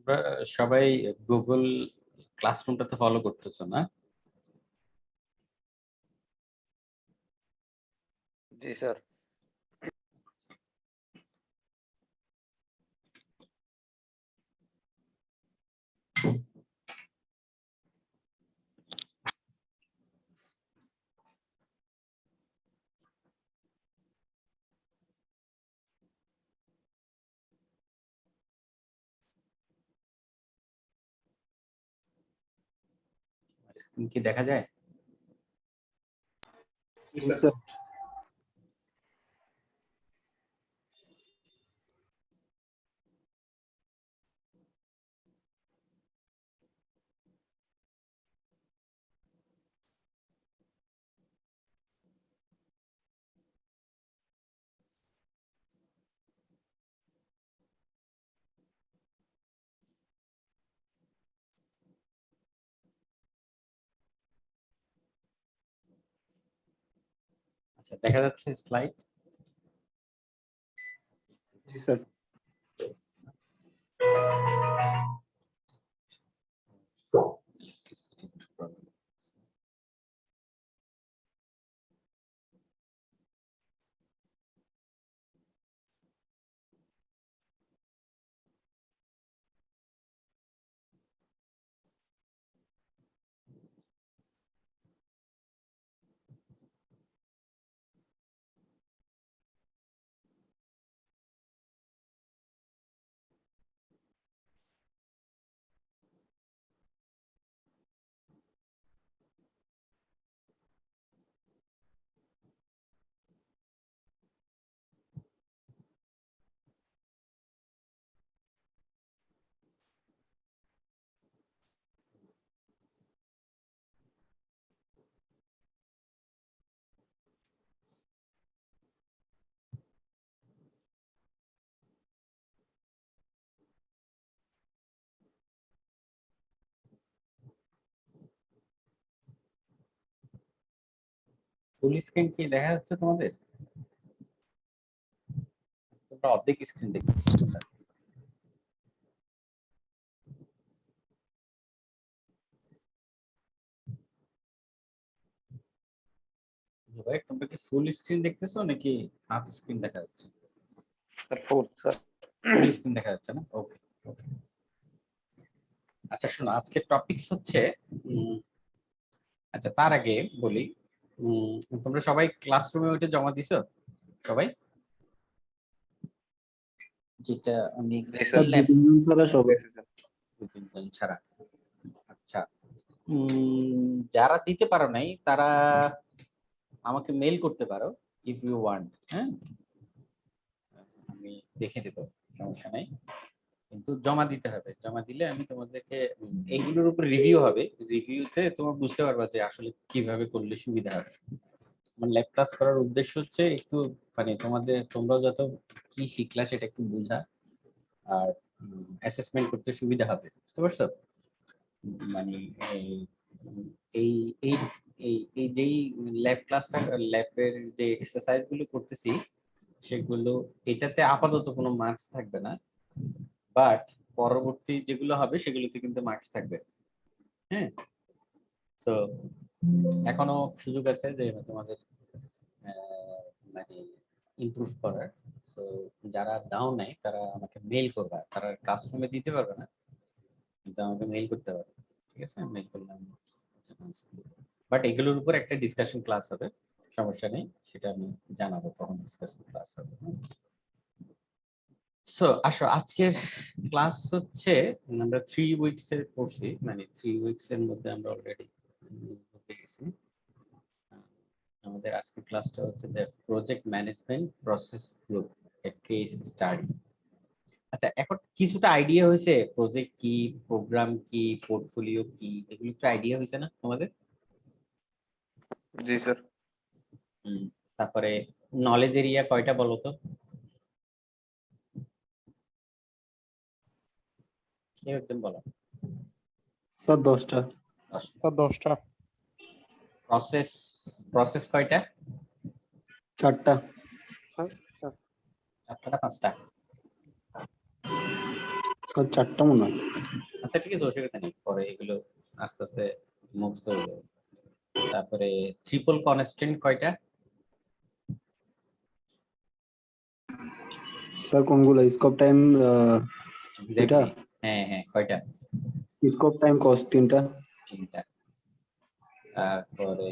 তোমরা সবাই Google ক্লাসরুমটাতে follow করতেছো না? জি স্যার। স্ক্রিন কি দেখা যায়? জি স্যার। আচ্ছা, দেখা যাচ্ছে স্লাইড? জি স্যার। ফুল স্ক্রিন কি দেখা যাচ্ছে তোমাদের? তোমরা অর্ধেক স্ক্রিন দেখতেছো। ভাই, তোমরা কি ফুল স্ক্রিন দেখতেছো নাকি হাফ স্ক্রিন দেখা যাচ্ছে? স্যার ফুল স্যার। ফুল স্ক্রিন দেখা যাচ্ছে না? ওকে ওকে। আচ্ছা শোনো, আজকের টপিকস হচ্ছে আচ্ছা তার আগে বলি, তোমরা সবাই ক্লাসরুমে ওইটা জমা দিছো সবাই? যেটা আমি জি স্যার। ল্যাব স্যার সবাই। ছাড়া। আচ্ছা, যারা দিতে পারো নাই তারা আমাকে মেল করতে পারো ইফ ইউ ওয়ান্ট। হ্যাঁ, আমি দেখে দেব, সমস্যা নাই। কিন্তু জমা দিতে হবে, জমা দিলে আমি তোমাদেরকে এইগুলোর উপর রিভিউ হবে, রিভিউতে তোমরা বুঝতে পারবা যে আসলে কিভাবে করলে সুবিধা হবে। আমার ল্যাব ক্লাস করার উদ্দেশ্য হচ্ছে একটু মানে তোমরা যত কি শিখলা সেটা একটু বোঝা আর অ্যাসেসমেন্ট করতে সুবিধা হবে, বুঝতে পারছো? মানে এই এই এই এই যেই ল্যাব ক্লাসটা, ল্যাবের যে এক্সারসাইজ গুলো করতেছি সেগুলো এটাতে আপাতত কোনো মার্কস থাকবে না, বাট পরবর্তী যেগুলো হবে সেগুলোতে কিন্তু মার্কস থাকবে। হ্যাঁ, তো এখনো সুযোগ আছে যে তোমাদের মানে ইমপ্রুভ করার। তো যারা দাও নাই তারা আমাকে মেইল করবা, তারা কাস্টমারে দিতে পারবে না কিন্তু আমাকে মেইল করতে পারবে, ঠিক আছে? মেইল করলাম, বাট এগুলোর উপর একটা ডিসকাশন ক্লাস হবে, সমস্যা নেই, সেটা আমি জানাবো কখন ডিসকাশন ক্লাস হবে। সো আসো, আজকের ক্লাস হচ্ছে আমরা 3 উইকস এর করছি, মানে 3 উইকস এর মধ্যে আমরা অলরেডি ঢুকে গেছি। আমাদের আজকের ক্লাসটা হচ্ছে যে প্রজেক্ট ম্যানেজমেন্ট প্রসেস গ্রুপ এ কেস স্টাডি। আচ্ছা, এখন কিছুটা আইডিয়া হয়েছে প্রজেক্ট কি, প্রোগ্রাম কি, পোর্টফোলিও কি, এগুলো একটু আইডিয়া হয়েছে না তোমাদের? জি স্যার। তারপরে নলেজ এরিয়া কয়টা বলো তো? একদম বলো। স্যার 10টা। স্যার 10টা। প্রসেস, প্রসেস কয়টা? 4টা। স্যার 4টা 5টা? স্যার 4টা মনে হয়। আচ্ছা ঠিক আছে, অসুবিধা নেই, পরে এগুলো আস্তে আস্তে মুখস্থ হয়ে যাবে। তারপরে ট্রিপল কনস্ট্যান্ট কয়টা? স্যার কোনগুলো? স্কোপ টাইম এটা এক্স্যাক্টলি, হ্যাঁ হ্যাঁ, কয়টা? স্কোপ টাইম কস 3টা। তিনটা। তারপরে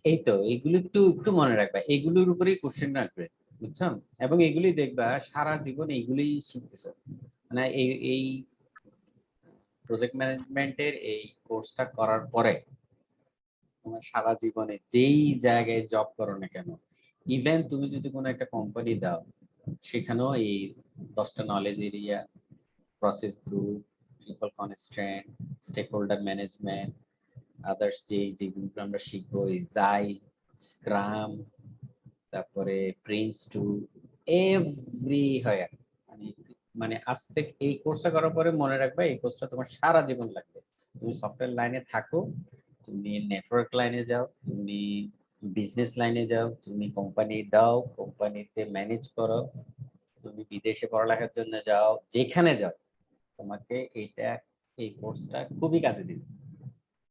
এই তো এগুলো একটু একটু মনে রাখবা, এগুলোর উপরেই কোশ্চেন আসবে, বুঝছো? এবং এগুলি দেখবা সারা জীবন এইগুলোই শিখতেছো। মানে এই প্রজেক্ট ম্যানেজমেন্টের এই কোর্সটা করার পরে তোমার সারা জীবনে যেই জায়গায় জব করো না কেন, ইভেন তুমি যদি কোনো একটা কোম্পানি দাও, সেখানেও এই 10টা knowledge area, process group, triple constant, stakeholder management, others যেগুলো আমরা শিখবো, এই জাই, স্ক্রাম, তারপরে প্রিন্স টু, এভরি হয়, মানে মানে আজ থেকে এই কোর্সটা করার পরে মনে রাখবে এই কোর্সটা তোমার সারা জীবন লাগবে। তুমি সফটওয়্যার লাইনে থাকো, তুমি নেটওয়ার্ক লাইনে যাও, তুমি বিজনেস লাইনে যাও, তুমি কোম্পানি দাও, কোম্পানিতে ম্যানেজ করো, তুমি বিদেশে পড়ালেখার জন্য যাও, যেখানে যাও, তোমাকে এইটা, এই কোর্সটা খুবই কাজে দিবে।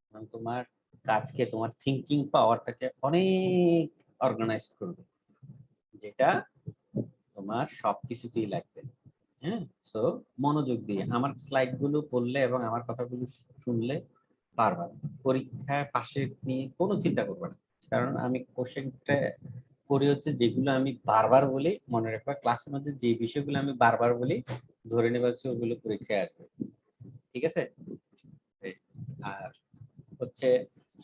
কারণ তোমার কাজকে, তোমার থিঙ্কিং পাওয়ারটাকে অনেক অর্গানাইজ করবে, যেটা তোমার সবকিছুতেই লাগবে। হ্যাঁ, সো মনোযোগ দিয়ে আমার স্লাইড গুলো পড়লে এবং আমার কথাগুলো শুনলে পারবা। পরীক্ষায় পাশে নিয়ে কোনো চিন্তা করবে না, কারণ আমি কোশ্চেনটা করি হচ্ছে যেগুলো আমি বারবার বলি, মনে রাখবা ক্লাসের মধ্যে যে বিষয়গুলো আমি বারবার বলি ধরে নেবা হচ্ছে ওগুলো পরীক্ষায় আসবে, ঠিক আছে? আর হচ্ছে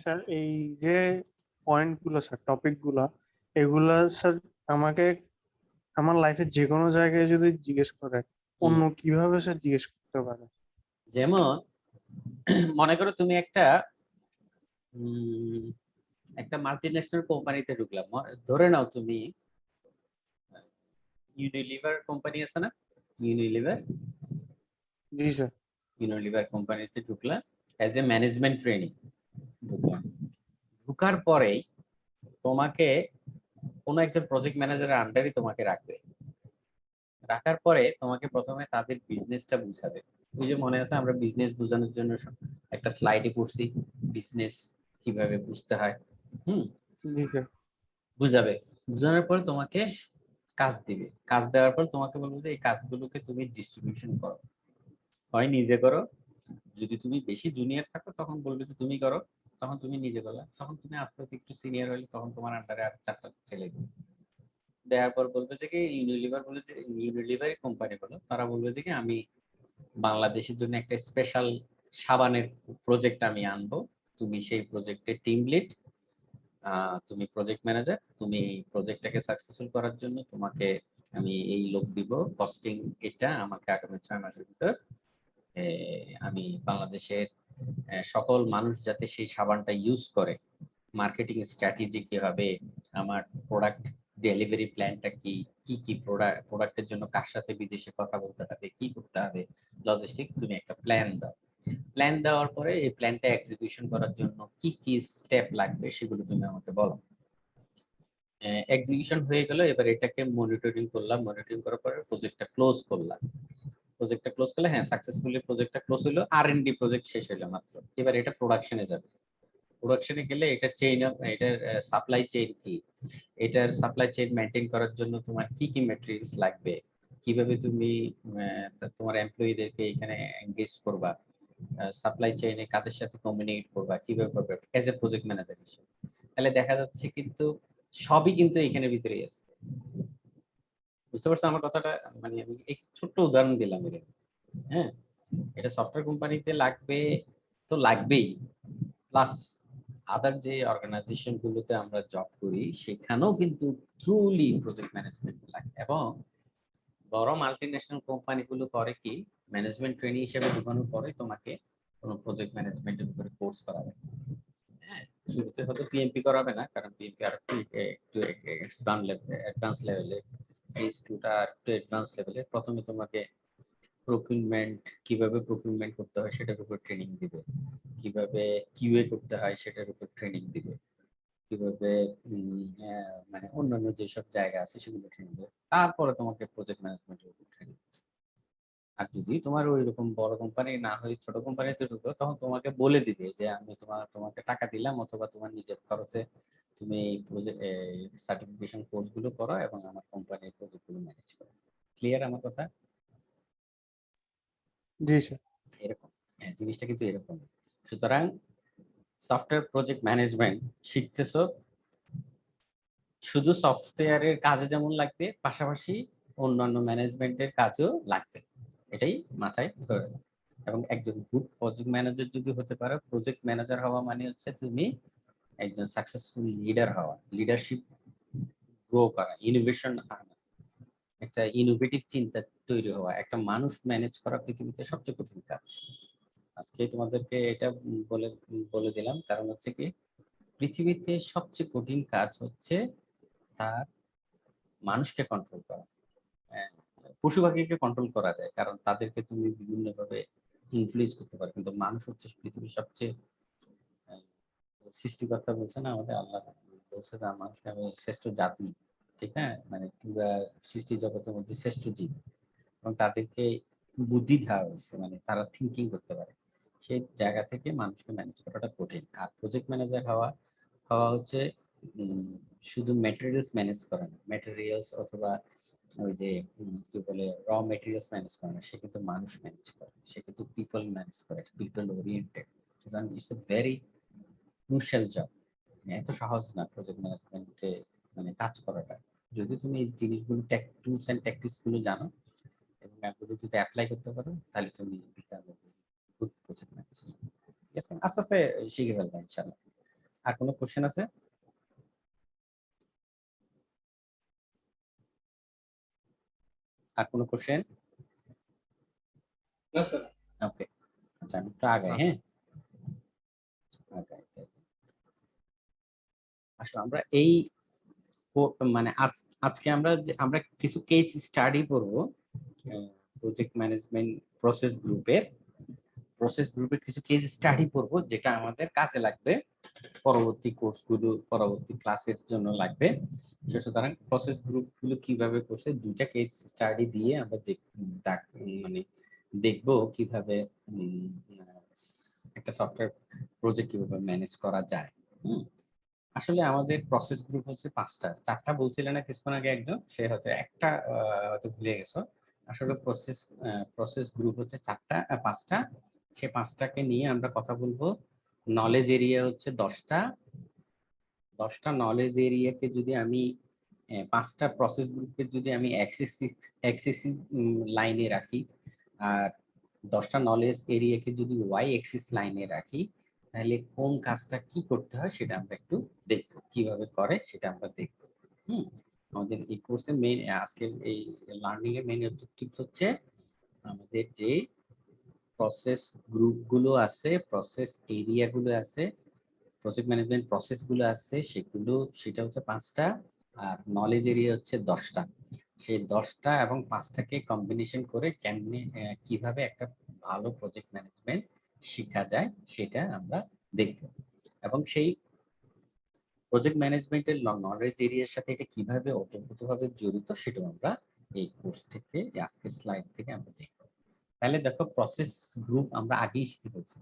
স্যার এই যে পয়েন্টগুলো স্যার, টপিকগুলো, এগুলা স্যার আমাকে আমার লাইফে যে কোনো জায়গায় যদি জিজ্ঞেস করে, অন্য কিভাবে স্যার জিজ্ঞেস করতে পারে? যেমন মনে করো তুমি উম, একটা মাল্টি ন্যাশনাল কোম্পানিতে ঢুকলাম, ধরে নাও তুমি ইউনিলিভার কোম্পানি আছে না, ইউনিলিভার, জি স্যার। ইউনিলিভার কোম্পানিতে ঢুকলাম অ্যাজ এ ম্যানেজমেন্ট ট্রেনিং, ঢুকলাম। ঢুকার পরেই তোমাকে কোনো একজন প্রজেক্ট ম্যানেজারের আন্ডারে তোমাকে রাখবে। রাখার পরে তোমাকে প্রথমে তাদের বিজনেসটা বুঝাবে। ওই যে মনে আছে আমরা বিজনেস বোঝানোর জন্য একটা স্লাইডে পড়ছি, বিজনেস কিভাবে বুঝতে হয়। হুম, জি স্যার। বুঝাবে। বুঝানোর পর তোমাকে কাজ দিবে, কাজ দেওয়ার পর তোমাকে বলবো যে এই কাজগুলোকে তুমি ডিস্ট্রিবিউশন করো, হয় নিজে করো, যদি তুমি বেশি জুনিয়র থাকো তখন বলবে যে তুমি করো, তখন তুমি নিজে করলা, তখন তুমি আস্তে আস্তে একটু সিনিয়র হলে তখন তোমার আন্ডারে আর 4টা ছেলে দিবে। দেওয়ার পর বলবে যে কি ইউনিলিভার, বলে যে ইউনিলিভার কোম্পানি বলো, তারা বলবে যে কি আমি বাংলাদেশের জন্য একটা স্পেশাল সাবানের প্রজেক্ট আমি আনবো, তুমি সেই প্রজেক্টের টিম লিড, তুমি প্রজেক্ট ম্যানেজার, তুমি এই প্রজেক্টটাকে সাকসেসফুল করার জন্য তোমাকে আমি এই লোক দিব, কস্টিং এটা আমাকে আগামী 6 মাসের ভিতর আমি বাংলাদেশের সকল মানুষ যাতে সেই সাবানটা ইউজ করে, মার্কেটিং স্ট্র্যাটেজি কি হবে, আমার প্রোডাক্ট ডেলিভারি প্ল্যানটা কি, কি কি প্রোডাক্টের জন্য কার সাথে বিদেশে কথা বলতে হবে, কি করতে হবে, লজিস্টিক, তুমি একটা প্ল্যান দাও। প্ল্যান দেওয়ার পরে এই প্ল্যানটা এক্সিকিউশন করার জন্য কি কি স্টেপ লাগবে সেগুলো তুমি আমাকে বলো। এক্সিকিউশন হয়ে গেল, এবার এটাকে মনিটরিং করলাম, মনিটরিং করার পরে প্রজেক্টটা ক্লোজ করলাম। প্রজেক্টটা ক্লোজ করলে হ্যাঁ সাকসেসফুলি প্রজেক্টটা ক্লোজ হলো, আর&ডি প্রজেক্ট শেষ হলো মাত্র। এবার এটা প্রোডাকশনে যাবে। প্রোডাকশনে গেলে এটার চেইন অফ, এটার সাপ্লাই চেইন কি, এটার সাপ্লাই চেইন মেইনটেইন করার জন্য তোমার কি কি ম্যাটেরিয়ালস লাগবে, কিভাবে তুমি তোমার এমপ্লয়ীদেরকে এখানে এনগেজ করবা, সাপ্লাই চেইনে কাদের সাথে কমিউনিকেট করবা, কিভাবে করবে অ্যাজ এ প্রজেক্ট ম্যানেজার হিসেবে। তাহলে দেখা যাচ্ছে কিন্তু সবই কিন্তু এখানের ভিতরেই আছে। বুঝতে পারছো আমার কথাটা? মানে আমি এক ছোট্ট উদাহরণ দিলাম এখানে। হ্যাঁ, এটা সফটওয়্যার কোম্পানিতে লাগবে তো লাগবেই, প্লাস আদার যে অর্গানাইজেশন গুলোতে আমরা জব করি সেখানেও কিন্তু ট্রুলি প্রজেক্ট ম্যানেজমেন্ট লাগে। এবং বড় মাল্টিন্যাশনাল কোম্পানিগুলো করে কি, ম্যানেজমেন্ট ট্রেনিং হিসেবে ঢুকানোর পরে তোমাকে কোনো প্রজেক্ট ম্যানেজমেন্টের উপরে কোর্স করাবে। হ্যাঁ, শুরুতে হয়তো পিএমপি করাবে না, কারণ পিএমপি আর একটু অ্যাডভান্স লেভেলে, ফেজ 2টা আর একটু অ্যাডভান্স লেভেলে। প্রথমে তোমাকে প্রকিউরমেন্ট, কিভাবে প্রকিউরমেন্ট করতে হয় সেটার উপর ট্রেনিং দিবে, কিভাবে কিউএ করতে হয় সেটার উপর ট্রেনিং দিবে, কিভাবে মানে অন্যান্য যেসব জায়গা আছে সেগুলো ট্রেনিং দেবে। তারপরে তোমাকে প্রজেক্ট ম্যানেজমেন্টের উপর ট্রেনিং। আর যদি তোমার ওই রকম বড় কোম্পানি না হয়ে ছোট কোম্পানিতে ঢুকো, তখন তোমাকে বলে দিবে যে আমি তোমাকে টাকা দিলাম, অথবা তোমার নিজের খরচে তুমি এই সার্টিফিকেশন কোর্স গুলো করো এবং আমার কোম্পানির প্রজেক্ট গুলো ম্যানেজ করো। ক্লিয়ার আমার কথা? জি স্যার। এরকম, হ্যাঁ, জিনিসটা কিন্তু এরকম। সুতরাং সফটওয়্যার প্রজেক্ট ম্যানেজমেন্ট শিখতেছো শুধু সফটওয়্যারের কাজে যেমন লাগবে, পাশাপাশি অন্যান্য ম্যানেজমেন্টের কাজেও লাগবে, এটাই মাথায় ধরে নাও। এবং একজন গুড প্রজেক্ট ম্যানেজার যদি হতে পারো, প্রজেক্ট ম্যানেজার হওয়া মানে হচ্ছে তুমি একজন সাকসেসফুল লিডার হওয়া, লিডারশিপ গ্রো করা, ইনোভেশন আনা, একটা ইনোভেটিভ চিন্তা তৈরি হওয়া। একটা মানুষ ম্যানেজ করা পৃথিবীতে সবচেয়ে কঠিন কাজ। আজকে তোমাদেরকে এটা বলে বলে দিলাম, কারণ হচ্ছে কি, পৃথিবীতে সবচেয়ে কঠিন কাজ হচ্ছে তার মানুষকে কন্ট্রোল করা। হ্যাঁ, পশু পাখিকে কন্ট্রোল করা যায়, কারণ তাদেরকে তুমি বিভিন্ন ভাবে ইনফ্লুয়েন্স করতে পারো, কিন্তু মানুষ হচ্ছে পৃথিবীর সবচেয়ে আহ, সৃষ্টিকর্তা বলছে না, আমাদের আল্লাহ বলছে যে মানুষকে আমি শ্রেষ্ঠ জাতি, ঠিক না, মানে পুরা সৃষ্টি জগতের মধ্যে শ্রেষ্ঠ জীব, এবং তাদেরকে বুদ্ধি দেওয়া হয়েছে, মানে তারা থিঙ্কিং করতে পারে। সেই জায়গা থেকে মানুষকে ম্যানেজ করাটা কঠিন। আর প্রজেক্ট ম্যানেজার হওয়া হওয়া হচ্ছে শুধু ম্যাটেরিয়ালস ম্যানেজ করা না, ম্যাটেরিয়ালস অথবা ওই যে কি বলে র মেটেরিয়ালস ম্যানেজ করে না, সে কিন্তু মানুষ ম্যানেজ করে, সে কিন্তু পিপল ম্যানেজ করে, পিপল ওরিয়েন্টেড। সুতরাং it's a very crucial job. এত সহজ না প্রজেক্ট ম্যানেজমেন্টে মানে কাজ করাটা। যদি তুমি এই জিনিসগুলো টুলস এন্ড ট্যাকটিক্স গুলো জানো এবং এগুলো যদি অ্যাপ্লাই করতে পারো, তাহলে তুমি বিকাম গুড প্রজেক্ট ম্যানেজার। ঠিক আছে, আস্তে আস্তে শিখে ফেলবে ইনশাআল্লাহ। আর কোনো কোশ্চেন আছে? আর কোনো কোশ্চেন? ওকে, আচ্ছা আমি একটু আগাই। হ্যাঁ, আগাই। আসলে আমরা এই মানে আজকে আমরা কিছু কেস স্টাডি করব প্রজেক্ট ম্যানেজমেন্ট প্রসেস গ্রুপের কিছু কেস স্টাডি করব, যেটা আমাদের কাজে লাগবে পরবর্তী কোর্সগুলো, পরবর্তী ক্লাসের জন্য লাগবে। সুতরাং প্রসেস গ্রুপগুলো কিভাবে করছে, দুইটা কেস স্টাডি দিয়ে আমরা মানে দেখব কিভাবে একটা সফটওয়্যার প্রজেক্ট কিভাবে ম্যানেজ করা যায়। আসলে আমাদের প্রসেস গ্রুপ হচ্ছে 5টা, 4টা বলছিল না কিছুক্ষণ আগে একজন, সে হয়তো একটা হয়তো ভুলে গেছো। আসলে প্রসেস গ্রুপ হচ্ছে 5টা। সে 5টাকে নিয়ে আমরা কথা বলবো। নলেজ এরিয়া হচ্ছে 10টা নলেজ এরিয়াকে যদি আমি 5টা প্রসেস গ্রুপকে যদি আমি এক্সিস লাইনে রাখি, আর 10টা নলেজ এরিয়াকে যদি ওয়াই এক্সিস লাইনে রাখি, তাহলে কোন কাজটা কি করতে হয় সেটা আমরা একটু দেখবো, কিভাবে করে সেটা আমরা দেখবো। আমাদের এই কোর্সের মেইন, আজকের এই লার্নিং এর মেইন অবজেক্টিভ হচ্ছে আমাদের যে প্রসেস গ্রুপগুলো আছে, প্রসেস এরিয়াগুলো আছে, প্রজেক্ট ম্যানেজমেন্ট প্রসেস গুলো আছে, সেটা হচ্ছে 5টা, আর নলেজ এরিয়া হচ্ছে 10টা। সেই 10টা এবং 5টাকে কম্বিনেশন করে কেমনে কিভাবে একটা ভালো প্রজেক্ট ম্যানেজমেন্ট শেখা যায় সেটা আমরা দেখব। এবং সেই প্রজেক্ট ম্যানেজমেন্টের নলেজ এরিয়ার সাথে এটা কিভাবে ওতপ্রোতভাবে জড়িত সেটাও আমরা এই কোর্স থেকে, আজকের স্লাইড থেকে আমরা দেখব। তাহলে দেখো, প্রসেস গ্রুপ আমরা আগেই শিখে ফেলছি,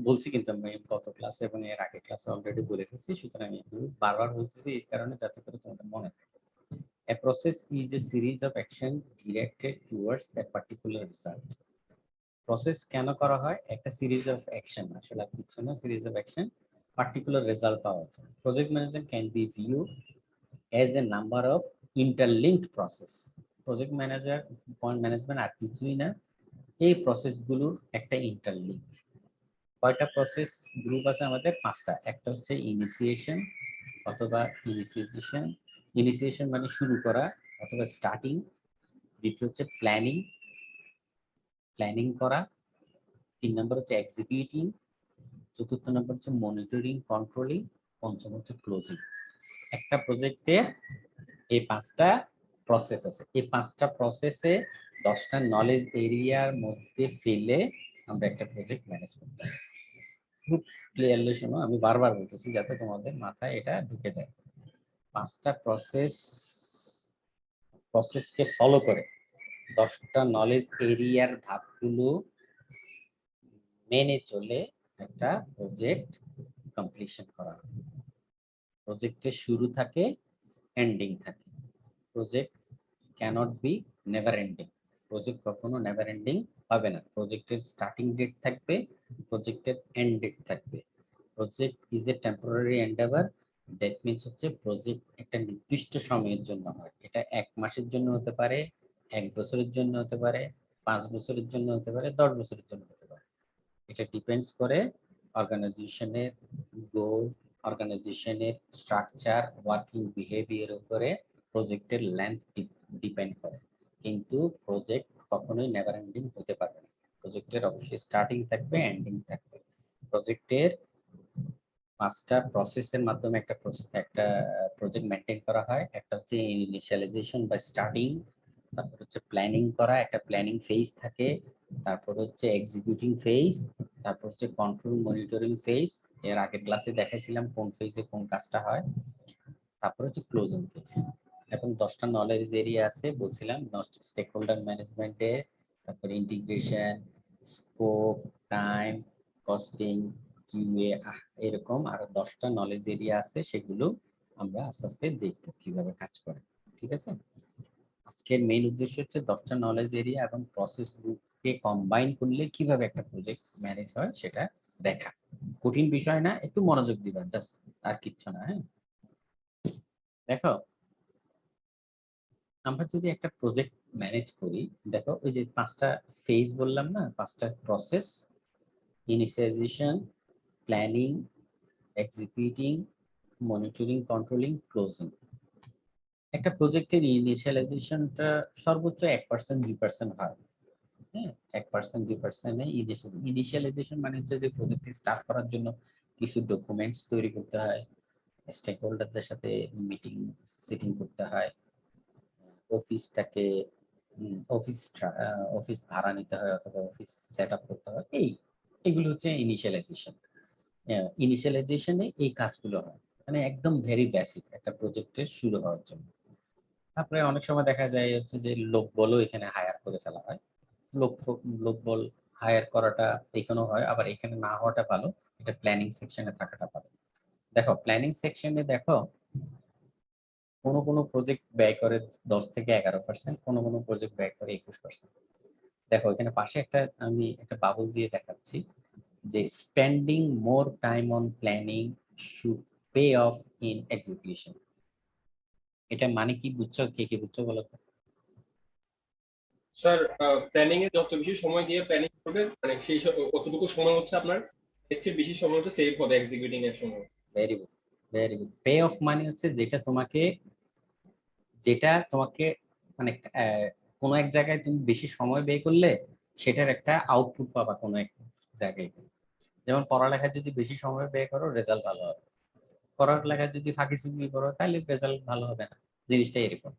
বলছি কিন্তু আমি গত ক্লাসে এবং এর আগের ক্লাসে অলরেডি বলে ফেলছি। সুতরাং আমি বারবার বলতেছি এই কারণে, যাতে করে তোমাদের মনে থাকে। A process is a series of action directed towards a particular result. Process কেন করা হয়? একটা সিরিজ অফ অ্যাকশন, আসলে কিছু না, series of action particular result পাওয়া যায়। Project management can be view as a number of interlinked process. Project management আর কিছুই না, এই প্রসেসগুলোর একটা ইন্টারলিঙ্ক। কয়টা প্রসেস গ্রুপ আছে আমাদের? 5টা। একটা হচ্ছে ইনিশিয়েশন অথবা ইনিশিয়েশন মানে শুরু করা অথবা স্টার্টিং। দ্বিতীয় হচ্ছে প্ল্যানিং করা। 3 নম্বর হচ্ছে এক্সিকিউটিং। চতুর্থ নম্বর হচ্ছে মনিটরিং কন্ট্রোলিং। পঞ্চম হচ্ছে ক্লোজিং। একটা প্রজেক্টের এই 5টা প্রসেস আছে। এই 5টা প্রসেসে 10টা নলেজ এরিয়ার মধ্যে ফেলে আমরা একটা প্রজেক্ট ম্যানেজ করতে পারি। খুব ক্লিয়ারলি শোনো, আমি বারবার বলতেছি যাতে তোমাদের মাথায় এটা ঢুকে যায়। 5টা প্রসেসকে ফলো করে 10টা নলেজ এরিয়ার ধাপগুলো মেনে চলে একটা প্রজেক্ট কমপ্লিশন করা হয়। প্রজেক্টের শুরু থাকে, এন্ডিং থাকে। Project cannot be never ending. Project কখনো নেভার এন্ডিং হবে না। প্রজেক্টের স্টার্টিং ডেট থাকবে, প্রজেক্টের এন্ড ডেট থাকবে। Project is a temporary endeavour. That means হচ্ছে প্রজেক্ট একটা নির্দিষ্ট সময়ের জন্য হয়। এটা 1 মাসের জন্য হতে পারে, 1 বছরের জন্য হতে পারে, 5 বছরের জন্য হতে পারে, 10 বছরের জন্য হতে পারে। এটা ডিপেন্ডস করে অর্গানাইজেশনের গোল, অর্গানাইজেশনের স্ট্রাকচার, ওয়ার্কিং বিহেভিয়ার উপরে প্রজেক্টের লেন্থ ডিপেন্ড করে। কিন্তু প্রজেক্ট কখনোই নেভার এন্ডিং হতে পারে না। প্রজেক্টের অবশ্যই স্টার্টিং থাকবে, এন্ডিং থাকবে। প্রজেক্টের 5টা প্রসেসের মাধ্যমে একটা প্রজেক্ট মেনটেন করা হয়। একটা হচ্ছে ইনিশিয়ালাইজেশন বা স্টার্টিং, তারপর হচ্ছে প্ল্যানিং করা, একটা প্ল্যানিং ফেজ থাকে, তারপর হচ্ছে এক্সিকিউটিং ফেজ, তারপর হচ্ছে কন্ট্রোল মনিটরিং ফেজ। এর আগের ক্লাসে দেখাইছিলাম কোন ফেজে কোন কাজটা হয়। তারপর হচ্ছে ক্লোজিং ফেজ। এখন 10টা নলেজ এরিয়া আছে বলছিলাম, স্টেক হোল্ডার ম্যানেজমেন্টে, তারপর integration, scope, time, costing, QA, এরকম আরো 10টা নলেজ এরিয়া আছে। সেগুলো আমরা আস্তে আস্তে দেখবো কিভাবে কাজ করে। ঠিক আছে, আজকের মেইন উদ্দেশ্য হচ্ছে 10টা নলেজ এরিয়া এবং প্রসেস গ্রুপকে কম্বাইন করলে কিভাবে একটা প্রজেক্ট ম্যানেজ হয় সেটা দেখা। কঠিন বিষয় না, একটু মনোযোগ দিবা, জাস্ট আর কিচ্ছু না। হ্যাঁ, দেখো আমরা যদি একটা প্রজেক্ট ম্যানেজ করি, দেখো ওই যে 5টা ফেজ বললাম না, 5টা process: initialization, planning, executing, monitoring, controlling, closing. একটা প্রজেক্টের ইনিশিয়ালাইজেশনটা সর্বোচ্চ 1% 2% হয়। হ্যাঁ, 1% 2% ইনিশিয়ালাইজেশন মানে হচ্ছে যে প্রজেক্ট স্টার্ট করার জন্য কিছু ডকুমেন্টস তৈরি করতে হয়, স্টেক হোল্ডারদের সাথে মিটিং সেটিং করতে হয়, অফিসটাকে অফিস ভাড়া নিতে হয় অথবা অফিস সেট আপ করতে হয়। এগুলো হচ্ছে ইনিশিয়ালাইজেশন। ইনিশিয়ালাইজেশনে এই কাজগুলো হয়, মানে একদম ভেরি বেসিক একটা প্রজেক্টের শুরু হওয়ার জন্য। তারপরে অনেক সময় দেখা যায় হচ্ছে যে লোকবলও এখানে হায়ার করে ফেলা হয়। লোকবল হায়ার করাটা এখানেও হয়, আবার এখানে না হওয়াটা ভালো, এটা প্ল্যানিং সেকশনে থাকাটা ভালো। দেখো প্ল্যানিং সেকশনে দেখো কোনো প্রজেক্ট ব্যয় করে 10 থেকে 11%, কোনো প্রজেক্ট ব্যয় করে 21%। দেখো এখানে পাশে আমি একটা বাবল দিয়ে দেখাচ্ছি যে spending more time on planning should pay off in execution. এটা মানে কি বুঝছো? কে বুঝছো বলো তো? স্যার, প্ল্যানিং এ যত বেশি সময় দিয়ে প্ল্যানিং করবে, মানে সেই অতটুকু সময় হচ্ছে আপনার এর চেয়ে বেশি সময় হচ্ছে সেভ হবে এক্সিকিউটিং এর সময়। Very good, very good. Pay off মানে হচ্ছে যেটা তোমাকে মানে কোনো এক জায়গায় তুমি বেশি সময় ব্যয় করলে সেটার একটা আউটপুট পাবা কোনো এক জায়গায়। যেমন পড়ালেখায় যদি বেশি সময় ব্যয় করো রেজাল্ট ভালো হবে, পড়ালেখায় যদি ফাঁকি চুকি করো তাহলে রেজাল্ট ভালো হবে না। জিনিসটা এরকম।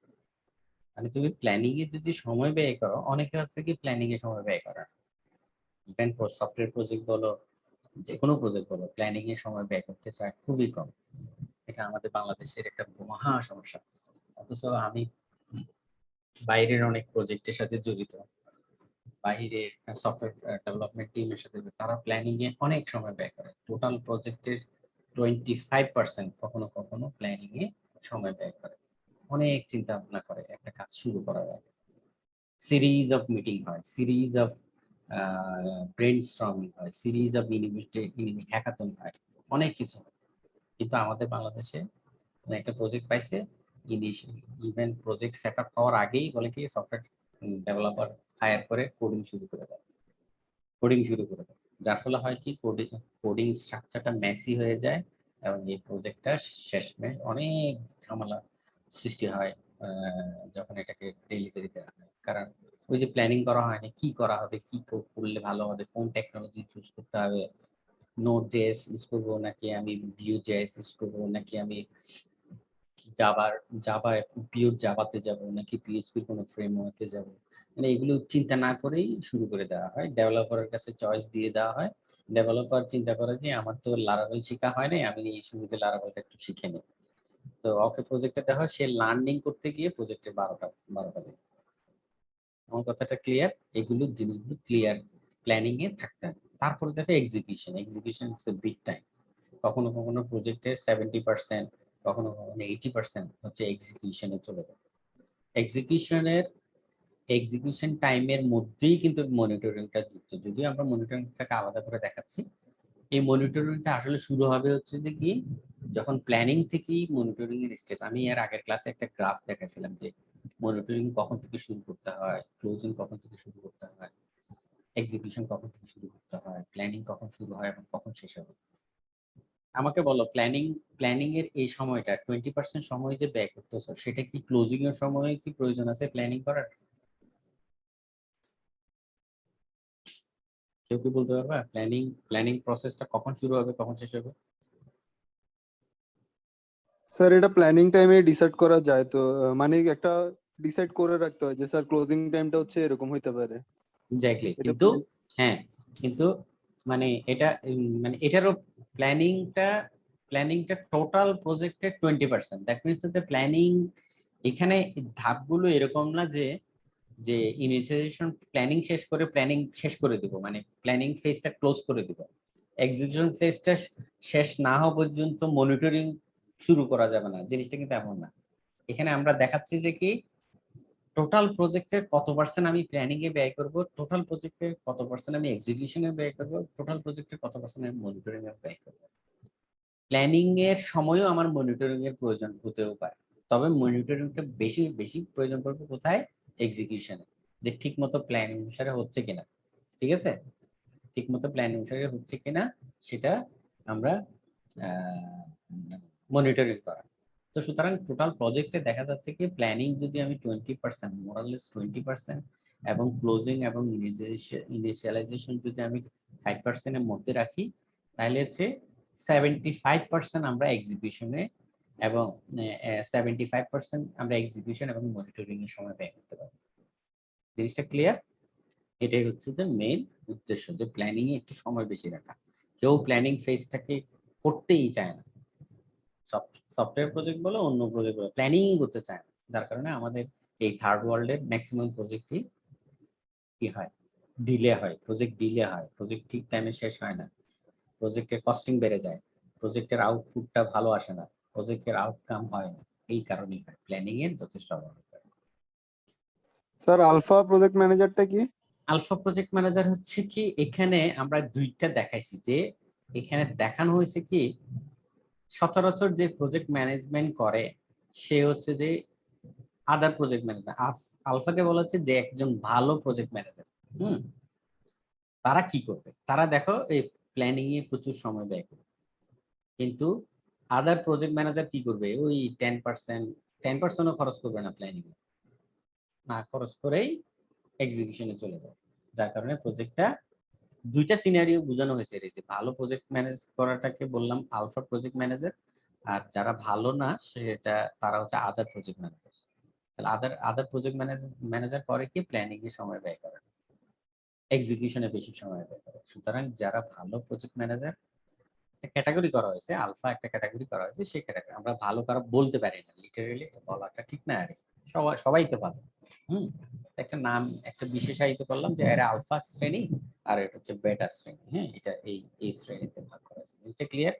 মানে তুমি প্ল্যানিং এ যদি সময় ব্যয় করো, অনেকে আছে কি প্ল্যানিং এ সময় ব্যয় করার, ইভেন সফটওয়্যার প্রজেক্ট বলো, যে কোনো প্রজেক্ট বলো, প্ল্যানিং এ সময় ব্যয় করতে চায় খুবই কম। এটা আমাদের বাংলাদেশের একটা মহা সমস্যা। অথচ আমি বাইরের অনেক প্রজেক্টের সাথে জড়িত, বাইরের সফটওয়্যার ডেভেলপমেন্ট টিমের সাথে, তারা প্ল্যানিং এ অনেক সময় ব্যয় করে। টোটাল প্রজেক্টের 25% কখনো কখনো প্ল্যানিং এ সময় ব্যয় করে। অনেক চিন্তা ভাবনা করে একটা কাজ শুরু করার আগে, সিরিজ অফ মিটিং হয়, সিরিজ অফ ব্রেইনস্টর্মিং হয়, সিরিজ অফ ইউনিভার্সিটি হ্যাকাথন হয়, অনেক কিছু হয়। কিন্তু আমাদের বাংলাদেশে একটা প্রজেক্ট পাইছে, ইভেন প্রজেক্ট সেট আপ হওয়ার আগেই বলে কি সফটওয়্যার ডেভেলপার হায়ার করে কোডিং শুরু করে দেয়। যার ফলে হয় কি কোডিং স্ট্রাকচারটা মেসি হয়ে যায় এবং এই প্রজেক্টটা শেষমেশ অনেক ঝামেলা সৃষ্টি হয় যখন এটাকে ডেলিভারি দেওয়া হয়। কারণ ওই যে প্ল্যানিং করা হয়নি, কি করা হবে, কি করলে ভালো হবে, কোন টেকনোলজি চুজ করতে হবে, নোড জেএস ইউজ করবো নাকি আমি ভিউ জেএস ইউজ করবো, নাকি আমি জাভা পিওর জাভাতে যাব নাকি পিএইচপি কোনো ফ্রেমওয়ার্কে যাব, মানে এগুলো চিন্তা না করেই শুরু করে দেওয়া হয়। ডেভেলপারের কাছে চয়েস দিয়ে দেওয়া হয়। ডেভেলপার চিন্তা করে যে আমার তো লারাভেল শেখা হয় নাই, আমি শুরুতে লারাভেলটা একটু শিখে নিই। তো ওকে প্রজেক্টে দেওয়া হয়, সে লার্নিং করতে গিয়ে প্রজেক্টের 12টা বাজে। আমার কথাটা ক্লিয়ার? এগুলো জিনিসগুলো ক্লিয়ার প্ল্যানিং এ থাকতে হবে। তারপরে দেখো execution it's a big time. কখনো কখনো প্রজেক্টের 70%, কখনো কখনো 80% হচ্ছে এক্সিকিউশনে চলে যায়। এক্সিকিউশন টাইমের মধ্যেই কিন্তু মনিটরিংটা যুক্ত। যদিও আমরা মনিটরিংটাকে আলাদা করে দেখাচ্ছি, এই মনিটরিংটা আসলে শুরু হবে হচ্ছে যে কি, যখন প্ল্যানিং থেকেই মনিটরিং এর স্টেজ। আমি এর আগের ক্লাসে একটা গ্রাফ দেখাছিলাম যে মনিটরিং কখন থেকে শুরু করতে হয়, ক্লোজিং কখন থেকে শুরু করতে হয়, এক্সিকিউশন কখন থেকে শুরু করতে হয়, প্ল্যানিং কখন শুরু হয় এবং কখন শেষ হবে। আমাকে বলো, প্ল্যানিং এর এই সময়টা 20% সময় যে ব্যয় করতেছো, সেটা কি ক্লোজিং এর সময় কি প্রয়োজন আছে প্ল্যানিং করার? কেউ কি বলতে পারবা প্ল্যানিং প্রসেসটা কখন শুরু হবে কখন শেষ হবে? স্যার এটা প্ল্যানিং টাইমে ডিসাইড করা যায় তো, মানে একটা ডিসাইড করে রাখতে হয় যে স্যার ক্লোজিং টাইমটা হচ্ছে এরকম হইতে পারে। এক্স্যাক্টলি, এটা কিন্তু হ্যাঁ, কিন্তু মানে এটা মানে এটারও প্ল্যানিংটা টোটাল প্রজেক্টের 20%। দ্যাট মিনস যে প্ল্যানিং এখানে ধাপগুলো এরকম না যে যে ইনিশিয়েশন প্ল্যানিং শেষ করে দিব, মানে প্ল্যানিং ফেজটা ক্লোজ করে দিব, এক্সিকিউশন ফেজটা শেষ না হওয়া পর্যন্ত মনিটরিং শুরু করা যাবে না। জিনিসটা কিন্তু এমন না। এখানে আমরা দেখাচ্ছি যে কি টোটাল প্রজেক্টের কত পার্সেন্ট আমি প্ল্যানিং এ ব্যয় করব, টোটাল প্রজেক্টের কত পার্সেন্ট আমি এক্সিকিউশনে ব্যয় করব, টোটাল প্রজেক্টের কত পার্সেন্ট আমি মনিটরিং এ ব্যয় করব। প্ল্যানিং এর সময়ও আমার মনিটরিং এর প্রয়োজন হতেও পারে, তবে মনিটরিংটা বেশি বেশি প্রয়োজন পড়বে কোথায়? এক্সিকিউশনে, যে ঠিকমতো প্ল্যান অনুসারে হচ্ছে কিনা। ঠিক আছে, ঠিকমতো প্ল্যান অনুসারে হচ্ছে কিনা সেটা আমরা মনিটরিং করা। তো সুতরাং টোটাল প্রজেক্টে দেখা যাচ্ছে কি প্ল্যানিং যদি আমি 20%, মোরালেস 20%, এবং ক্লোজিং এবং ইনিশিয়ালাইজেশন যদি আমি 5% এর মধ্যে রাখি, তাহলে হচ্ছে 75% আমরা এক্সিকিউশনে এবং 75% আমরা এক্সিকিউশন এবং মনিটরিং এর সময় ব্যয় করতে পারবো। জিনিসটা ক্লিয়ার? এটাই হচ্ছে যে মেইন উদ্দেশ্য, যে প্ল্যানিং এ একটু সময় বেশি রাখা। কেউ প্ল্যানিং ফেজটাকে করতেই চায় না, সফটওয়্যার প্রজেক্ট বলো অন্য প্রজেক্ট বলো, প্ল্যানিং করতে চায় না। যার কারণে আমাদের এই থার্ড ওয়ার্ল্ডের ম্যাক্সিমাম প্রজেক্টই কি হয়, ডিলে হয়, প্রজেক্ট ঠিক টাইমে শেষ হয় না, প্রজেক্টের কস্টিং বেড়ে যায়, প্রজেক্টের আউটপুটটা ভালো আসে না, প্রজেক্টের আউটকাম হয় না। এই কারণেই হয় প্ল্যানিং এর যথেষ্ট অভাব। স্যার আলফা প্রজেক্ট ম্যানেজারটা কি? আলফা প্রজেক্ট ম্যানেজার হচ্ছে কি, এখানে আমরা দুইটা দেখাইছি, যে এখানে দেখানো হয়েছে কি সচরাচর যে প্রজেক্ট ম্যানেজমেন্ট করে সে হচ্ছে যে আদার প্রজেক্ট ম্যানেজার। আলফাকে বলা হচ্ছে যে একজন ভালো প্রজেক্ট ম্যানেজার। তারা কি করবে, তারা দেখো এই প্ল্যানিং এ প্রচুর সময় ব্যয় করবে, কিন্তু আদার প্রজেক্ট ম্যানেজার কি করবে, ওই 10%ও খরচ করবে না প্ল্যানিং এ, না খরচ করেই এক্সিকিউশনে চলে যায়। যার কারণে প্রজেক্টটা দুইটা সিনারিও বোঝানো হয়েছে। এই যে ভালো প্রজেক্ট ম্যানেজ করাটাকে বললাম আলফা প্রজেক্ট ম্যানেজার, আর যারা ভালো না সেটা তারা হচ্ছে আদার প্রজেক্ট ম্যানেজার। তাহলে আদার প্রজেক্ট ম্যানেজার করে কি প্ল্যানিং এ সময় ব্যয় করে, এক্সিকিউশনে বেশি সময় ব্যয় করে। সুতরাং যারা ভালো প্রজেক্ট ম্যানেজার, একটা ক্যাটাগরি করা হয়েছে, আলফা একটা ক্যাটাগরি করা হয়েছে, সেই ক্যাটাগরি আমরা ভালো কারো বলতে পারি না, লিটারালি বলাটা ঠিক না। আরে সবাই তো ভালো। একটা নাম একটা বিশেষায়িত করলাম যে এরা আলফা শ্রেণী আর এটা হচ্ছে বেটা শ্রেণী। হ্যাঁ, এটা এই শ্রেণীতে ভাগ করা হয়েছে। এটা ক্লিয়ার?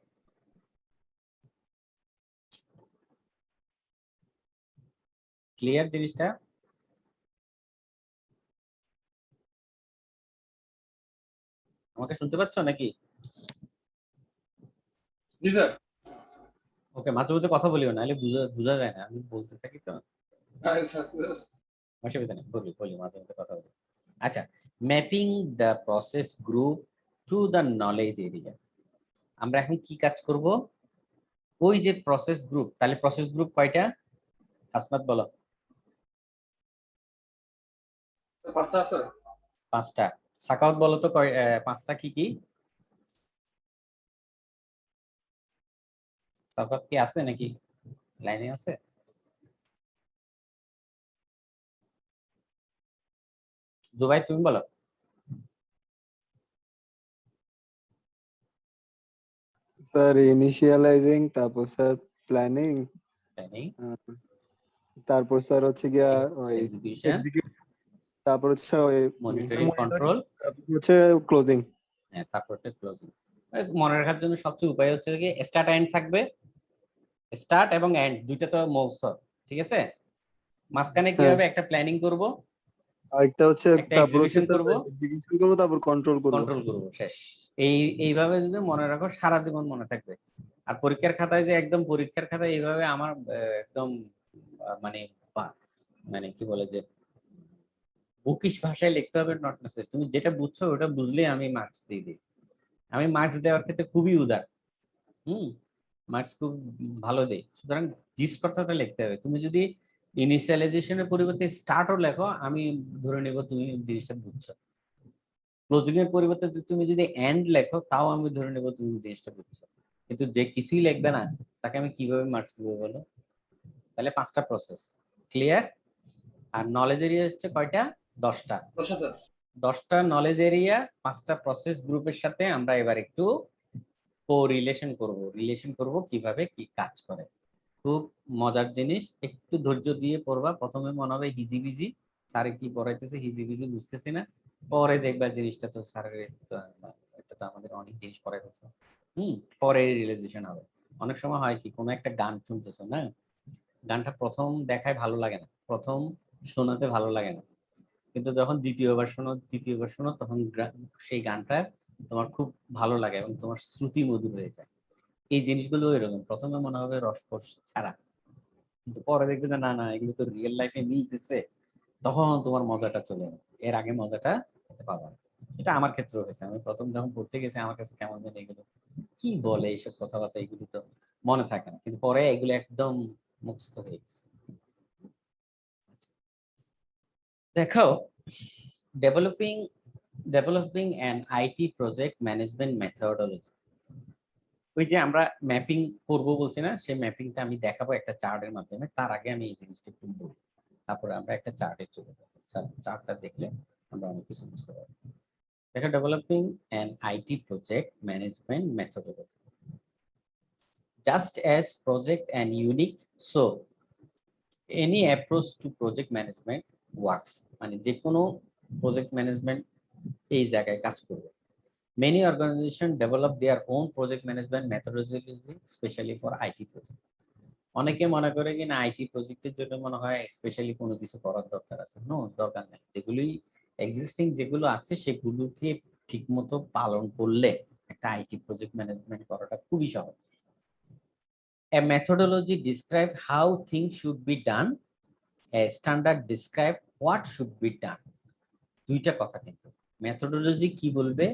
ক্লিয়ার জিনিসটা? আমাকে শুনতে পাচ্ছ নাকি? জি স্যার। ওকে, মাঝে মধ্যে কথা বলিও, নাহলে বোঝা যায় না, আমি বলতে থাকি তো। অসুবিধা নেই, বলি মাঝে মধ্যে কথা বলি। আচ্ছা, mapping the process group to the knowledge area. আমরা এখন কি কাজ করব, ওই যে প্রসেস গ্রুপ, তাহলে প্রসেস গ্রুপ কয়টা আসমাত বলো? 5টা স্যার। 5টা। সাকাওয়াত বলো তো 5টা কি কি? সাকাওয়াত কি আছে নাকি লাইনে আছে? জুবাই তুমি বলো। স্যার ইনিশিয়ালাইজিং, তারপর স্যার প্ল্যানিং, প্ল্যানিং, তারপর স্যার হচ্ছে গিয়া ওই এক্সিকিউশন, এক্সিকিউট, তারপর হচ্ছে মনিটরিং কন্ট্রোল, হচ্ছে ক্লোজিং। হ্যাঁ তারপর হচ্ছে ক্লোজিং। মনে রাখার জন্য সবচেয়ে উপায় হচ্ছে কি স্টার্ট এন্ড থাকবে, স্টার্ট এবং এন্ড দুইটা তো মৌসর, ঠিক আছে। মাঝখানে কি হ্যাঁ। হবে, একটা প্ল্যানিং করব, আরেকটা হচ্ছে একটা তারপর হচ্ছে এক্সিকিউশন করব, এক্সিকিউশন করব, তারপর কন্ট্রোল করব। কন্ট্রোল করব, শেষ। এইভাবে যদি মনে রাখো সারা জীবন মনে থাকবে। আর পরীক্ষার খাতায় যে একদম পরীক্ষার খাতায় এইভাবে আমার একদম মানে মানে কি বলে যে বুকিশ ভাষায় লিখতে হবে নট নেসেসারি। তুমি যেটা বুঝছো ওটা বুঝলে আমি মার্কস দিয়ে দিই। আমি মার্কস দেওয়ার ক্ষেত্রে খুবই উদার, মার্কস খুব ভালো দেই। সুতরাং জিস কথাটা লিখতে হবে। তুমি যদি ইনিশিয়ালাইজেশনের পরিবর্তে স্টার্টও লেখো, আমি ধরে নেব তুমি জিনিসটা বুঝছো। ক্লোজিং এর পরিবর্তে তুমি যদি এন্ড লেখো, তাও আমি ধরে নেব তুমি জিনিসটা বুঝছো। কিন্তু যে কিছুই লিখবে না তাকে আমি কিভাবে মার্কস দেবো বলো? তাহলে 5টা প্রসেস ক্লিয়ার। আর নলেজ এরিয়া হচ্ছে কয়টা? 10টা। 10টা নলেজ এরিয়া, 5টা প্রসেস গ্রুপের সাথে আমরা এবার একটু রিলেশন করব কিভাবে কি কাজ করে। খুব মজার জিনিস, একটু ধৈর্য দিয়ে পড়বা। প্রথমে মনে হবে হিজিবিজি, স্যারে কি পড়াইতেছে হিজিবিজি বুঝতেছি না, পরে দেখবা জিনিসটা তো স্যারের এটা তো আমাদের অনেক জিনিস পড়াইতেছে। পরে রিয়েলাইজেশন হবে। অনেক সময় হয় কি, কোনো একটা গান শুনতেছো না, গানটা প্রথম দেখায় ভালো লাগে না, প্রথম শোনাতে ভালো লাগে না, কিন্তু যখন দ্বিতীয়বার শোনো তখন সেই গানটা তোমার খুব ভালো লাগে এবং তোমার শ্রুতি মধুর হয়ে যায়। এই জিনিসগুলো এরকম, প্রথমে মনে হবে রসকস ছাড়া, কিন্তু পরে দেখবে যে না না এগুলো তো রিয়েল লাইফে মিলতেছে, তখন তোমার মজাটা চলে যাবে। এর আগে মজাটা পেতে পারবে না। এটা আমার ক্ষেত্রেও হয়েছে। আমি প্রথম যখন পড়তে গেছি আমার কাছে কেমন যেন এগুলো কি বলে, এইসব কথাবার্তা এগুলো তো মনে থাকে না, কিন্তু পরে এগুলো একদম মুখস্থ হয়ে গেছে। দেখো, developing an IT project management methodology. ওই যে আমরা ম্যাপিং করব বলছি না, সেই ম্যাপিংটা আমি দেখাবো একটা চার্টের মাধ্যমে। তার আগে আমি এই জিনিসটা একটু বলি, তারপরে আমরা একটা চার্টে চলে যাবো। চার্টটা দেখলে আমরা অনেক কিছু বুঝতে পারবো। দেখো, developing an IT project management methodology, just as project and unique, so any approach to project management works. মানে যে কোনো প্রজেক্ট ম্যানেজমেন্ট এই জায়গায় কাজ করবে। Many organizations develop their own project management methodology, especially for IT project. অনেকে মনে করে কিনা আইটি প্রজেক্টের জন্য মনে হয় স্পেশালি কোনো কিছু করার দরকার আছে। নো, দরকার নেই। যেগুলি এক্সিস্টিং যেগুলো আছে সেগুলোকে ঠিকমতো পালন করলে একটা আইটি প্রজেক্ট ম্যানেজমেন্ট করাটা খুবই সহজ। A methodology describe how things should be done, a standard describe what should be done. দুইটা কথা কিন্তু। মেথোডোলজি কি বলবে,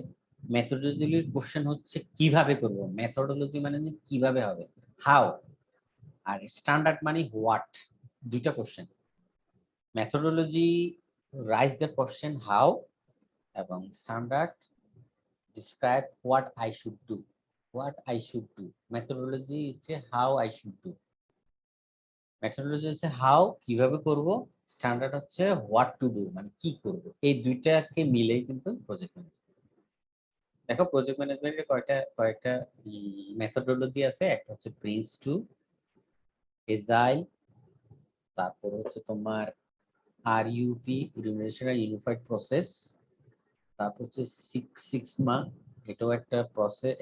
মেথোডোলজির কোশ্চেন হচ্ছে কিভাবে করব। মেথোডোলজি মানে কিভাবে হবে, হাউ। আর স্ট্যান্ডার্ড মানে হোয়াট, দুইটা question. Methodology raise the question how, এবং standard describe what I should do. Methodology হচ্ছে how I should do. Methodology হচ্ছে হাউ কিভাবে করব, স্ট্যান্ডার্ড হচ্ছে হোয়াট টু ডু মানে কি করব। এই দুইটাকে মিলেই কিন্তু প্রজেক্ট ম্যানেজমেন্ট। দেখো, প্রজেক্ট ম্যানেজমেন্টের কয়েকটা মেথোডোলজি আছে। একটা হচ্ছে প্রিন্স2, এজাইল, তারপর হচ্ছে তোমার আরইউপি, রিলেশনাল ইউনিফাইড প্রসেস, তারপর হচ্ছে সিক্স সিগমা, এটাও একটা প্রসেস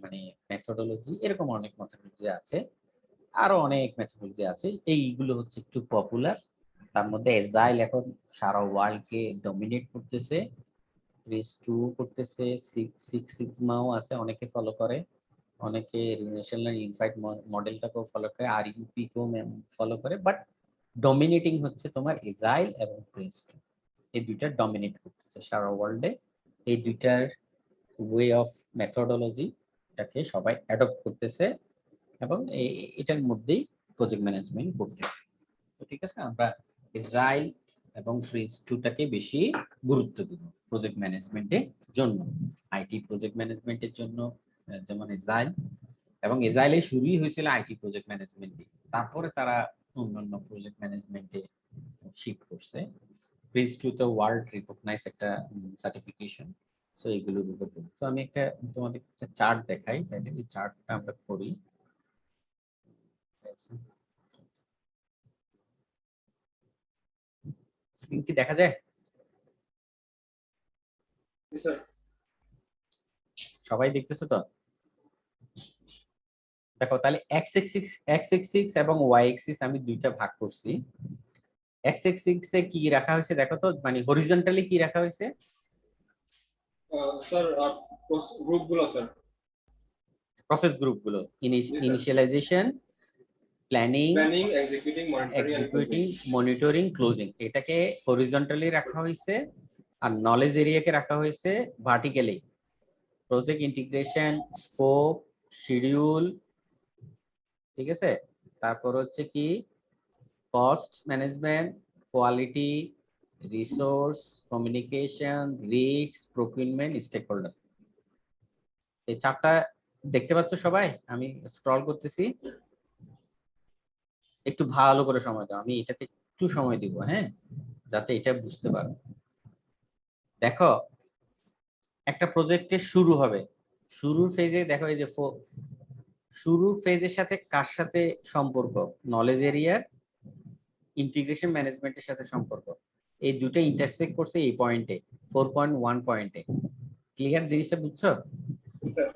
মানে মেথোডোলজি। এরকম অনেক মেথোডোলজি আছে, আরো অনেক মেথোডোলজি আছে। এইগুলো হচ্ছে একটু পপুলার। তার মধ্যে এজাইল এখন সারা ওয়ার্ল্ডকে ডমিনেট করতেছে, প্রিন্স2 করতেছে, সিক্স সিগমাও আছে, অনেকে ফলো করে, অনেকে রিলেশনাল ইউনিফাইড মডেলটাকেও ফলো করে, আরইউপি কেও ফলো করে, বাট ডমিনেটিং হচ্ছে তোমার এজাইল এবং প্রিন্স2। এই দুইটা ডমিনেট করতেছে সারা ওয়ার্ল্ডে। এই দুইটার ওয়ে অফ মেথোডোলজি এটাকে সবাই অ্যাডপ্ট করতেছে এবং এটার মধ্যেই প্রজেক্ট ম্যানেজমেন্ট করতেছে। তো ঠিক আছে, আমরা এজাইল এবং প্রিন্স2টাকে বেশি গুরুত্ব দিব প্রজেক্ট ম্যানেজমেন্টের জন্য। আইটি প্রজেক্ট ম্যানেজমেন্টের জন্য যেমন এজাইল, এবং এজাইলে শুরুই হয়েছিল আইটি প্রজেক্ট ম্যানেজমেন্ট, তারপরে তারা অন্যান্য প্রজেক্ট ম্যানেজমেন্টে শিফট করছে। প্রিন্স2 তো ওয়ার্ল্ড রিকগনাইজ একটা সার্টিফিকেশন। সো এগুলোর উপর তো আমি তোমাদের একটা চার্ট দেখাই, তাহলে এই চার্টটা আমরা করি। স্ক্রিন কি দেখা যায়? স্যার সবাই দেখতেছো তো? দেখো তাহলে এক্স এক্সিস এবং ওয়াই এক্সিস আমি দুইটা ভাগ করছি। এক্স এক্সিসে কি রাখা হয়েছে দেখো তো, মানে হরিজন্টালি কি রাখা হয়েছে? স্যার গ্রুপগুলো স্যার। প্রসেস গ্রুপগুলো, sir. Initialization, planning, planning, executing, monitoring and executing, monitoring, closing, এটাকে হরিজন্টালি রাখা হয়েছে। আর নলেজ এরিয়াকে রাখা হয়েছে vertically. Project integration, scope, schedule, ঠিক আছে। তারপর হচ্ছে কি cost management, quality, resource, communication, risk, procurement, stakeholder. এই চারটা দেখতে পাচ্ছ সবাই? আমি স্ক্রল করতেছি, একটু ভালো করে সময় দাও, আমি এটাতে একটু সময় দিব, হ্যাঁ, যাতে এটা বুঝতে পারো। দেখো একটা প্রজেক্টের শুরু হবে, শুরুর ফেজে দেখো এই যে শুরুর ফেজের সাথে কার সাথে সম্পর্ক? নলেজ এরিয়ার, ইন্টিগ্রেশন ম্যানেজমেন্টের সাথে সম্পর্ক। এই দুটো ইন্টারসেক্ট করছে এই পয়েন্টে, 4.1 পয়েন্টে। ক্লিয়ার জিনিসটা বুঝছো? স্যার।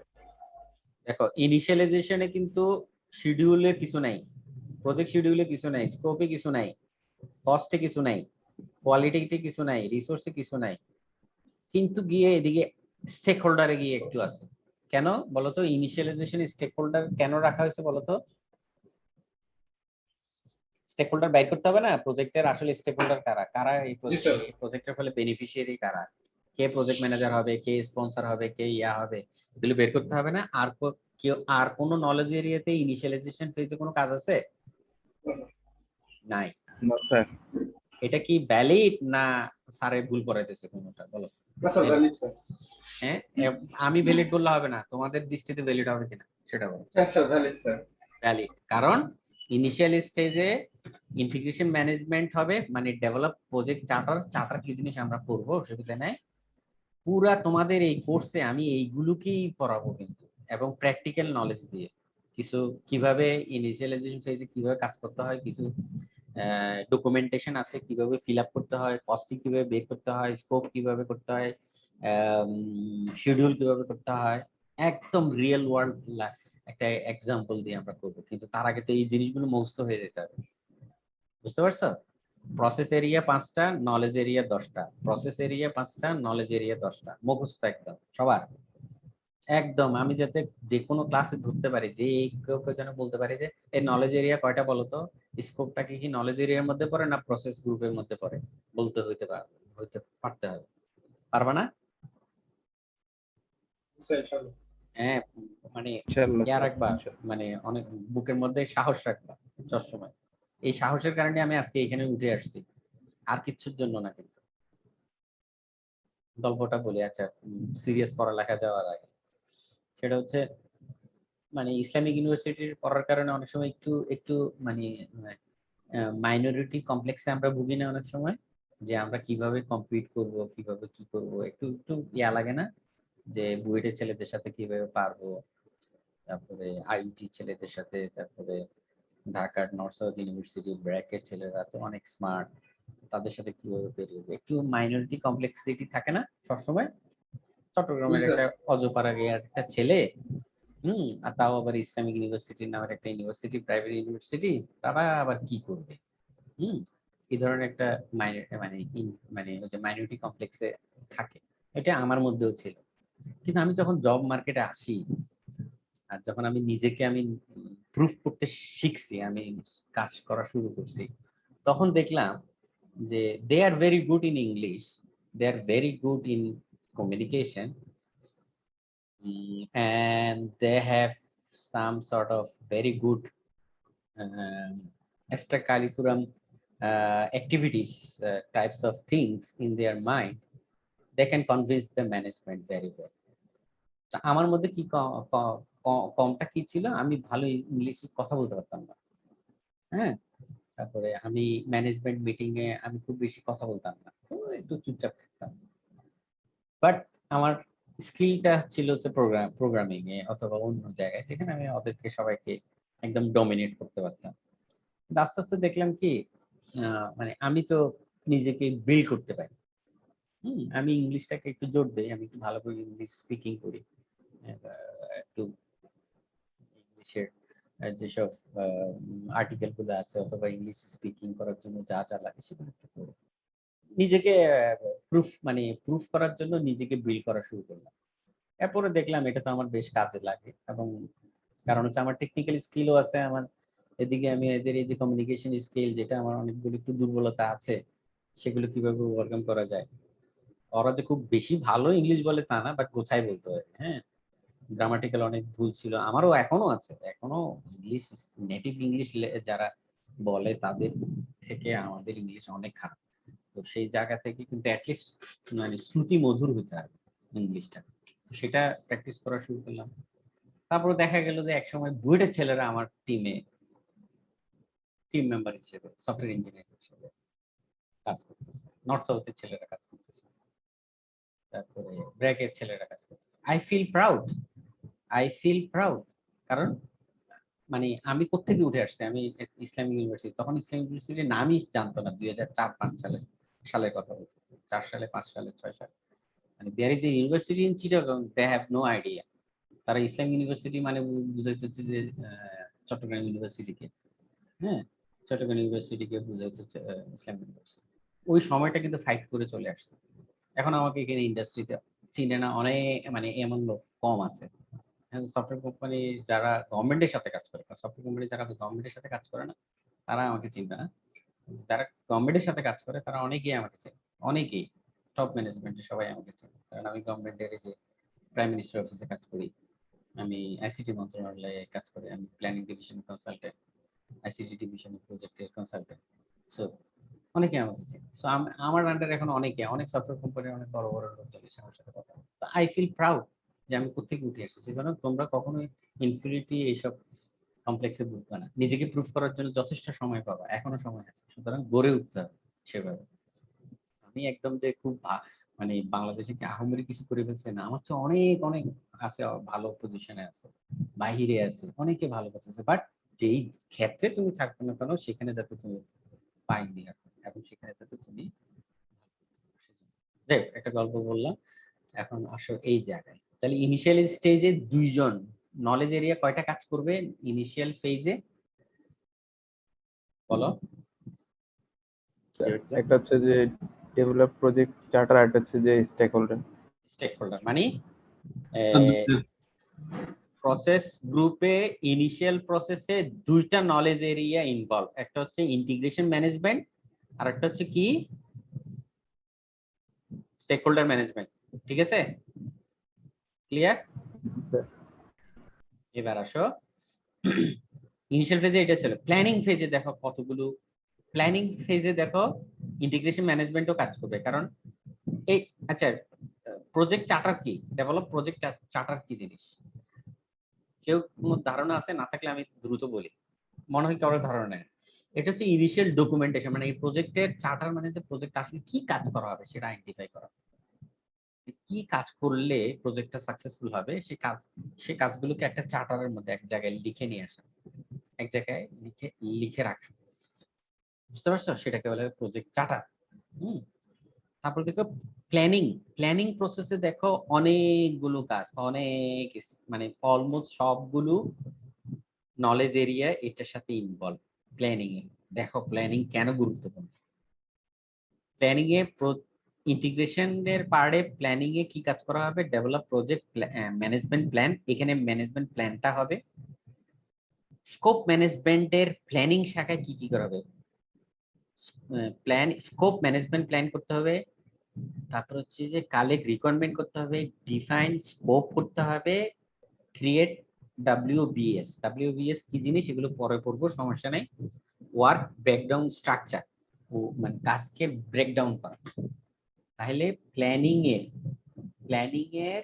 দেখো ইনিশিয়ালাইজেশনে কিন্তু শিডিউলে কিছু নাই, প্রজেক্ট শিডিউলে কিছু নাই, স্কোপে কিছু নাই, কস্টে কিছু নাই, কোয়ালিটিতে কিছু নাই, রিসোর্সে কিছু নাই, কিন্তু গিয়ে এদিকে স্টেক হোল্ডারে গিয়ে একটু আছে। কেন বলতো? ইনিশিয়ালাইজেশন স্টেক হোল্ডার কেন রাখা হয়েছে বলতো? স্টেক হোল্ডার বাইর করতে হবে না, প্রজেক্টের আসলে স্টেক হোল্ডার কারা কারা, এই প্রজেক্টের ফলে বেনিফিশিয়ারি কারা, কে প্রজেক্ট ম্যানেজার হবে, কে স্পন্সর হবে, কে ইয়া হবে, এগুলো বের করতে হবে না। আর কেউ আর কোনো নলেজ এরিয়াতে ইনিশিয়ালাইজেশন ফেজে কোনো কাজ আছে? নাই। No, sir. এটা কি ভ্যালিড না স্যারে ভুল করাইতেছে কোনোটা বলো? না স্যার, ভ্যালিড স্যার। হ্যাঁ, আমি ভ্যালিড বললে হবে না, তোমাদের দৃষ্টিতে ভ্যালিড হবে কিনা সেটা বলো। হ্যাঁ স্যার, ভ্যালিড স্যার। ভ্যালিড, কারণ ইনিশিয়াল স্টেজে ইন্টিগ্রেশন ম্যানেজমেন্ট হবে, মানে ডেভেলপ প্রজেক্ট চার্টার কি জিনিস আমরা করবো অসুবিধা নাই। পুরা তোমাদের এই কোর্সে আমি এইগুলোকেই পড়াবো কিন্তু, এবং প্র্যাকটিক্যাল নলেজ দিয়ে কিছু কিভাবে ইনিশিয়ালাইজেশন ফেজে কিভাবে কাজ করতে হয়, কিছু ডকুমেন্টেশন আছে কিভাবে ফিল আপ করতে হয়, কস্টিং কিভাবে বের করতে হয়, স্কোপ কিভাবে করতে হয়, শিডিউল কিভাবে করতে হয়, একদম রিয়েল ওয়ার্ল্ড একটা এক্সাম্পল দিয়ে আমরা করবো। কিন্তু তার আগে তো এই জিনিসগুলো মুখস্থ হয়ে যেতে হবে, বুঝতে পারছো? প্রসেস এরিয়া 5টা, নলেজ এরিয়া 10টা, প্রসেস এরিয়া 5টা, নলেজ এরিয়া 10টা, মুখস্থ একদম সবার। একদম আমি যাতে যে কোনো ক্লাসে ধরতে পারি, যে কেউ যেন বলতে পারে যে এই নলেজ এরিয়া কয়টা বলো তো, স্কোপটা কি নলেজ এরিয়ার মধ্যে পড়ে না প্রসেস গ্রুপের মধ্যে পড়ে, বলতে হইতে পারতে হবে। পারবা না? স্যার ইনশাআল্লাহ। হ্যাঁ, মানে Inshallah, ইয়া sir. রাখবা, Inshallah. মানে অনেক বুকের মধ্যে সাহস রাখবা সবসময়। এই সাহসের কারণে আমি আজকে এখানে উঠে আসছি, আর কিচ্ছুর জন্য না। কিন্তু গল্পটা বলি, আচ্ছা সিরিয়াস পড়ালেখা যাওয়ার আগে, সেটা হচ্ছে মানে ইসলামিক ইউনিভার্সিটির পড়ার কারণে অনেক সময় একটু একটু মানে মাইনরিটি কমপ্লেক্সে আমরা ভুগি না অনেক সময়, যে আমরা কিভাবে কম্পিট করব, কিভাবে কি করব, একটু একটু ইয়া লাগে না, যে বুয়েটের ছেলেদের সাথে কিভাবে পারবো, তারপরে আইটি ছেলেদের সাথে, তারপরে ঢাকার নর্থ সাউথ ইউনিভার্সিটি ব্র্যাকের ছেলেরা তো অনেক স্মার্ট, তাদের সাথে কিভাবে পেরোবে, একটু মাইনরিটি কমপ্লেক্সিটি থাকে না সবসময়। চট্টগ্রামের একটা অজপাড়া একটা ছেলে, আর তাও আবার ইসলামিক ইউনিভার্সিটি নামের একটা ইউনিভার্সিটি, প্রাইভেট ইউনিভার্সিটি, তারা আবার কি করবে? এই ধরনের একটা মানে ওই যে মাইনরিটি কমপ্লেক্সে থাকে, এটা আমার মধ্যেও ছিল। কিন্তু আমি যখন জব মার্কেটে আসি, আর যখন আমি নিজেকে আমি প্রুফ করতে শিখছি, আমি কাজ করা শুরু করছি, তখন দেখলাম যে they are very good in English, they are very good in communication, and they have some sort of very good extracurriculum activities, types of things in their mind. They can convince the management very well. তো আমার মধ্যে কি কমটা কি ছিল? আমি ভালো ইংলিশে কথা বলতে পারতাম না, হ্যাঁ। তারপরে আমি ম্যানেজমেন্ট মিটিং এ আমি খুব বেশি কথা বলতাম না, তো একটু চুপচাপ থাকতাম। বাট আমার স্কিলটা ছিল হচ্ছে প্রোগ্রামিং এ অথবা অন্য জায়গায়, যেখানে আমি ওদেরকে সবাইকে একদম ডমিনেট করতে পারতাম। আস্তে আস্তে দেখলাম কি, মানে আমি তো নিজেকে বিল্ড করতে পারি, আমি ইংলিশটাকে একটু জোর দেই, আমি একটু ভালো করে ইংলিশ স্পিকিং করি, একটু ইংলিশের যেসব আর্টিকেল গুলো আছে অথবা ইংলিশ স্পিকিং করার জন্য যা যা লাগে সেগুলো একটু করি। নিজেকে প্রুফ করার জন্য নিজেকে বিল্ড করা শুরু করলাম। এরপরে দেখলাম এটা তো আমার বেশ কাজে লাগে, এবং কারণ হচ্ছে আমার টেকনিক্যাল স্কিলও আছে, আমার এদিকে আমি এদের এই যে কমিউনিকেশন স্কিল, যেটা আমার অনেকগুলো একটু দুর্বলতা আছে, সেগুলো কিভাবে ওভারকাম করা যায়। ওরা যে খুব বেশি ভালো ইংলিশ বলে তা না, বাট গোছায় বলতে হয়। হ্যাঁ, গ্রামাটিক্যাল অনেক ভুল ছিল, আমারও এখনো আছে, এখনো ইংলিশ নেটিভ ইংলিশ যারা বলে তাদের থেকে আমাদের ইংলিশ অনেক খারাপ। তো সেই জায়গা থেকে কিন্তু অ্যাটলিস্ট শ্রুতি মধুর হতে হবে ইংলিশটা, তো সেটা প্র্যাকটিস করা শুরু করলাম। তারপরে দেখা গেল যে একসময় বুয়েটের ছেলেরা আমার টিম মেম্বার হিসেবে, সফটওয়্যার ইঞ্জিনিয়ার হিসেবে কাজ করতেছে, নর্থ সাউথের ছেলেরা কাজ করতেছে, তারপরে ব্র্যাকের ছেলেরা কাজ করতেছে। আই ফিল প্রাউড, কারণ আমি কোত্থেকে উঠে আসছি, আমি ইসলামিক ইউনিভার্সিটি, তখন ইসলামিক ইউনিভার্সিটির নামই জানতো না, 2004-5 সালের কথা বলতেছি, 4 সালে, 5 সালে, 6 সালে। There is a university in Chittagong, they have no idea. তারা ইসলামিক ইউনিভার্সিটি বুঝাইতে হচ্ছে যে চট্টগ্রাম ইউনিভার্সিটিকে, হ্যাঁ, চট্টগ্রাম ইউনিভার্সিটিকে বুঝাইতে হচ্ছে ইসলামিক ইউনিভার্সিটি। ওই সময়টা কিন্তু ফাইট করে চলে আসছে। এখন আমাকে এখানে ইন্ডাস্ট্রিতে চিনে না অনেক, এমন লোক কম আছে। সফটওয়্যার কোম্পানি যারা গভর্নমেন্টের সাথে কাজ করে, সফটওয়্যার কোম্পানি যারা গভর্নমেন্টের সাথে কাজ করে না, তারা আমাকে চিনবে না। যারা গভর্নমেন্টের সাথে কাজ করে তারা অনেকেই আমাকে চেনে, অনেকেই টপ ম্যানেজমেন্টের সবাই আমাকে চেনে, কারণ আমি গভর্নমেন্টের যে প্রাইম মিনিস্টার অফিসে কাজ করি, আমি আইসিটি মন্ত্রণালয়ে কাজ করি, আমি planning division consultant, ICT division প্রজেক্টের কনসালটেন্ট। সো অনেকে আমাকে চেনে। সো আমার আন্ডারে এখন অনেক সফটওয়্যার কোম্পানির অনেক বড় বড় লোক চলে আমার সাথে কথা বলে। তো আই ফিল প্রাউড যে আমি কোথেকে উঠে এসেছি। সেজন্য তোমরা কখনোই ইনফিনিটি এইসব কমপ্লেক্সে বুঝবে না, নিজেকে প্রুফ করার জন্য যথেষ্ট সময় পাবা, এখনো সময় আছে, সুতরাং গড়ে উঠতে হবে সেভাবে। আমি একদম যে খুব বাংলাদেশে কি আহামরি কিছু করে ফেলছে না, আমার তো অনেক অনেক আছে, ভালো পজিশনে আছে, বাহিরে আছে, অনেকে ভালো করতেছে, বাট যেই ক্ষেত্রে তুমি থাকবে না কেন সেখানে যাতে তুমি পাইনি এবং সেখানে যাতে তুমি যাই হোক, একটা গল্প বললাম। এখন আসো এই জায়গায়, তাহলে ইনিশিয়াল স্টেজে দুইজন নলেজ এরিয়া কয়টা কাজ করবে ইনিশিয়াল ফেজে বলো? একটা হচ্ছে যে ডেভেলপ প্রজেক্ট চার্টার, আর একটা হচ্ছে যে স্টেক হোল্ডার। প্রসেস গ্রুপে ইনিশিয়াল প্রসেসে দুইটা নলেজ এরিয়া ইনভলভ, একটা হচ্ছে ইন্টিগ্রেশন ম্যানেজমেন্ট আর একটা হচ্ছে কি স্টেক হোল্ডার ম্যানেজমেন্ট। ঠিক আছে, ক্লিয়ার? এবার আসো ইনিশিয়াল ফেজে এটা ছিল। প্ল্যানিং ফেজে দেখো কতগুলো, প্ল্যানিং ফেজে দেখো ইন্টিগ্রেশন ম্যানেজমেন্টও কাজ করবে, কারণ এই আচ্ছা প্রজেক্ট চার্টার কি, ডেভেলপ প্রজেক্ট চার্টার কি জিনিস কেউ কোনো ধারণা আছে? না থাকলে আমি দ্রুত বলি, মনে হয় কারোর ধারণা নেই। এটা হচ্ছে ইনিশিয়াল ডকুমেন্টেশন, এই প্রজেক্টের চার্টার যে প্রজেক্ট আসলে কি কাজ করা হবে সেটা আইডেন্টিফাই করা, কি কাজ করলে প্রজেক্টটা সাকসেসফুল হবে, সেই কাজগুলোকে একটা চার্টারের মধ্যে এক জায়গায় লিখে নিয়ে আসা, এক জায়গায় লিখে রাখা, বুঝতে পারছো? সেটাকে বলে প্রজেক্ট চার্টার। তারপর দেখো প্ল্যানিং প্রসেসে দেখো অনেকগুলো কাজ, অনেক অলমোস্ট সবগুলো নলেজ এরিয়া এটার সাথে ইনভলভ। প্ল্যানিং এ দেখো প্ল্যানিং কেন গুরুত্বপূর্ণ। প্ল্যানিং এ ইন্টিগ্রেশনের পার্টে প্ল্যানিং এ কি কাজ করা হবে? Develop project management plan. এখানে ম্যানেজমেন্ট প্ল্যানটা হবে। স্কোপ ম্যানেজমেন্টের প্ল্যানিং শাখায় কি করা হবে? স্কোপ ম্যানেজমেন্ট প্ল্যান করতে হবে, তারপর হচ্ছে যে কালেক্ট রিকোয়ারমেন্ট করতে হবে, ডিফাইন স্কোপ করতে হবে, ক্রিয়েট WBS কি জিনিস এগুলো পরে পড়বো, সমস্যা নাই। ওয়ার্ক ব্রেকডাউন স্ট্রাকচার, কাজকে ব্রেকডাউন করা। তাহলে প্ল্যানিং এর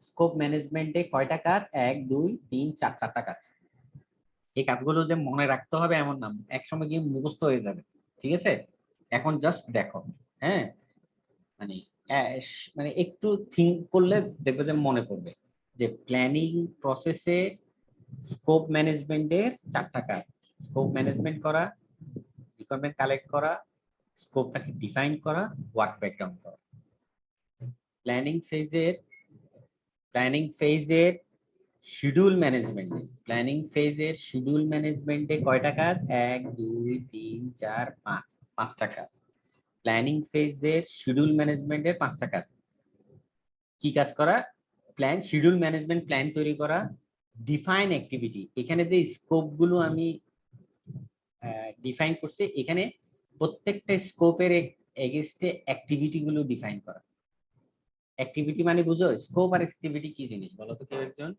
স্কোপ ম্যানেজমেন্টে কয়টা কাজ? 1 2 3 4 4টা কাজ। এই কাজগুলো যে মনে রাখতে হবে এমন না, একসময় গিয়ে মুখস্থ হয়ে যাবে। ঠিক আছে, এখন জাস্ট দেখো, হ্যাঁ, একটু থিঙ্ক করলে দেখবে যে মনে পড়বে যে প্ল্যানিং প্রসেসে স্কোপ ম্যানেজমেন্টের 4টা কাজ: স্কোপ ম্যানেজমেন্ট করা, রিকোয়ারমেন্ট কালেক্ট করা, স্কোপটাকে ডিফাইন করা, ওয়ার্ক ব্রেকডাউন করা। প্ল্যানিং ফেজের শিডিউল ম্যানেজমেন্টে কয়টা কাজ? 1 2 3 4 5 5টা কাজ। প্ল্যানিং ফেজের শিডিউল ম্যানেজমেন্টের 5টা কাজ। কি কাজ করা? শিডিউল ম্যানেজমেন্ট প্ল্যান তৈরি করা, ডিফাইন অ্যাক্টিভিটি। এখানে যে স্কোপ গুলো আমি ডিফাইন করছি, এখানে প্রত্যেকটা স্কোপের এগেইনস্টে অ্যাক্টিভিটি গুলো ডিফাইন করা। অ্যাক্টিভিটি মানে বুঝো? স্কোপ আর অ্যাক্টিভিটি কি জিনিস বলো তো কেউ একজন?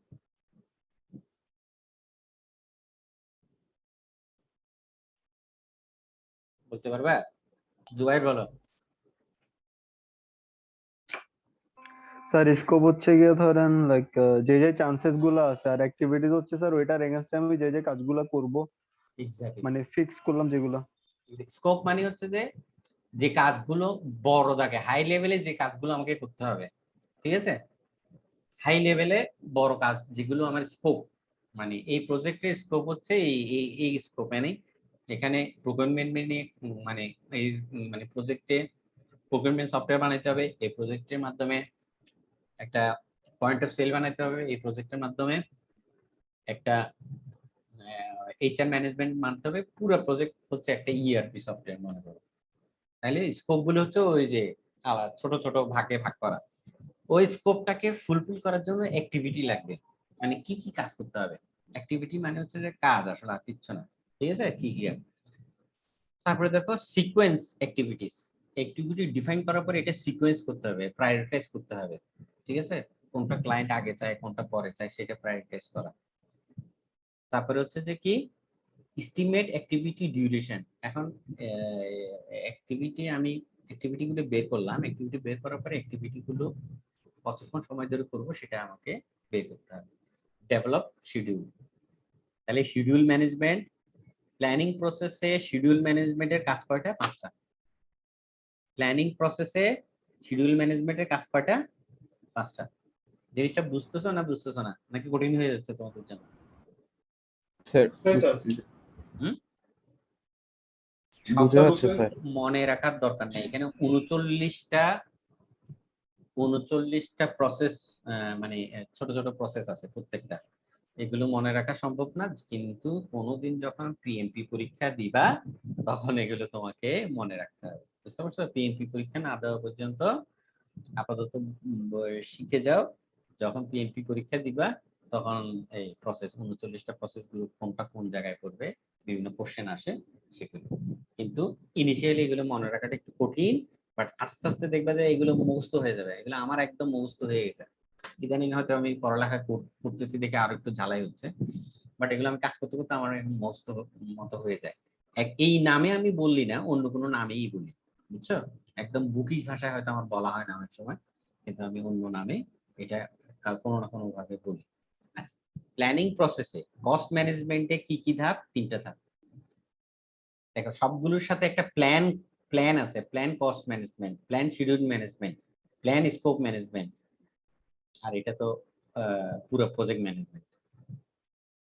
বলতে পারবা? জুবাইর বলো। স্যার স্কোপ হচ্ছে গিয়ে ধরেন লাইক যে যে চান্সেস গুলো আছে, আর অ্যাক্টিভিটিস হচ্ছে স্যার ওইটার এগেইনস্টে আমি যে যে কাজগুলো করব, এক্স্যাক্টলি। মানে ফিক্স করলাম যেগুলো। স্কোপ মানে হচ্ছে যে কাজগুলো বড় থাকে, হাই লেভেলে যে কাজগুলো আমাকে করতে হবে, ঠিক আছে? হাই লেভেলে বড় কাজ যেগুলো আমার স্কোপ, মানে এই প্রজেক্টের স্কোপ হচ্ছে এই স্কোপ। মানে এখানে প্রোগ্রামিং মানে এই মানে প্রজেক্টে প্রোগ্রামিং সফটওয়্যার বানাইতে হবে, এই প্রজেক্টের মাধ্যমে একটা পয়েন্ট অফ সেল বানাইতে হবে, এই প্রজেক্টের মাধ্যমে একটা এইচআর ম্যানেজমেন্ট মানতে হবে। পুরো প্রজেক্ট হচ্ছে একটা ইআরপি সফটওয়্যার মনে করো। তাহলে স্কোপ গুলো হচ্ছে ওই যে ছোট ছোট ভাগে ভাগ করা। ওই স্কোপটাকে ফুলফিল করার জন্য অ্যাক্টিভিটি লাগবে, মানে কি কি কাজ করতে হবে। অ্যাক্টিভিটি মানে হচ্ছে যে কাজ, আসলে আর কিচ্ছু না, ঠিক আছে? কি কি। তারপরে দেখো সিকোয়েন্স অ্যাক্টিভিটিস। অ্যাক্টিভিটি ডিফাইন করার পরে এটা সিকোয়েন্স করতে হবে, প্রায়োরিটাইজ করতে হবে, ঠিক আছে? কোনটা ক্লায়েন্ট আগে চায়, কোনটা পরে চায়, সেটা প্রায়োরিটাইজ করা। তারপরে হচ্ছে যে কি এস্টিমেট অ্যাক্টিভিটি ডিউরেশন। এখন অ্যাক্টিভিটি গুলো বের করলাম, অ্যাক্টিভিটি বের করার পরে অ্যাক্টিভিটি গুলো কতক্ষণ সময় ধরে করব সেটা আমাকে বের করতে হবে। Develop schedule. তাহলে শিডিউল ম্যানেজমেন্ট, প্ল্যানিং প্রসেসে শিডিউল ম্যানেজমেন্টের কাজ কয়টা? 5টা। প্ল্যানিং প্রসেসে শিডিউল ম্যানেজমেন্টের কাজ কয়টা? 5টা। জিনিসটা বুঝতেছো না নাকি কঠিন হয়ে যাচ্ছে তোমাদের জন্য? স্যার স্যার, বুঝতেছি স্যার। হুম? বুঝে সবটা যাচ্ছে স্যার। মনে রাখার দরকার নেই। এখানে 39টা প্রসেস, মানে ছোট ছোট প্রসেস আছে প্রত্যেকটা। এগুলো মনে রাখা সম্ভব না, কিন্তু কোনোদিন যখন পিএমপি পরীক্ষা দিবা তখন এগুলো তোমাকে মনে রাখতে হবে। বুঝতে পারছো? পিএমপি পরীক্ষা না দেওয়া পর্যন্ত আপাতত শিখে যাও। যখন পিএমপি পরীক্ষা দিবা তখন এই 39টা প্রসেস গুলো কোনটা কোন জায়গায় করবে, বিভিন্ন কোশ্চেন আসে সেগুলো। কিন্তু ইনিশিয়ালি এগুলো মনে রাখাটা একটু কঠিন, বাট আস্তে আস্তে দেখবা যে এগুলো মুখস্থ হয়ে যাবে। এগুলো আমার একদম মুখস্থ হয়ে গেছে। ইদানিং হয়তো আমি পড়ালেখা করতেছি দেখে আরো একটু ঝালাই হচ্ছে, বাট এগুলো আমি কাজ করতে করতে আমার মুখস্থ মতো হয়ে যায়। এই নামে আমি বললি না, অন্য কোনো নামেই বলি, বুঝছো? একদম বুকিশ ভাষায় হয়তো আমার বলা হয় না অনেক সময়, কিন্তু আমি অন্য নামে এটা কোনো না কোনো ভাবে বলি। আচ্ছা, প্ল্যানিং প্রসেসে কস্ট ম্যানেজমেন্টে কি কি ধাপ? 3টা ধাপ। দেখো সবগুলোর সাথে একটা প্ল্যান আছে। Plan cost management, plan schedule management, plan scope management, আর এটা তো পুরো প্রজেক্ট ম্যানেজমেন্ট।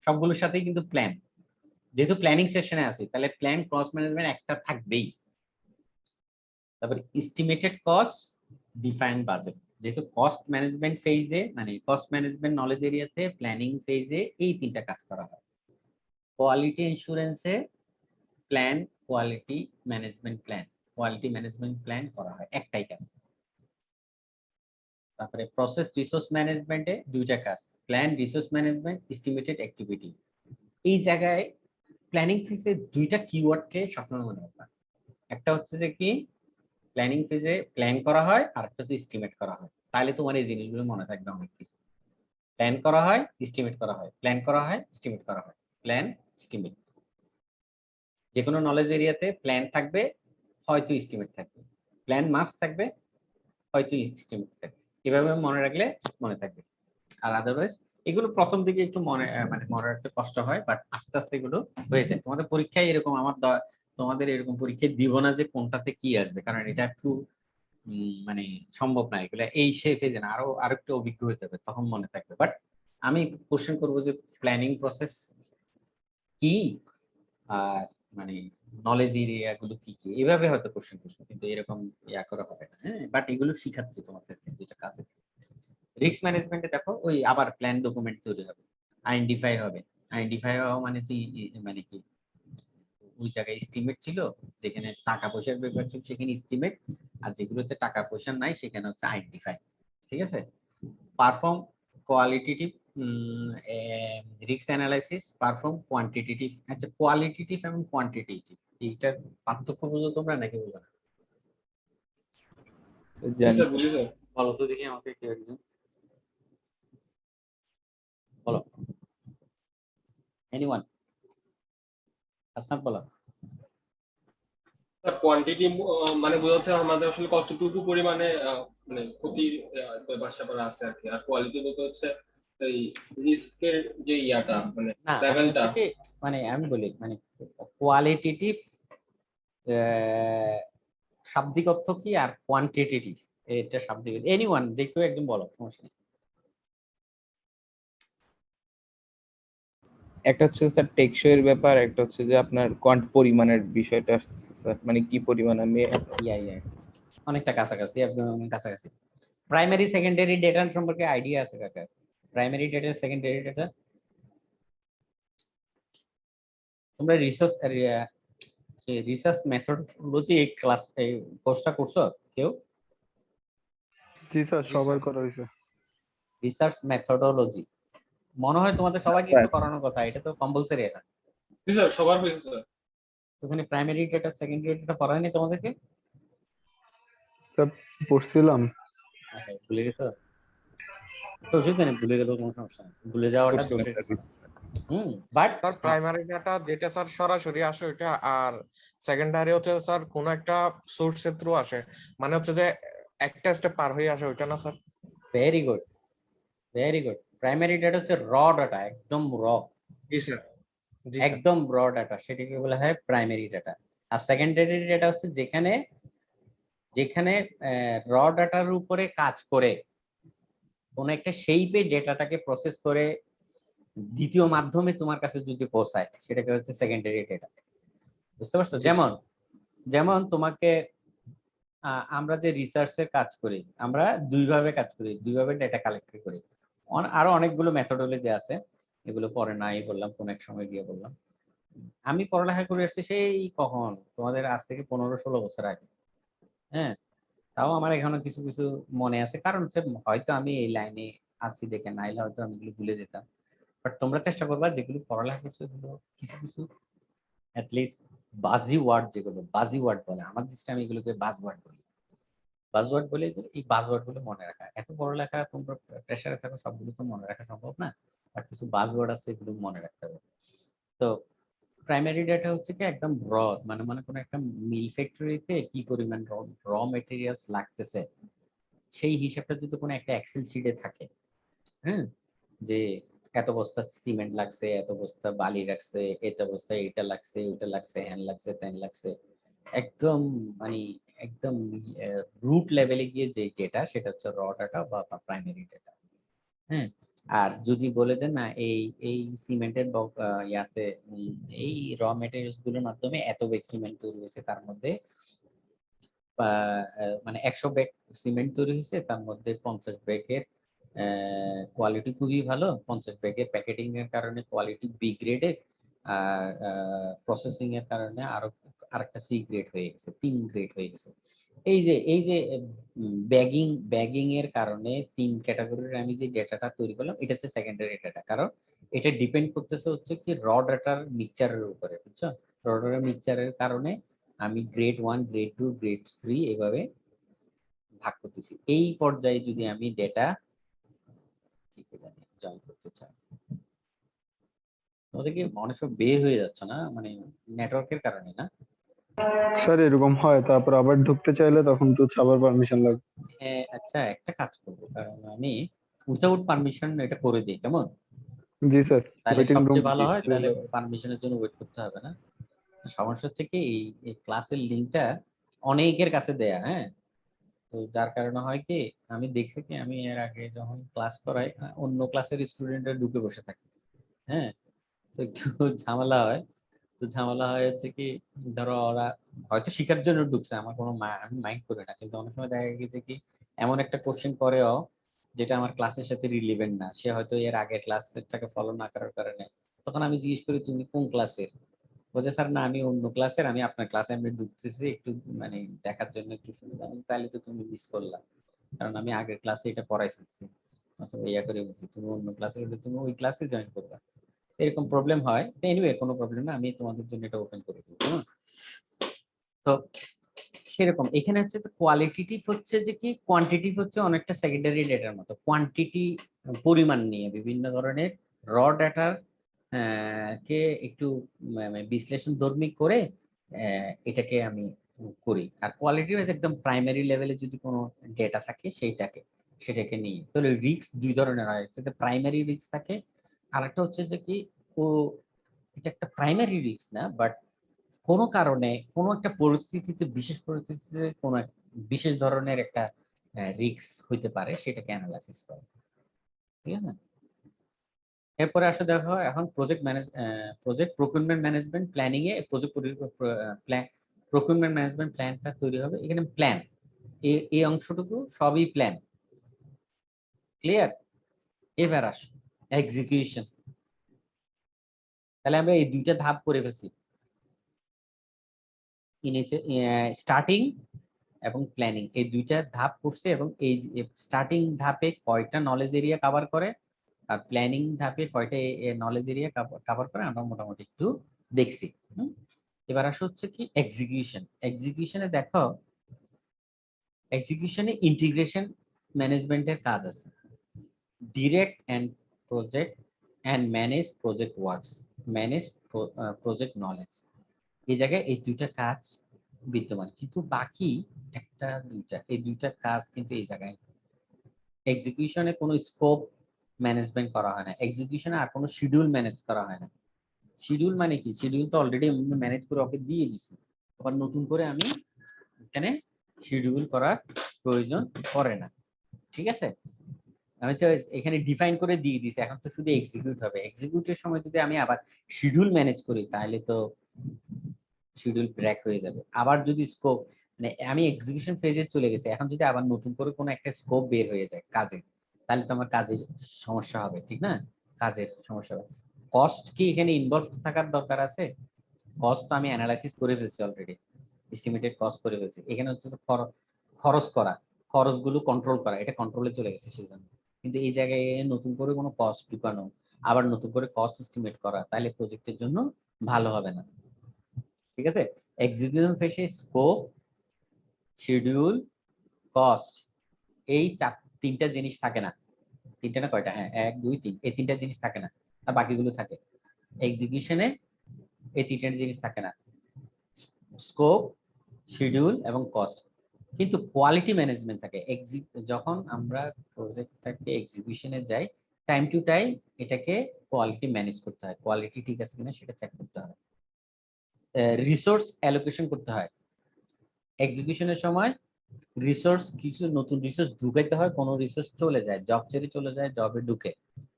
সবগুলোর সাথেই কিন্তু প্ল্যান। যেহেতু প্ল্যানিং সেশনে আছি তাহলে প্ল্যান কস্ট ম্যানেজমেন্ট একটা থাকবেই। তারপর এস্টিমেটেড কস্ট, ডিফাইন বাজেট। যেহেতু কস্ট ম্যানেজমেন্ট ফেজে, মানে কস্ট ম্যানেজমেন্ট নলেজ এরিয়াতে প্ল্যানিং ফেজে এই 3টা কাজ করা হয়। কোয়ালিটি ইন্স্যুরেন্সে প্ল্যান, কোয়ালিটি ম্যানেজমেন্ট প্ল্যান করা হয়, একটাই কাজ। তারপরে প্রসেস রিসোর্স ম্যানেজমেন্টে 2টা কাজ, plan, resource management, estimated activity. এই জায়গায় প্ল্যানিং ফেজে 2টা কিওয়ার্ডকে সবসময় মনে রাখবা। একটা হচ্ছে যে কি প্ল্যানিং ফেজে প্ল্যান করা হয়, আর একটা হচ্ছে এস্টিমেট করা হয়। তাহলে তোমার এই জিনিসগুলো মনে থাকবে অনেক কিছু। প্ল্যান করা হয়, এস্টিমেট করা হয়, প্ল্যান করা হয়, এস্টিমেট করা হয়, প্ল্যান, এস্টিমেট। যে কোনো নলেজ এরিয়াতে প্ল্যান থাকবে, হয়তো এস্টিমেট থাকবে। প্ল্যান মাস্ট থাকবে, হয়তো এস্টিমেট থাকবে। এভাবে মনে রাখলে মনে থাকবে। আর আদারওয়াইজ এগুলো প্রথম দিকে একটু মানে মনে রাখতে কষ্ট হয়, বাট আস্তে আস্তে এগুলো হয়ে যায়। তোমাদের পরীক্ষায় এরকম তোমাদের এরকম পরীক্ষায় দিব না যে কোনটাতে কি আসবে, কারণ এটা একটু মানে সম্ভব না। এগুলো এই ফেজে না, আরো একটু অভিজ্ঞ হতে হবে, তখন মনে থাকবে। বাট আমি কোশ্চেন করবো যে প্ল্যানিং প্রসেস কি, আর মানে নলেজ এরিয়া গুলো কি কি, এভাবে হয়তো কোশ্চেন করছে, কিন্তু এরকম ইয়া করা হবে না। হ্যাঁ, বাট এগুলো শিখাচ্ছি তোমাদের যেটা কাজে। রিস্ক ম্যানেজমেন্টে দেখো ওই আবার প্ল্যান ডকুমেন্ট তৈরি হবে, আইডেন্টিফাই হবে। আইডেন্টিফাই হওয়া মানে কি, মানে কি ওই জায়গায় এস্টিমেট ছিল, যেখানে টাকা পয়সার ব্যাপার ছিল সেখানে এস্টিমেট, আর যেগুলোতে টাকা পয়সা নাই সেখানে হচ্ছে আইডেন্টিফাই। ঠিক আছে, perform qualitative risk analysis, perform quantitative. আচ্ছা, কোয়ালিটেটিভ এবং কোয়ান্টিটেটিভ এইটার পার্থক্য বুঝো তোমরা নাকি বুঝো না? জি জানি স্যার, বুঝি স্যার। বলো তো দেখি আমাকে কেউ একজন বলো, এনিওয়ান? আসনাদ বলো। স্যার কোয়ান্টিটি মানে বোঝাচ্ছে আমাদের আসলে কতটুকু পরিমাণে মানে ক্ষতির ব্যাপার স্যাপার আছে আর কি। আর কোয়ালিটি বলতে হচ্ছে এই রিস্কের যে ইয়াটা মানে না মানে লেভেলটা। হচ্ছে কি, মানে আমি বলি মানে কোয়ালিটেটিভ শাব্দিক অর্থ কি, আর কোয়ান্টিটেটিভ এটা শাব্দিক। এনিওয়ান যে কেউ একদম বলো, সমস্যা নেই। একটা হচ্ছে স্যার টেকসই এর ব্যাপার, একটা হচ্ছে যে আপনার পরিমাণের বিষয়টা স্যার, মানে কি পরিমাণ আমি ইয়া ইয়া অনেকটা কাছাকাছি, একদম কাছাকাছি। প্রাইমারি সেকেন্ডারি ডেটা সম্পর্কে আইডিয়া আছে কাকা? প্রাইমারি ডেটা, সেকেন্ডারি ডেটা তোমরা রিসার্চ মেথডোলজি এই ক্লাস এই কোর্সটা করছো কেউ? জি স্যার, জি সবার স্যার। করা হয়েছে। রিসার্চ মেথডোলজি মনে হয় তোমাদের সবাইকে একটু করানোর কথা, এটা তো কম্পালসারি এখন। জি স্যার, সবার হয়েছে স্যার। ওখানে প্রাইমারি ডেটা সেকেন্ডারি ডেটা পড়ায়নি তোমাদেরকে? স্যার পড়ছিলাম। হ্যাঁ, ভুলে গেছো তো, অসুবিধা নেই, ভুলে গেলেও কোনো সমস্যা নেই, ভুলে যাওয়াটা করছি না দোষের স্যার। কিছু না। বাট স্যার প্রাইমারি ডাটা যেটা স্যার সরাসরি আসে ওইটা, আর সেকেন্ডারি হচ্ছে স্যার কোন একটা সোর্সের থ্রু আসে, মানে হচ্ছে যে একটা স্টেপ পার হয়ে আসে ওইটা না sir? Very good, very good. Primary data হচ্ছে র ডাটা, একদম র, জি স্যার। জি স্যার। একদম র ডাটা, সেটাকে বলা হয় প্রাইমারি ডাটা। আর সেকেন্ডারি ডাটা হচ্ছে যেখানে যেখানে র ডাটার উপরে কাজ করে কোন একটা শেপে ডেটাটাকে প্রসেস করে দ্বিতীয় মাধ্যমে তোমার কাছে যদি পৌঁছায় সেটাকে হচ্ছে সেকেন্ডারি ডেটা। বুঝতে পারছো? জি, যেমন যেমন তোমাকে আমরা যে রিসার্চের কাজ করি, আমরা দুইভাবে কাজ করি, দুইভাবে ডেটা কালেক্ট করি। আরো অনেকগুলো মেথডোলজি আছে, এগুলো পরে নাই বললাম, কোন এক সময় গিয়ে বললাম। আমি পড়ালেখা করে আসছি সেই কখন, তোমাদের আজ থেকে 15-16 বছর আগে। হ্যাঁ, তাও আমার এখনো কিছু কিছু মনে আছে, কারণ হচ্ছে হয়তো আমি এই লাইনে আছি দেখে, নাইলে হয়তো আমি এগুলো ভুলে যেতাম। বাট তোমরা চেষ্টা করবা যেগুলো পড়ালেখা করছো এগুলো কিছু কিছু অ্যাটলিস্ট বাজি ওয়ার্ড, যেগুলো বাজি ওয়ার্ড বলে, আমার দৃষ্টি আমি এগুলোকে বাজ ওয়ার্ড বলি। বাজওয়ার্ড বলে যে এই বাজওয়ার্ড গুলো মনে রাখা। এত পড়ালেখা তোমরা প্রেসারে থাকো, সবগুলো তো মনে রাখা সম্ভব না, আর কিছু বাজওয়ার্ড আছে এগুলো মনে রাখতে হবে। তো প্রাইমারি ডেটা হচ্ছে কি একদম ব্রড, মানে মনে কোনো একটা মিল ফ্যাক্টরিতে কি পরিমাণ র মেটেরিয়ালস লাগতেছে সেই হিসাবটা যদি কোনো একটা এক্সেল শিটে থাকে, হ্যাঁ, যে এত বস্তা সিমেন্ট লাগছে, এত বস্তা বালি লাগছে, এত বস্তা এটা লাগছে, ওটা লাগছে, হ্যান লাগছে, ত্যান লাগছে, একদম মানে একদম রুট লেভেলে গিয়ে যে ডেটা সেটা হচ্ছে র ডাটা বা প্রাইমারি ডেটা। হ্যাঁ, আর যদি বলে যে না এই এই সিমেন্টের ইয়াতে এই র মেটেরিয়ালস গুলোর মাধ্যমে এত ব্যাগ সিমেন্ট তৈরি হয়েছে, তার মধ্যে মানে 100 ব্যাগ সিমেন্ট তৈরি হয়েছে, তার মধ্যে 50 ব্যাগের কোয়ালিটি খুবই ভালো, 50 ব্যাগের প্যাকেটিং এর কারণে কোয়ালিটি বি গ্রেডের, আর প্রসেসিং এর কারণে আরো আরেকটা সি গ্রেড হয়ে গেছে, 3 গ্রেড হয়ে গেছে। এই যে ব্যাগিং এর কারণে 3 ক্যাটাগরির আমি যে ডেটাটা তৈরি করলাম, এটা হচ্ছে সেকেন্ডারি ডেটা, কারণ এটা ডিপেন্ড করতেছে হচ্ছে কি র ডাটার মিক্সচারের উপরে, বুঝছো? র ডাটার মিক্সচারের কারণে আমি গ্রেড 1, গ্রেড 2, গ্রেড 3 এভাবে ভাগ করতেছি। এই পর্যায়ে যদি আমি ডেটা ঠিক জানি জয়েন করতে চাই, তোমাদের কি মনে সব বের হয়ে যাচ্ছে না, মানে নেটওয়ার্কের কারণে না? স্যার এরকম হয়, তারপর আবার ঢুকতে চাইলে তখন তো আবার পারমিশন লাগবে। আচ্ছা, একটা কাজ করবো, কারণ আমি উইথাউট পারমিশন এটা করে দিই, কেমন? জি স্যার, তাহলে ওয়েটিং রুম সবচেয়ে ভালো হয়, তাহলে পারমিশনের জন্য ওয়েট করতে হবে না। সমস্যা হচ্ছে কি এই ক্লাসের লিংকটা অনেকের কাছে দেয়া, হ্যাঁ, তো যার কারণে হয় কি আমি দেখছি কি আমি এর আগে যখন ক্লাস করাই অন্য ক্লাসের স্টুডেন্টরা ঢুকে বসে থাকে, হ্যাঁ, তো একটু ঝামেলা হয়। তো তো ঝামেলা হয়েছে কি, ধরো ওরা হয়তো শিখার জন্য ঢুকছে, আমার কোনো আমি মাইন্ড করি না, কিন্তু অনেক সময় দেখা গেছে কি এমন একটা কোশ্চেন করেও যেটা আমার ক্লাসের সাথে রিলেভেন্ট না, সে হয়তো এর আগের ক্লাসটাকে ফলো না করার কারণে, তখন আমি জিজ্ঞেস করি তুমি কোন ক্লাসের, বলছে স্যার না আমি অন্য ক্লাসের, আমি আপনার ক্লাসে আমি ঢুকতেছি একটু মানে দেখার জন্য একটু শুনে যাবো, তাহলে তো তুমি মিস করলা, কারণ আমি আগের ক্লাসে এটা পড়াই ফেলছি, অথবা ইয়া করে বলছি তুমি অন্য ক্লাসে হলে তুমি ওই ক্লাসে জয়েন করবা, এরকম প্রবলেম হয়। এনিওয়ে কোনো প্রবলেম না, আমি তোমাদের জন্য এটা ওপেন করে দেবো। তো সেরকম এখানে হচ্ছে তো কোয়ালিটেটিভ হচ্ছে যে কি, কোয়ান্টিটিভ হচ্ছে অনেকটা সেকেন্ডারি ডেটার মতো, কোয়ান্টিটি পরিমাণ নিয়ে বিভিন্ন ধরনের র ডাটার কে একটু বিশ্লেষণ ধর্মী করে এটাকে আমি করি। আর কোয়ালিটি হচ্ছে একদম প্রাইমারি লেভেলে যদি কোনো ডেটা থাকে সেটাকে নিয়ে, তাহলে রিস্ক দুই ধরনের হয়, প্রাইমারি রিস্ক থাকে, আর একটা হচ্ছে যে কি ও এটা একটা প্রাইমারি রিস্ক না, বাট কোনো কারণে কোনো একটা পরিস্থিতিতে, বিশেষ পরিস্থিতিতে কোনো বিশেষ ধরনের একটা রিস্ক হইতে পারে, সেটাকে অ্যানালাইসিস করে, ঠিক আছে। এরপরে আসলে দেখো এখন প্রজেক্ট প্রকিউরমেন্ট ম্যানেজমেন্ট প্ল্যানিং এ প্রকিউরমেন্ট ম্যানেজমেন্ট প্ল্যানটা তৈরি হবে। এখানে প্ল্যান এই অংশটুকু সবই প্ল্যান, ক্লিয়ার। এবার আসো এক্সিকিউশন, তাহলে আমরা এই দুইটা ধাপ করে ফেলছি, স্টার্টিং এবং প্ল্যানিং, এই দুইটা ধাপ করছে, এবং এই স্টার্টিং ধাপে কয়টা নলেজ এরিয়া কভার করে আর প্ল্যানিং ধাপে কয়টা নলেজ এরিয়া কভার করে আমরা মোটামুটি একটু দেখছি। এবার আসা হচ্ছে কি এক্সিকিউশনে দেখো, এক্সিকিউশনে ইন্টিগ্রেশন ম্যানেজমেন্টের কাজ আছে, direct and project and manage project works, manage project knowledge, এই জায়গায় এই দুইটা কাজ বিদ্যমান, কিন্তু বাকি একটা দুইটা, এই দুইটা কাজ কিন্তু এই জায়গায় এক্সিকিউশনে কোনো স্কোপ ম্যানেজমেন্ট করা হয় না, এক্সিকিউশনে আর কোনো শিডিউল ম্যানেজ করা হয় না। শিডিউল মানে কি, শিডিউল তো অলরেডি আমি ম্যানেজ করে ওকে দিয়ে দিছি, আবার নতুন করে আমি এখানে শিডিউল করার প্রয়োজন পড়ে না, ঠিক আছে। আমি তো এখানে ডিফাইন করে দিয়ে দিছি, এখন তো শুধু এক্সিকিউট হবে। এক্সিকিউটের সময় যদি আমি আবার শিডিউল ম্যানেজ করি তাহলে তো শিডিউল ব্রেক হয়ে যাবে। আবার যদি স্কোপ মানে আমি এক্সিকিউশন ফেজে চলে গেছি, এখন যদি আবার নতুন করে কোনো একটা স্কোপ বের হয়ে যায় কাজে, তাহলে তো আমার কাজের সমস্যা হবে, ঠিক না, কাজের সমস্যা হবে। কস্ট কি এখানে ইনভলভ থাকার দরকার আছে? কস্ট তো আমি অ্যানালাইসিস করে ফেলছি অলরেডি, এস্টিমেটেড কস্ট করে ফেলছি। এখানে হচ্ছে খরচ করা, খরচগুলো কন্ট্রোল করা, এটা কন্ট্রোলে চলে গেছে সেজন্য। কিন্তু এই জায়গায় নতুন করে কোনো কস্ট ঢুকানো, আবার নতুন করে কস্ট এস্টিমেট করা, তাহলে প্রজেক্টের জন্য ভালো হবে না, ঠিক আছে। এক্সিকিউশন ফেজে স্কোপ, শিডিউল, কস্ট, এই তিনটা জিনিস থাকে না, তিনটা না কয়টা, হ্যাঁ 1 2 3, এই তিনটা জিনিস থাকে না, আর বাকিগুলো থাকে। এক্সিকিউশনে এই তিনটা জিনিস থাকে না, স্কোপ, শিডিউল এবং কস্ট, কিন্তু কোয়ালিটি ম্যানেজমেন্ট থাকে। যখন আমরা প্রজেক্টটাকে এক্সিকিউশনে যাই, টাইম টু টাইম এটাকে কোয়ালিটি ম্যানেজ করতে হয়, কোয়ালিটি ঠিক আছে কিনা সেটা চেক করতে হয়, রিসোর্স অ্যালোকেশন করতে হয়। এক্সিকিউশনের সময় রিসোর্স, কিছু নতুন রিসোর্স ঢুকাইতে হয়, কোনো রিসোর্স চলে যায়, জব ছেড়ে চলে যায়, জবে ঢুকে,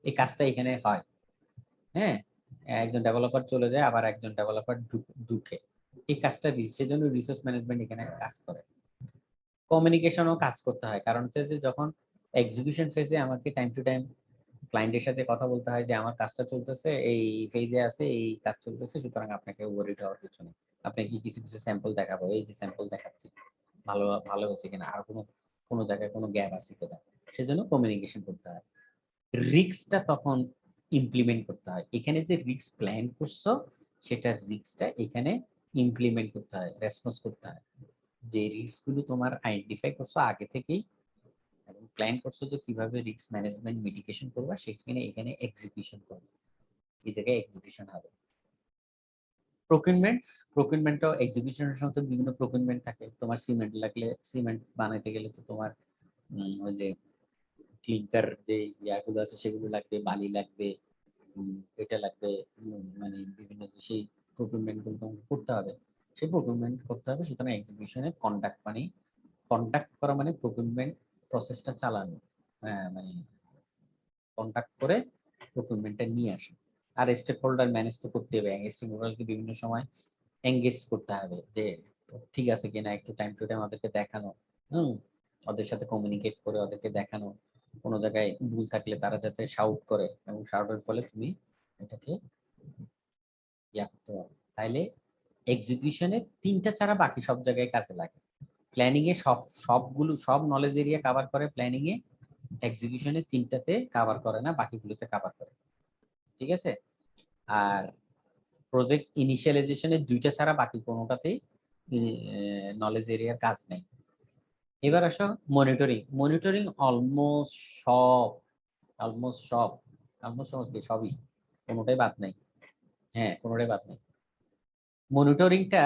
এই কাজটা এখানে হয়। হ্যাঁ, একজন ডেভেলপার চলে যায়, আবার একজন ডেভেলপার ঢুকে, এই কাজটা সেজন্য রিসোর্স ম্যানেজমেন্ট এখানে কাজ করে। কমিউনিকেশনও কাজ করতে হয়, কারণ হচ্ছে যে যখন এক্সিকিউশন ফেজে আমাকে টাইম টু টাইম ক্লায়েন্টের সাথে কথা বলতে হয় যে আমার কাজটা চলতেছে, এই ফেজে আছে, এই কাজ চলতেছে, সুতরাং আপনাকে ওয়ারিড হওয়ার কিছু নেই, আপনাকে কিছু কিছু স্যাম্পল দেখাবো, এই যে স্যাম্পল দেখাচ্ছি, ভালো ভালো হয়েছে কিনা, আর কোনো জায়গায় কোনো গ্যাপ আছে কিনা, সেজন্য কমিউনিকেশন করতে হয়। রিস্কটা তখন ইমপ্লিমেন্ট করতে হয়, এখানে যে রিস্ক প্ল্যান করছো সেটার রিস্কটা এখানে ইমপ্লিমেন্ট করতে হয়, রেসপন্স করতে হয়। যে রিস্কগুলো তোমার আইডেন্টিফাই করছো আগে থেকেই এবং প্ল্যান করছো যে কিভাবে রিস্ক ম্যানেজমেন্ট মিটিগেশন করবা, সেখানে এখানে এক্সিকিউশন করবে, এই জায়গায় এক্সিকিউশন হবে। প্রকিউরমেন্টও এক্সিকিউশনের সাথে বিভিন্ন প্রকিউরমেন্ট থাকে। তোমার সিমেন্ট লাগলে, সিমেন্ট বানাইতে গেলে তো তোমার ওই যে ক্লিংকার যে ইয়াগুলো আছে সেগুলো লাগবে, বালি লাগবে, এটা লাগবে, মানে বিভিন্ন সেই প্রকিউরমেন্ট গুলো তোমাকে করতে হবে, সেই প্রকিউরমেন্ট করতে হবে। সুতরাং এক্সিকিউশনে কন্ডাক্ট করা মানে প্রকিউরমেন্ট প্রসেসটা চালানো, মানে কন্ডাক্ট করে প্রকিউরমেন্টটা নিয়ে আসা। আর স্টেক হোল্ডার ম্যানেজ তো করতে হবে, স্টেক হোল্ডারকে বিভিন্ন সময় এঙ্গেজ করতে হবে যে ঠিক আছে কিনা, একটু টাইম টু টাইম ওদেরকে দেখানো, ওদের সাথে কমিউনিকেট করে ওদেরকে দেখানো, কোনো জায়গায় ভুল থাকলে তারা যাতে শাউট করে, এবং শাউটের ফলে তুমি এটাকে ইয়া করতে পারো। তাইলে এক্সিকিউশনে 3টা ছাড়া বাকি সব জায়গায় কাজে লাগে। প্ল্যানিং এ সব নলেজ এরিয়া কভার করে প্ল্যানিং এ, এক্সিকিউশনে 3টাতে কভার করে না, বাকিগুলোতে কভার করে। ঠিক আছে? আর প্রজেক্ট ইনিশিয়ালাইজেশনে 2টা ছাড়া বাকি কোনোটাতেই নলেজ এরিয়ার কাজ নেই। এবার আসো মনিটরিং অলমোস্ট সবই, কোনোটাই বাদ নাই। হ্যাঁ, কোনোটাই বাদ নাই। মনিটরিংটা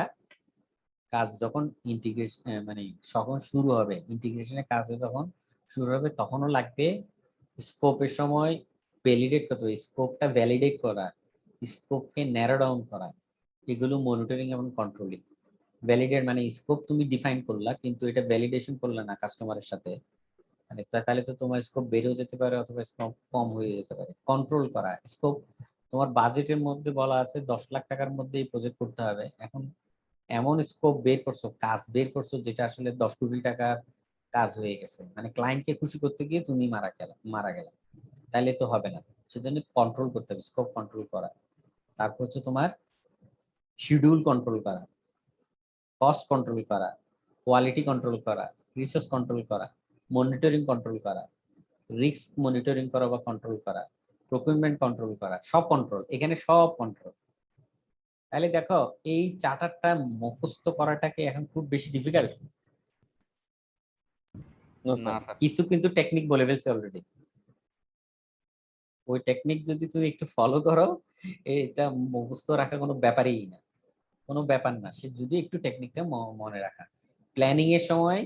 কাজ যখন ইন্টিগ্রেশন মানে যখন শুরু হবে, ইন্টিগ্রেশনের কাজ যখন শুরু হবে তখনও লাগবে স্কোপের সময় ভ্যালিডেট করতে হবে, স্কোপটা ভ্যালিডেট করা, স্কোপকে ন্যারো ডাউন করা, এগুলো মনিটরিং এবং কন্ট্রোলিং। ভ্যালিডেট মানে স্কোপ তুমি ডিফাইন করলা কিন্তু এটা ভ্যালিডেশন করলা না কাস্টমারের সাথে, মানে তাহলে তো তোমার স্কোপ বেড়েও যেতে পারে অথবা স্কোপ কম হয়ে যেতে পারে। কন্ট্রোল করা স্কোপ, তোমার বাজেটের মধ্যে বলা আছে 10 লাখ টাকার মধ্যে এই প্রজেক্ট করতে হবে, এখন এমন স্কোপ বের করছো, কাজ বের করছো যেটা আসলে 10 কোটি টাকার কাজ হয়ে গেছে, মানে ক্লায়েন্টকে খুশি করতে গিয়ে তুমি মারা গেলা, তাহলে তো হবে না। সেজন্য কন্ট্রোল করতে হবে, স্কোপ কন্ট্রোল করা। তারপর হচ্ছে তোমার শিডিউল কন্ট্রোল করা, কস্ট কন্ট্রোল করা, কোয়ালিটি কন্ট্রোল করা, রিসোর্স কন্ট্রোল করা, মনিটরিং কন্ট্রোল করা, রিস্ক মনিটরিং করা বা কন্ট্রোল করা, প্রকিউরমেন্ট কন্ট্রোল করা, সব কন্ট্রোল, এখানে সব কন্ট্রোল। তাহলে দেখো এই চার্টারটা মুখস্থ করাটাকে এখন খুব বেশি ডিফিকাল্ট না স্যার। কিছু, কিন্তু টেকনিক বলে ফেলছে অলরেডি। ওই টেকনিক যদি তুমি একটু ফলো করো, এটা মুখস্থ রাখা কোনো ব্যাপারই না, কোনো ব্যাপার না। সে যদি একটু টেকনিকটা মনে রাখা, প্ল্যানিং এর সময়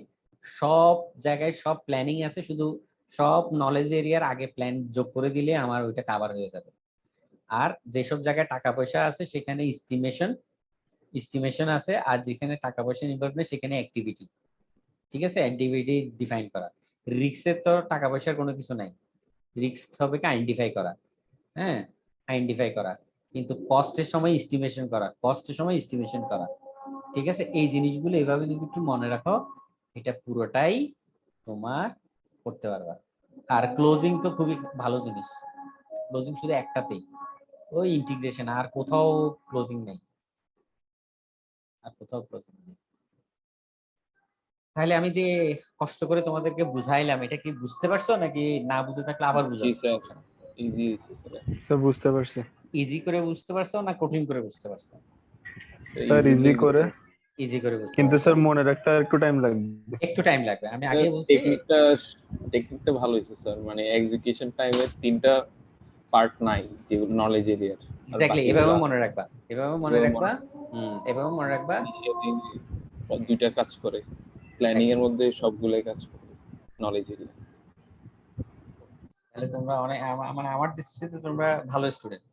সব জায়গায় সব প্ল্যানিং আছে, শুধু সব নলেজ এরিয়ার আগে প্ল্যান যোগ করে দিলে আমার ওইটা কভার হয়ে যাবে। আর যেসব জায়গায় টাকা পয়সা আছে সেখানে এস্টিমেশন আছে, আর যেখানে টাকা পয়সা ইনভলভ নেই সেখানে অ্যাক্টিভিটি। ঠিক আছে? অ্যাক্টিভিটি ডিফাইন করা। রিস্কের তো টাকা পয়সার কোনো কিছু নাই, রিস্ক হবে কি আইডেন্টিফাই করা, হ্যাঁ, আইডেন্টিফাই করা, কিন্তু কস্টের সময় এস্টিমেশন করা। ঠিক আছে? এই জিনিসগুলো এইভাবে যদি একটু মনে রাখো, এটা পুরোটাই তোমার করতে পারবা। আর ক্লোজিং তো খুবই ভালো জিনিস, ক্লোজিং শুধু একটাতেই, ওই ইন্টিগ্রেশন, আর কোথাও ক্লোজিং নেই, তাহলে আমি যে কষ্ট করে তোমাদেরকে বুঝাইলাম, এটা কি বুঝতে পারছো নাকি না বুঝে থাকলে আবার জি বুঝাবো? Sir, easy sir. স্যার বুঝতে পারছি ইজি করে বুঝতে পারছো না কঠিন করে বুঝতে পারছো? স্যার, ইজি করে, ইজি করে বুঝতে কিন্তু পারছো, স্যার মনে রাখতে আর একটু টাইম লাগবে। একটু টাইম লাগবে, আমি আগে বলছি। টেকনিকটা ভালো হয়েছে স্যার, মানে এক্সিকিউশন টাইমে 3টা পার্ট নাই যেগুলো নলেজ এরিয়ার। এক্স্যাক্টলি এভাবে মনে রাখবা, এভাবে মনে রাখবা, এভাবে মনে রাখবা। 2টা কাজ করে, প্ল্যানিং এর মধ্যে সবগুলাই কাজ করে নলেজ এরিয়া। তাহলে তোমরা অনেক মানে আমার দৃষ্টিতে তোমরা ভালো স্টুডেন্ট,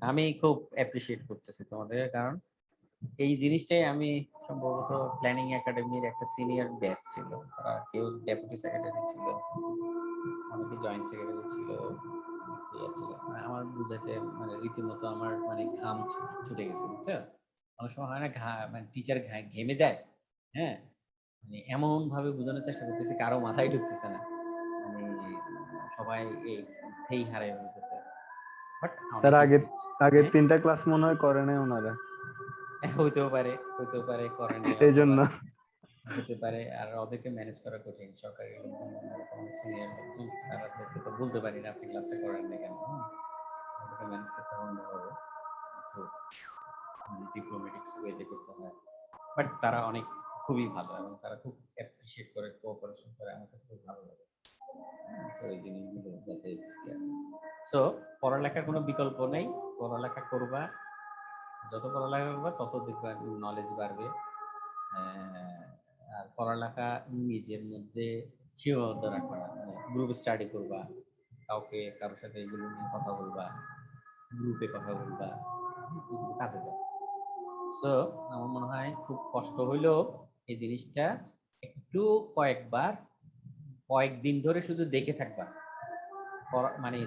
আমি খুব অ্যাপ্রিশিয়েট করতেছি তোমাদের, কারণ এই জিনিসটাই আমি সম্ভবত প্ল্যানিং একাডেমির একটা সিনিয়র ব্যাচ ছিল, তারা কেউ ডেপুটি সেক্রেটারি ছিল, অনেকে জয়েন্ট সেক্রেটারি ছিল, আমার বুঝাতে মানে রীতিমতো আমার মানে ঘাম ছুটে গেছে, বুঝছো? অনেক সময় হয় না, মানে টিচার ঘেমে যায়, হ্যাঁ, মানে এমন ভাবে বোঝানোর চেষ্টা করতেছি কারো মাথায় ঢুকতেছে না, মানে সবাই এই হারাই বলতেছে। বাট স্যার আগের 3টা ক্লাস মনে হয় করে নাই ওনারা, হইতেও পারে করে নাই, এই জন্য। হতে পারে। আর ওদেরকে ম্যানেজ করা কঠিন, সরকারি লোকজন, অনেক সিনিয়র লোকজন, তারা তো বলতে পারি না আপনি ক্লাসটা করেন না কেন, ওদেরকে ম্যানেজ করতে হয় অন্যভাবে, তো ডিপ্লোম্যাটিক্স ওয়েতে করতে হয়। বাট তারা অনেক খুবই ভালো এবং তারা খুব অ্যাপ্রিশিয়েট করে, কোঅপারেশন করে, আমার কাছে খুব ভালো লাগে। সো এই জিনিসগুলো যাতে, সো পড়ালেখার কোনো বিকল্প নেই, পড়ালেখা করবা, যত পড়ালেখা করবা তত দেখবা নলেজ বাড়বে। আর পড়ালেখা নিজের মধ্যে সীমাবদ্ধ রাখবা না, মানে গ্রুপ স্টাডি করবা, কারোর সাথে এগুলো নিয়ে কথা বলবা, গ্রুপে কথা বলবা, কাজে দেয়। সো আমার মনে হয় খুব কষ্ট হইলেও এই জিনিসটা একটু কয়েকদিন ধরে শুধু দেখে থাকবা, মানে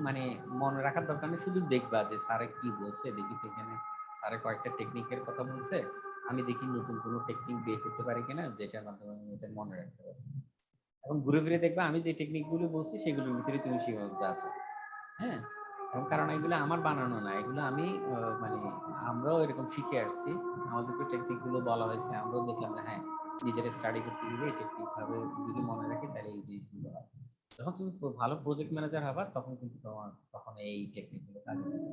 মানে মনে রাখার দরকার নেই, শুধু দেখবা যে স্যারে কি বলছে, দেখি তো এখানে স্যারে কয়েকটা টেকনিকের কথা বলছে, আমি দেখি নতুন কোনো টেকনিক বের করতে পারি কিনা যেটার মাধ্যমে আমি এটা মনে রাখতে পারি। এবং ঘুরে ফিরে দেখবা আমি যে টেকনিকগুলো বলছি সেগুলোর ভিতরে তুমি সীমাবদ্ধ আছো। হ্যাঁ, এবং কারণ এগুলো আমার বানানো না, এগুলো আমি মানে আমরাও এরকম শিখে আসছি, আমাদেরকে টেকনিক গুলো বলা হয়েছে, আমরাও দেখলাম যে হ্যাঁ নিজেরা স্টাডি করতে গেলে এই টেকনিক ভাবে যদি মনে রাখি তাহলে এই জিনিসগুলো হয়। যখন তুমি ভালো প্রজেক্ট ম্যানেজার হবা তখন কিন্তু তোমার তখন এই টেকনিক গুলো কাজে দেবে,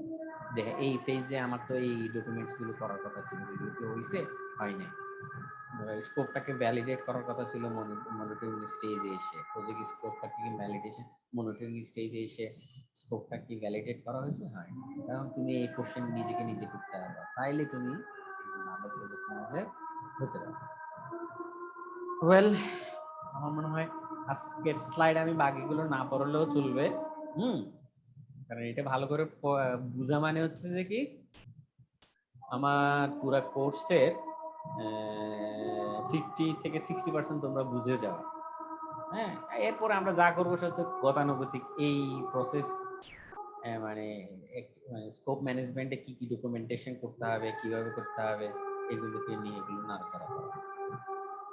যে এই ফেজে আমার তো এই ডকুমেন্টস গুলো করার কথা ছিল, এগুলো কি হয়েছে, হয় নাই। স্কোপটাকে ভ্যালিডেট করার কথা ছিল মনিটরিং স্টেজে এসে, প্রজেক্ট স্কোপটাকে কি ভ্যালিডেশন মনিটরিং স্টেজে এসে স্কোপটা কি ভ্যালিডেট করা হয়েছে, হয়। এখন তুমি এই কোশ্চেন নিজেকে নিজে করতে হবে, তাইলে তুমি ভালো প্রজেক্ট ম্যানেজার হতে পারবে। ওয়েল, আমার মনে হয় আজকের স্লাইড আমি বাকিগুলো না পড়লেও চলবে। কারণ এটা ভালো করে বোঝা মানে হচ্ছে যে কি আমার পুরা কোর্সের 50 থেকে 60% তোমরা বুঝে যাও। হ্যাঁ, এরপর আমরা যা করবো সেটা হচ্ছে গতানুগতিক এই প্রসেস, মানে স্কোপ ম্যানেজমেন্টে কি কি ডকুমেন্টেশন করতে হবে, কিভাবে করতে হবে, এগুলোকে নিয়ে এগুলো নাড়াচাড়া করা।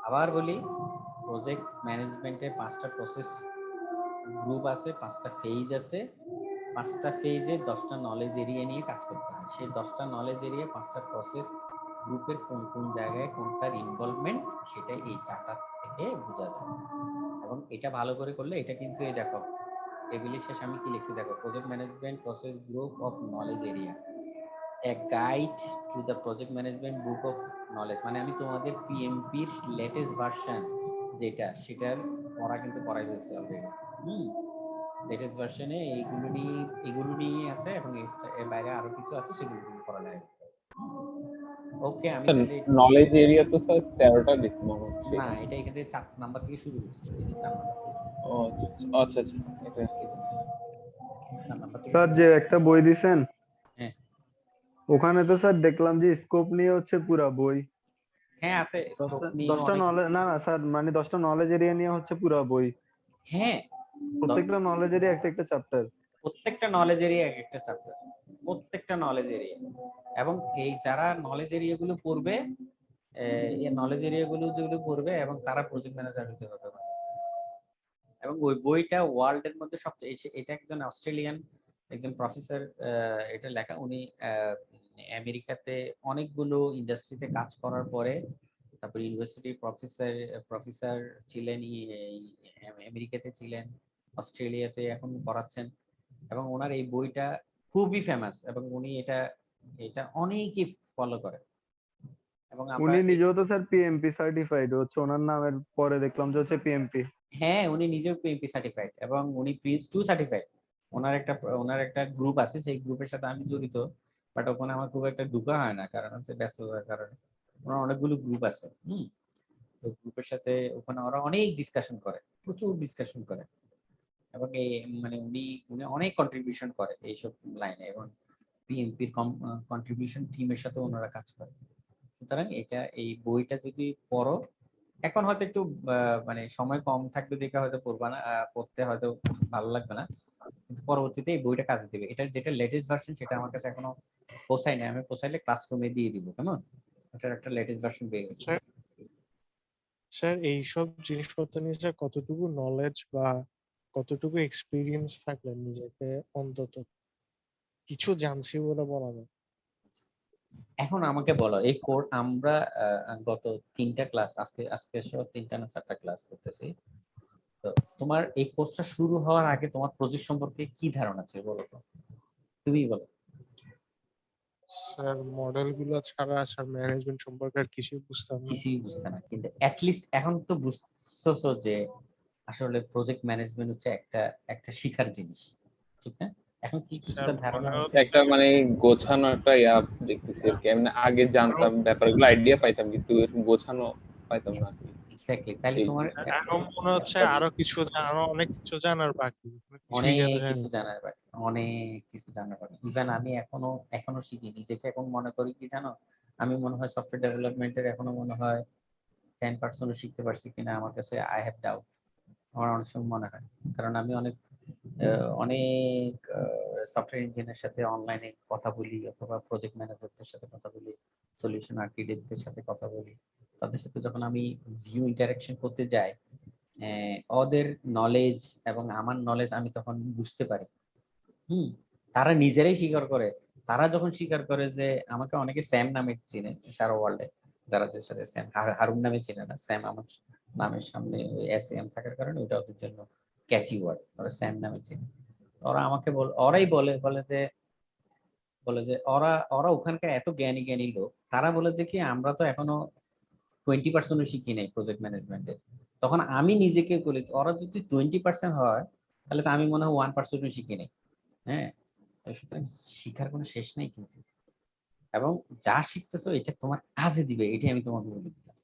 আবার বলি, প্রজেক্ট ম্যানেজমেন্টের 5টা প্রসেস গ্রুপ আছে, 5টা ফেজ আছে, 5টা ফেজে 10টা নলেজ এরিয়া নিয়ে কাজ করতে হয়। সেই 10টা নলেজ এরিয়া 5টা প্রসেস গ্রুপের কোন কোন জায়গায় কোনটার ইনভলভমেন্ট সেটা এই চার্টার থেকে বোঝা যায়। এবং এটা ভালো করে করলে এটা কিন্তু এই দেখো টেবিলের শেষে আমি কি লিখছি দেখো, project management process group of knowledge area, a guide to the project management book of knowledge. মানে আমি তোমাদের পিএমপির লেটেস্ট ভার্সন যেটা সেটার পড়া কিন্তু পড়াই হয়েছে অলরেডি। লেটেস্ট ভার্সনে এগুলো নিয়ে আছে, এবং এর বাইরে আরো কিছু আছে, সেগুলো পড়া লাগে। ওকে, আমি নলেজ এরিয়া তো স্যার 13টা দেখতে মনে হচ্ছে। না, এটা এখানে 4 নাম্বার থেকে শুরু করছে, এই যে 4 নাম্বার থেকে। ও আচ্ছা আচ্ছা, এটা 4 নাম্বার থেকে স্যার যে একটা বই দিছেন, হ্যাঁ ওখানে তো স্যার দেখলাম যে স্কোপ নিয়ে হচ্ছে পুরা বই। হ্যাঁ আছে, স্কোপ নিয়ে 10টা অনেক। নলেজ, না না স্যার, মানে 10টা নলেজ এরিয়া নিয়ে হচ্ছে পুরা বই। হ্যাঁ, প্রত্যেকটা নলেজ এরিয়া একটা একটা চ্যাপ্টার। প্রত্যেকটা নলেজ এরিয়া এক একটা চ্যাপ্টার, প্রত্যেকটা নলেজ এরিয়া। এবং এই যারা নলেজ এরিয়া গুলো পড়বে, এই নলেজ এরিয়া গুলো যেগুলো পড়বে, এবং তারা প্রজেক্ট ম্যানেজার হতে পারবে। এবং ওই বইটা ওয়ার্ল্ড এর মধ্যে সবচেয়ে, এটা একজন অস্ট্রেলিয়ান একজন প্রফেসর এটা লেখা, উনি আমেরিকাতে অনেকগুলো ইন্ডাস্ট্রিতে কাজ করার পরে তারপর ইউনিভার্সিটির প্রফেসর ছিলেন, আমেরিকাতে ছিলেন, অস্ট্রেলিয়াতে এখন পড়াচ্ছেন, এবং ওনার এই বইটা খুবই ফেমাস, এবং উনি এটা অনেকেই ফলো করে। এবং আমরা উনি নিজেও তো স্যার পিএমপি সার্টিফাইড, হচ্ছে ওনার নামের পরে দেখলাম যে হচ্ছে পিএমপি। হ্যাঁ, উনি নিজেও পিএমপি সার্টিফাইড, এবং উনি প্রিজ2 সার্টিফাইড। ওনার একটা গ্রুপ আছে, সেই গ্রুপের সাথে আমি জড়িত, বাট ওখানে আমার খুব একটা ঢুকা হয় না, কারণ হচ্ছে ব্যস্ততার কারণে। ওনার অনেকগুলো গ্রুপ আছে, তো গ্রুপের সাথে ওখানে ওরা অনেক ডিসকাশন করে, প্রচুর ডিসকাশন করে, এবং এই মানে উনি অনেক কন্ট্রিবিউশন করে এইসব লাইনে, এবং পিএমপির কন্ট্রিবিউশন টিমের সাথে ওনারা কাজ করে। সুতরাং এই বইটা যদি পড়ো, এখন হয়তো একটু মানে সময় কম থাকবে দেখে হয়তো পড়বা না, পড়তে হয়তো ভালো লাগবে না, কিন্তু পরবর্তীতে এই বইটা কাজে দিবে। এটা যেটা লেটেস্ট ভার্সন সেটা আমার কাছে এখনো পৌঁছায়নি, আমি পৌঁছাইলে ক্লাসরুমে দিয়ে দিব, কেমন? এটার একটা লেটেস্ট ভার্সন বের হয়েছে। স্যার এইসব জিনিসপত্র নিয়ে স্যার কতটুকু নলেজ বা কতটুকু এক্সপিরিয়েন্স থাকলে নিজেকে অন্তত কিছু জানছি বলে বলা যায়? এখন আমাকে বলো, এই কোর্স আমরা গত 3টা ক্লাস, আজকে সহ 3টা না 4টা ক্লাস করতেছি, তো তোমার এই কোর্সটা শুরু হওয়ার আগে তোমার প্রজেক্ট সম্পর্কে কি ধারণা ছিল বলো তো, তুমি বলো। স্যার মডেল গুলো ছাড়া স্যার ম্যানেজমেন্ট সম্পর্কে আর কিছুই বুঝতাম না। কিছুই বুঝতে না, কিন্তু অ্যাটলিস্ট এখন তো বুঝতেছো যে আসলে প্রজেক্ট ম্যানেজমেন্ট হচ্ছে একটা শিখার জিনিস, ঠিক না? এখন কি কিছুটা ধারণা হচ্ছে? একটা মানে গোছানো একটা দেখতেছি আর কি। আমি আগে জানতাম ব্যাপারগুলো, আইডিয়া পাইতাম, কিন্তু এর গোছানো পাইতাম না আর কি। এক্স্যাক্টলি, তাহলে তোমার এখন মনে হচ্ছে আরো অনেক কিছু জানার বাকি, কিছুই অনেক জানা কিছু যায়নি। জানার বাকি, অনেক কিছু জানার বাকি। ইভেন আমি এখনো শিখি, নিজেকে এখন মনে করি কি জানো, আমি মনে হয় সফটওয়্যার ডেভেলপমেন্টের এখনো মনে হয় 10% শিখতে পারছি কিনা, আমার কাছে আই হ্যাভ ডাউট। আমার অনেক সময় মনে হয়, কারণ আমি অনেক অনেক সফটওয়্যার ইঞ্জিনিয়ারের সাথে অনলাইনে কথা বলি অথবা প্রজেক্ট ম্যানেজারদের সাথে কথা বলি, সলিউশন আর্কিটেক্টদের সাথে কথা বলি। তাদের সাথে যখন আমি ভিউ ইন্টারাকশন করতে যাই, ওদের নলেজ এবং আমার নলেজ আমি তখন বুঝতে পারি। তারা নিজেরাই স্বীকার করে, তারা যখন স্বীকার করে যে আমাকে অনেকে স্যাম নামে চিনে সারা ওয়ার্ল্ডে, যাদের সাথে স্যাম হারুন নামে চিনে না, স্যাম আমার নামের সামনে এসএম থাকার কারণে ওটা ওদের জন্য ক্যাচি ওয়ার্ড, ওরা স্যাম নামে চিনে। ওরা আমাকে ওরাই বলে যে ওরা ওরা ওখানকার এত জ্ঞানী জ্ঞানী লোক, তারা বলে যে কি আমরা তো এখনো 20% শিখি নাই প্রজেক্ট ম্যানেজমেন্টে। তখন আমি নিজেকে বলি ওরা যদি 20% হয় তাহলে তো আমি মনে হয় 1% শিখি নাই। হ্যাঁ, তো সুতরাং শিখার কোনো শেষ নাই কিন্তু। এবং যা শিখতেছো এটা তোমার কাজে দিবে, এটাই আমি তোমাকে বলে দিলাম,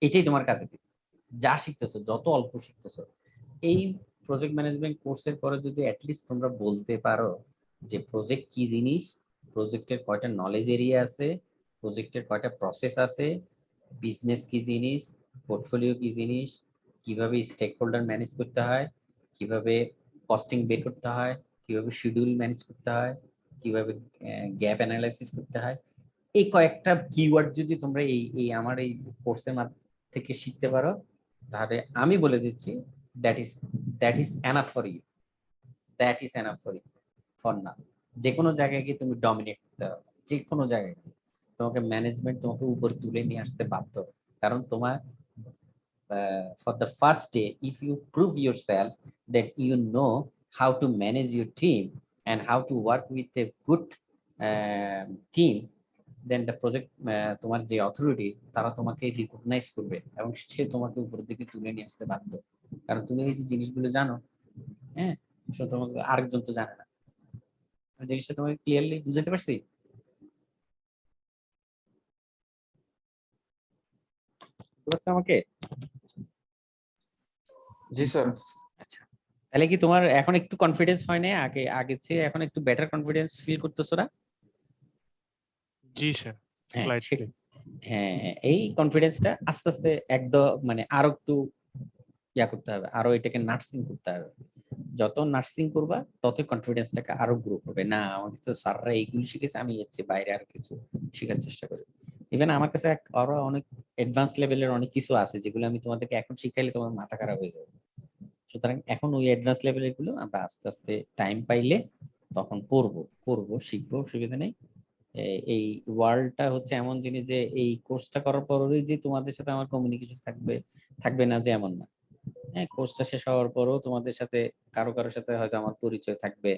এটাই তোমার কাজে দিবে। যা শিখতেছো, যত অল্প শিখতেছো, এই প্রজেক্ট ম্যানেজমেন্ট কোর্সের পরে যদি অ্যাটলিস্ট তোমরা বলতে পারো যে প্রজেক্ট কি জিনিস, প্রজেক্টের কয়টা নলেজ এরিয়া আছে, প্রজেক্টের কয়টা প্রসেস আছে, বিজনেস কি জিনিস, পোর্টফোলিও কি জিনিস, কিভাবে স্টেক হোল্ডার ম্যানেজ করতে হয়, কিভাবে কস্টিং বের করতে হয়, কিভাবে শিডিউল ম্যানেজ করতে হয়, কিভাবে গ্যাপ অ্যানালাইসিস করতে হয়, এই কয়েকটা কিওয়ার্ড যদি তোমরা এই এই আমার এই কোর্সের থেকে শিখতে পারো, তাহলে আমি বলে দিচ্ছি that is enough for you, that is enough for you for now. যে কোনো জায়গায় গিয়ে তুমি ডমিনেট করতে হবে, যে কোনো জায়গায় তোমাকে ম্যানেজমেন্ট তোমাকে উপরে তুলে নিয়ে আসতে বাধ্য। কারণ তোমার for the first day, if you prove yourself that you know how to manage your team and how to work with a good team, then the project তোমার যে অথরিটি তারা তোমাকে রিকগনাইজ করবে এবং সে তোমাকে উপরের দিকে তুলে নিয়ে আসতে বাধ্য। কারণ তুমি এই যে জিনিসগুলো জানো, হ্যাঁ, তোমাকে আরেকজন তো জানে না। জিনিসটা তোমাকে ক্লিয়ারলি বুঝাতে পারছি? আমাকে জি স্যার। আচ্ছা, তাহলে কি তোমার এখন একটু কনফিডেন্স হয় না? আগে চেয়ে এখন একটু বেটার কনফিডেন্স ফিল করতেছো না? জি স্যার। হ্যাঁ, এই কনফিডেন্সটা আস্তে আস্তে একদম মানে আরো একটু ইয়া করতে হবে, আরো এটাকে নার্সিং করতে হবে। যত নার্সিং করবা ততই কনফিডেন্সটাকে আরো গ্রো করবে। না আমাকে তো স্যাররা এইগুলো শিখেছে, আমি এর চেয়ে বাইরে আর কিছু শেখার চেষ্টা করি। ইভেন আমার কাছে আরো অনেক অ্যাডভান্স লেভেলের অনেক কিছু আছে যেগুলো আমি তোমাদেরকে এখন শিখাইলে তোমার মাথা খারাপ হয়ে যাবে। সুতরাং এখন ওই অ্যাডভান্স লেভেলের গুলো আমরা আস্তে আস্তে টাইম পাইলে তখন করবো শিখবো, অসুবিধা নেই। এই ওয়ার্ল্ডটা হচ্ছে এমন জিনিস যে এই কোর্সটা করার পরই যে তোমাদের সাথে আমার কমিউনিকেশন থাকবে না যে এমন না। হ্যাঁ, কোর্সটা শেষ হওয়ার পরও তোমাদের সাথে কারোর সাথে হয়তো আমার পরিচয় থাকবে,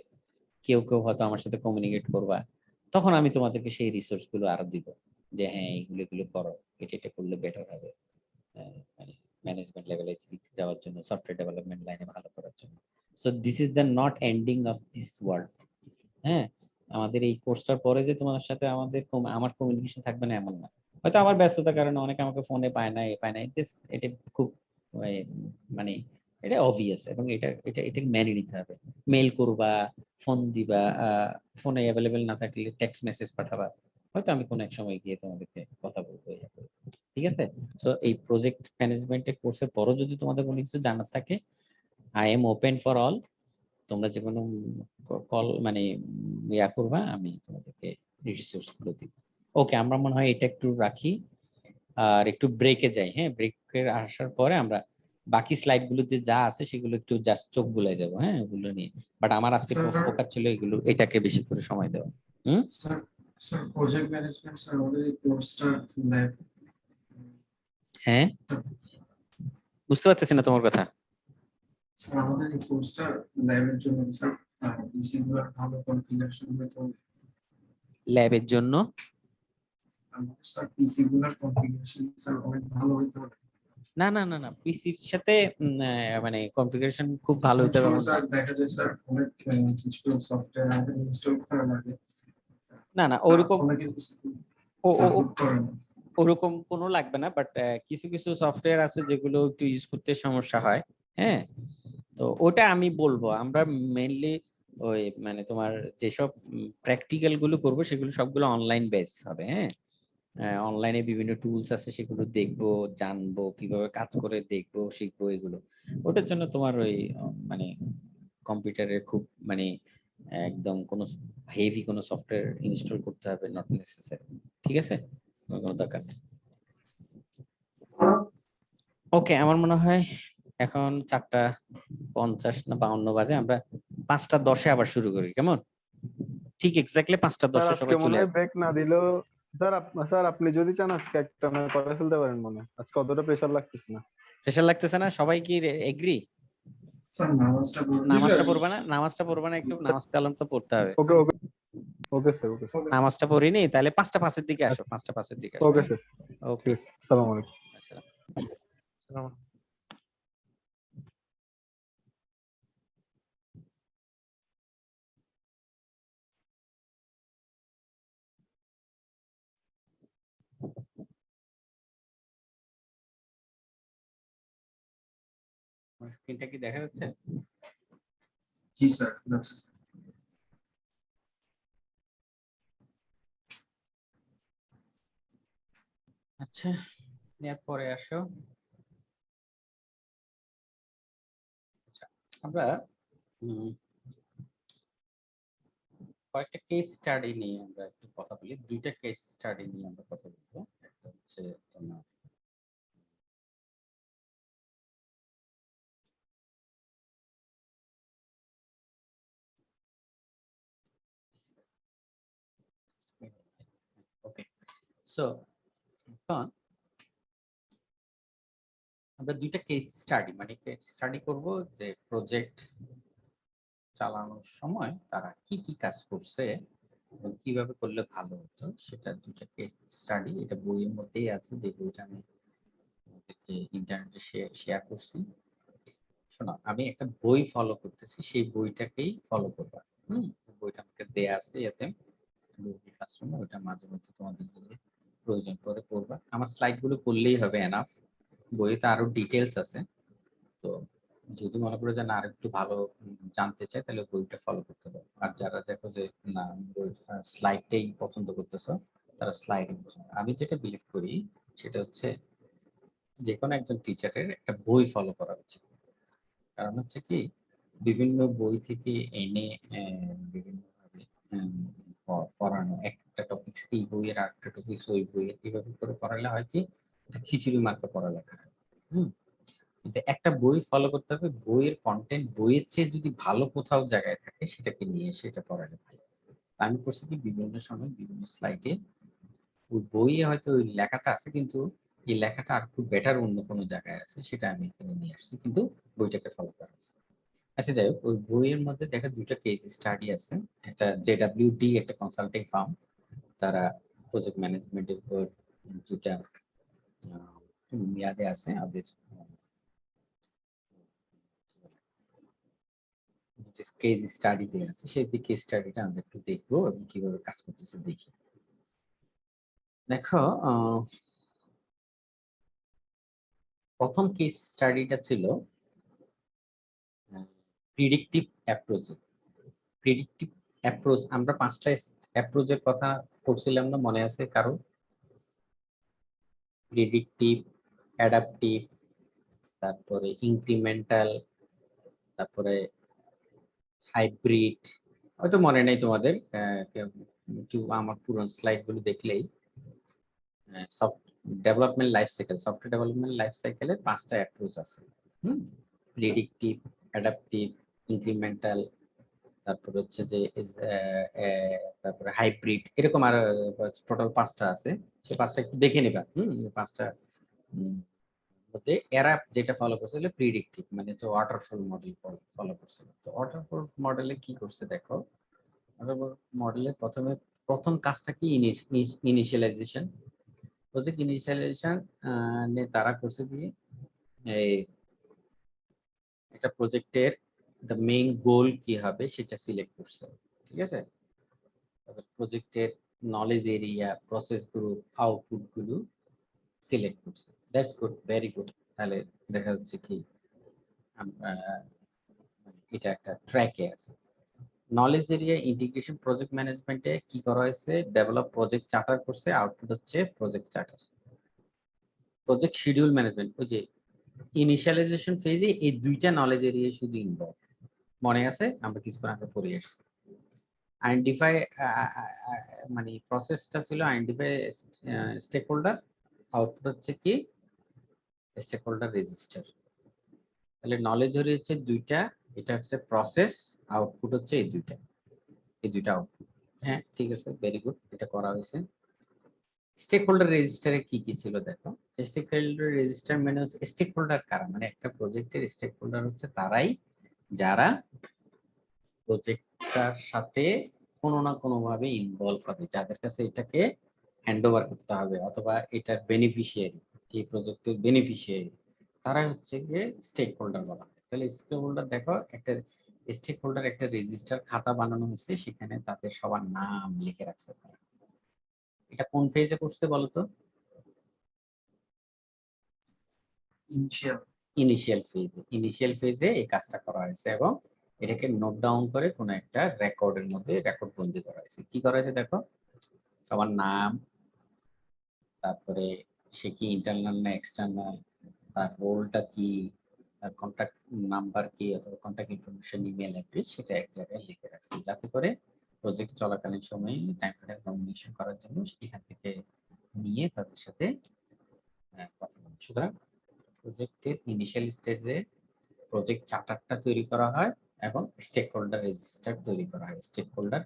কেউ হয়তো আমার সাথে কমিউনিকেট করবা। তখন আমি তোমাদেরকে সেই রিসোর্স গুলো আরো দিব যে হ্যাঁ এগুলো করো, এটা করলে বেটার হবে মানে ম্যানেজমেন্ট লেভেলে যাওয়ার জন্য, সফটওয়্যার ডেভেলপমেন্ট লাইনে ভালো করার জন্য। So this is the not ending of this world. হ্যাঁ, আমাদের এই কোর্সটার পরে যে তোমার সাথে আমার কমিউনিকেশন থাকবে না এমন না। হয়তো আমার ব্যস্ততার কারণে অনেকে আমাকে ফোনে পায় না, এটা খুব মানে এটা অবভিয়াস এবং এটা মেনে নিতে হবে। মেইল করবা, ফোন দিবা, ফোনে অ্যাভেলেবেল না থাকলে টেক্সট মেসেজ পাঠাবা, হয়তো আমি কোনো এক সময় গিয়ে তোমাদেরকে কথা বলবো। ঠিক আছে? সো এই প্রজেক্ট ম্যানেজমেন্টের কোর্সের পরও যদি তোমাদের কোনো কিছু জানার থাকে, I am open for all. তোমরা যে কোনো কল মানে ইয়া করবা, আমি তোমাদেরকে রিসোর্স গুলো দিব। ওকে, আমরা মনে হয় এটা একটু রাখি আর একটু ব্রেকে যাই। হ্যাঁ, ব্রেকের আসার পরে আমরা বাকি স্লাইড গুলোতে যা আছে সেগুলো একটু জাস্ট চোখ বুলাই যাবো। হ্যাঁ, ওগুলো নিয়ে। বাট আমার আজকে ফোকাস ছিল এগুলো, এটাকে বেশি করে সময় দেওয়া। স্যার প্রজেক্ট ম্যানেজমেন্ট স্যার আমাদের এই কোর্সটা ল্যাব। হ্যাঁ, বুঝতে পারতেছি না তোমার কথা। স্যার আমাদের এই কোর্সটা ল্যাবের জন্য স্যার পিসি গুলো ভালো কনফিগারেশন হতো। ল্যাবের জন্য আমাদের স্যার পিসি গুলোর কনফিগারেশন স্যার অনেক ভালো হতো। না, পিসির সাথে মানে কনফিগারেশন খুব ভালো হতে হবে স্যার দেখা যায় স্যার অনেক কিছু সফটওয়্যার আমাদের ইনস্টল করা লাগে। না ওরকম কোনো লাগবে না, বাট কিছু সফটওয়্যার আছে যেগুলো একটু ইউজ করতে সমস্যা হয়। হ্যাঁ, তো ওটা আমি বলবো আমরা মেইনলি ওই মানে তোমার যেসব প্র্যাকটিক্যাল গুলো করবো সেগুলো সবগুলো অনলাইন বেস হবে। হ্যাঁ, অনলাইনে বিভিন্ন টুলস আছে, সেগুলো দেখবো, জানবো, কিভাবে কাজ করে দেখবো, শিখবো এগুলো। ওটার জন্য তোমার ওই মানে কম্পিউটারে খুব মানে একদম কোনো হেভি কোনো সফটওয়্যার ইনস্টল করতে হবে, নট নেসেসারি। ঠিক আছে, কোনো দরকার নেই। ওকে, আমার মনে হয় এখন 4:50 না 52 বাজে, আমরা 5:10 আবার শুরু করি, কেমন? ঠিক এক্স্যাক্টলি 5:10 স্যার সবাই আজকে চলে মনে হয় আসবে। ব্রেক না দিলেও স্যার আপনি যদি চান আজকে একটা না করে ফেলতে পারেন, মনে হয় আজকে অতটা প্রেশার লাগতেছে না। প্রেশার লাগতেছে না? সবাই কি এগ্রি? স্যার নামাজটা পড়ুন। নামাজটা পড়বে না? নামাজটা পড়বে না একটু? নামাজ কালাম তো পড়তে হবে। ওকে ওকে ওকে স্যার, ওকে স্যার, নামাজটা পড়িনি, তাহলে 5:05 দিকে আসো, 5:05 দিকে আসো। ওকে স্যার, ওকে, ঠিক আছে, আসসালামু আলাইকুম। আসসালাম। আমার স্ক্রিনটা কি দেখা যাচ্ছে? জি স্যার, যাচ্ছে স্যার। আচ্ছা, এরপরে আসো। আচ্ছা, আমরা কয়েকটা কেস স্টাডি নিয়ে আমরা একটু কথা বলি। 2টা কেস স্টাডি নিয়ে আমরা কথা বলবো। একটা হচ্ছে তোমার ওকে, সো এখন আমরা 2টা কেস স্টাডি মানে কেস স্টাডি করব যে প্রজেক্ট চালানোর সময় তারা কি কি কাজ করছে এবং কিভাবে করলে ভালো হতো, সেটা 2টা কেস স্টাডি। এটা বইয়ের মধ্যেই আছে, যে বইটা আমি ইন্টারনেটে শেয়ার করছি। শোনো, আমি একটা বই ফলো করতেছি, সেই বইটাকেই ফলো করবা। বইটা আমাকে দেয়া আছে এতে গুগল ক্লাসরুমে, ওটা মাঝে মধ্যে তোমাদের যদি প্রয়োজন পড়ে পড়বা। আমার স্লাইড গুলো করলেই হবে এনাফ। বইতে আরো ডিটেলস আছে, তো যদি মনে করে যে না আর একটু ভালো জানতে চাই, তাহলে বইটা ফলো করতে পারো। আর যারা দেখো যে না স্লাইডটাই পছন্দ করতেছো, তারা স্লাইড। আমি যেটা বিলিভ করি সেটা হচ্ছে যে কোনো একজন টিচারের একটা বই ফলো করা উচিত। কারণ হচ্ছে কি, বিভিন্ন বই থেকে এনে বিভিন্নভাবে পড়ানো, একটা টপিক এই বইয়ের আর একটা টপিক ওই বইয়ের, এইভাবে করে পড়ালে হয় কি এটা খিচুড়ি মার্কা পড়ালেখা হয়। কিন্তু একটা বই ফলো করতে হবে, বইয়ের কন্টেন্ট বইয়ের চেয়ে যদি ভালো কোথাও জায়গায় থাকে সেটাকে নিয়ে সেটা পড়ালে ভালো। আমি করছি কি বিভিন্ন সময় বিভিন্ন স্লাইডে ওই বইয়ে হয়তো ওই লেখাটা আছে, কিন্তু এই লেখাটা আর খুব বেটার অন্য কোনো জায়গায় আছে, সেটা আমি এখানে নিয়ে আসছি, কিন্তু বইটাকে ফলো করা আছে। আচ্ছা, যাই হোক, ওই বইয়ের মধ্যে দেখা 2টা কেস স্টাডি আছে। একটা JWD, একটা কনসাল্টিং ফার্ম, তারা প্রজেক্ট ম্যানেজমেন্টের উপর 2টা মেয়াদে আছে, ওদের কেস স্টাডি দেওয়া আছে। সেই কেস স্টাডিটা আমরা একটু দেখবো এবং কিভাবে কাজ করতেছে দেখি। দেখো, প্রথম কেস স্টাডিটা ছিল প্রিডিক্টিভ অ্যাপ্রোচ। প্রিডিক্টিভ অ্যাপ্রোচ আমরা 5টা অ্যাপ্রোচের কথা পড়ছিলাম না, মনে আছে কারো? প্রিডিক্টিভ, অ্যাডাপটিভ, তারপরে ইনক্রিমেন্টাল, তারপরে হাইব্রিড। হয়তো মনে নেই তোমাদের, একটু আমার পুরনো স্লাইড গুলো দেখলেই। Development life cycle, software development life সাইকেলের 5টা অ্যাপ্রোচ আছে। প্রিডিক্টিভ, অ্যাডাপটিভ, ইনক্রিমেন্টাল, তারপর হচ্ছে যে তারপরে হাইব্রিড, এরকম আর টোটাল 5টা আছে। সেই 5টা একটু দেখে নিবা। 5টা মধ্যে এরা যেটা ফলো করছে হলো প্রিডিক্টিভ, মানে তো ওয়াটারফল মডেল ফলো করছে। তো ওয়াটারফল মডেলে কি করছে দেখো, ওয়াটারফল মডেলে প্রথম কাজটা কি, ইনিশিয়ালাইজেশন। প্রজেক্ট ইনিশিয়ালাইজেশন তারা করছে কি, এই একটা প্রজেক্টের দ্য মেইন গোল কি হবে সেটা সিলেক্ট করছে। ঠিক আছে, প্রজেক্টের knowledge area, process group, output গুলো সিলেক্ট করছে। That's good, very good. তাহলে দেখা যাচ্ছে কি এটা একটা ট্র্যাকে আছে। নলেজ এরিয়া ইন্টিগ্রেশন প্রজেক্ট ম্যানেজমেন্টে কি করা হয়েছে, ডেভেলপ প্রজেক্ট চার্টার করছে, আউটপুট হচ্ছে project charter. Project schedule management, ওই যে ইনিশিয়ালাইজেশন ফেজে এই 2টা নলেজ এরিয়া শুধু ইনভলভ। মনে আছে আমরা কিছুক্ষণ আগে পড়ে এসেছি। আইডেন্টিফাই মানে প্রসেসটা ছিল আইডেন্টিফাই স্টেক হোল্ডার, আউটপুট হচ্ছে কি স্টেক হোল্ডার রেজিস্টার। তাহলে নলেজ হচ্ছে দুইটা, এটা হচ্ছে প্রসেস, আউটপুট হচ্ছে এই দুইটা আউটপুট। হ্যাঁ ঠিক আছে, ভেরি গুড, এটা করা হয়েছে। স্টেক হোল্ডার রেজিস্টারে কি কি ছিল দেখো। স্টেক হোল্ডার রেজিস্টার মানে হচ্ছে স্টেক হোল্ডার কারা, মানে একটা প্রজেক্টের স্টেক হোল্ডার হচ্ছে তারাই যারা প্রজেক্টটার সাথে কোনো না কোনো ভাবে ইনভলভ হবে, যাদের কাছে এটাকে হ্যান্ড ওভার করতে হবে, অথবা এটার বেনিফিশিয়ারি, এই প্রজেক্টের বেনিফিশিয়ারি, তারা হচ্ছে গিয়ে স্টেক হোল্ডার বলা হয়। তাহলে স্টেক হোল্ডার দেখো, একটা স্টেক হোল্ডার একটা রেজিস্টার খাতা বানানো হচ্ছে, সেখানে তাদের সবার নাম লিখে রাখছে। এটা কোন ফেজে করছে বলতো? ইনিশিয়াল ফেজে এই কাজটা করা হয়েছে এবং এটাকে নোট ডাউন করে কোনো একটা রেকর্ডের মধ্যে রেকর্ড বন্দি করা হয়েছে। কি করা হয়েছে দেখো, সবার নাম, তারপরে সে কি ইন্টারনাল না এক্সটার্নাল, তার রোলটা কি, তার কন্ট্যাক্ট নাম্বার কি অথবা কন্ট্যাক্ট ইনফরমেশন, ইমেল অ্যাড্রেস, সেটা এক জায়গায় লিখে রাখছে, যাতে করে প্রজেক্ট চলাকালীন সময়ে টাইম টু টাইম কমিউনিকেশন করার জন্য সেখান থেকে নিয়ে তাদের সাথে কথা বলে। সুতরাং প্রজেক্টের ইনিশিয়াল স্টেজে প্রজেক্ট চার্টারটা তৈরি করা হয় এবং স্টেক হোল্ডার রেজিস্টার তৈরি করা হয়। স্টেক হোল্ডার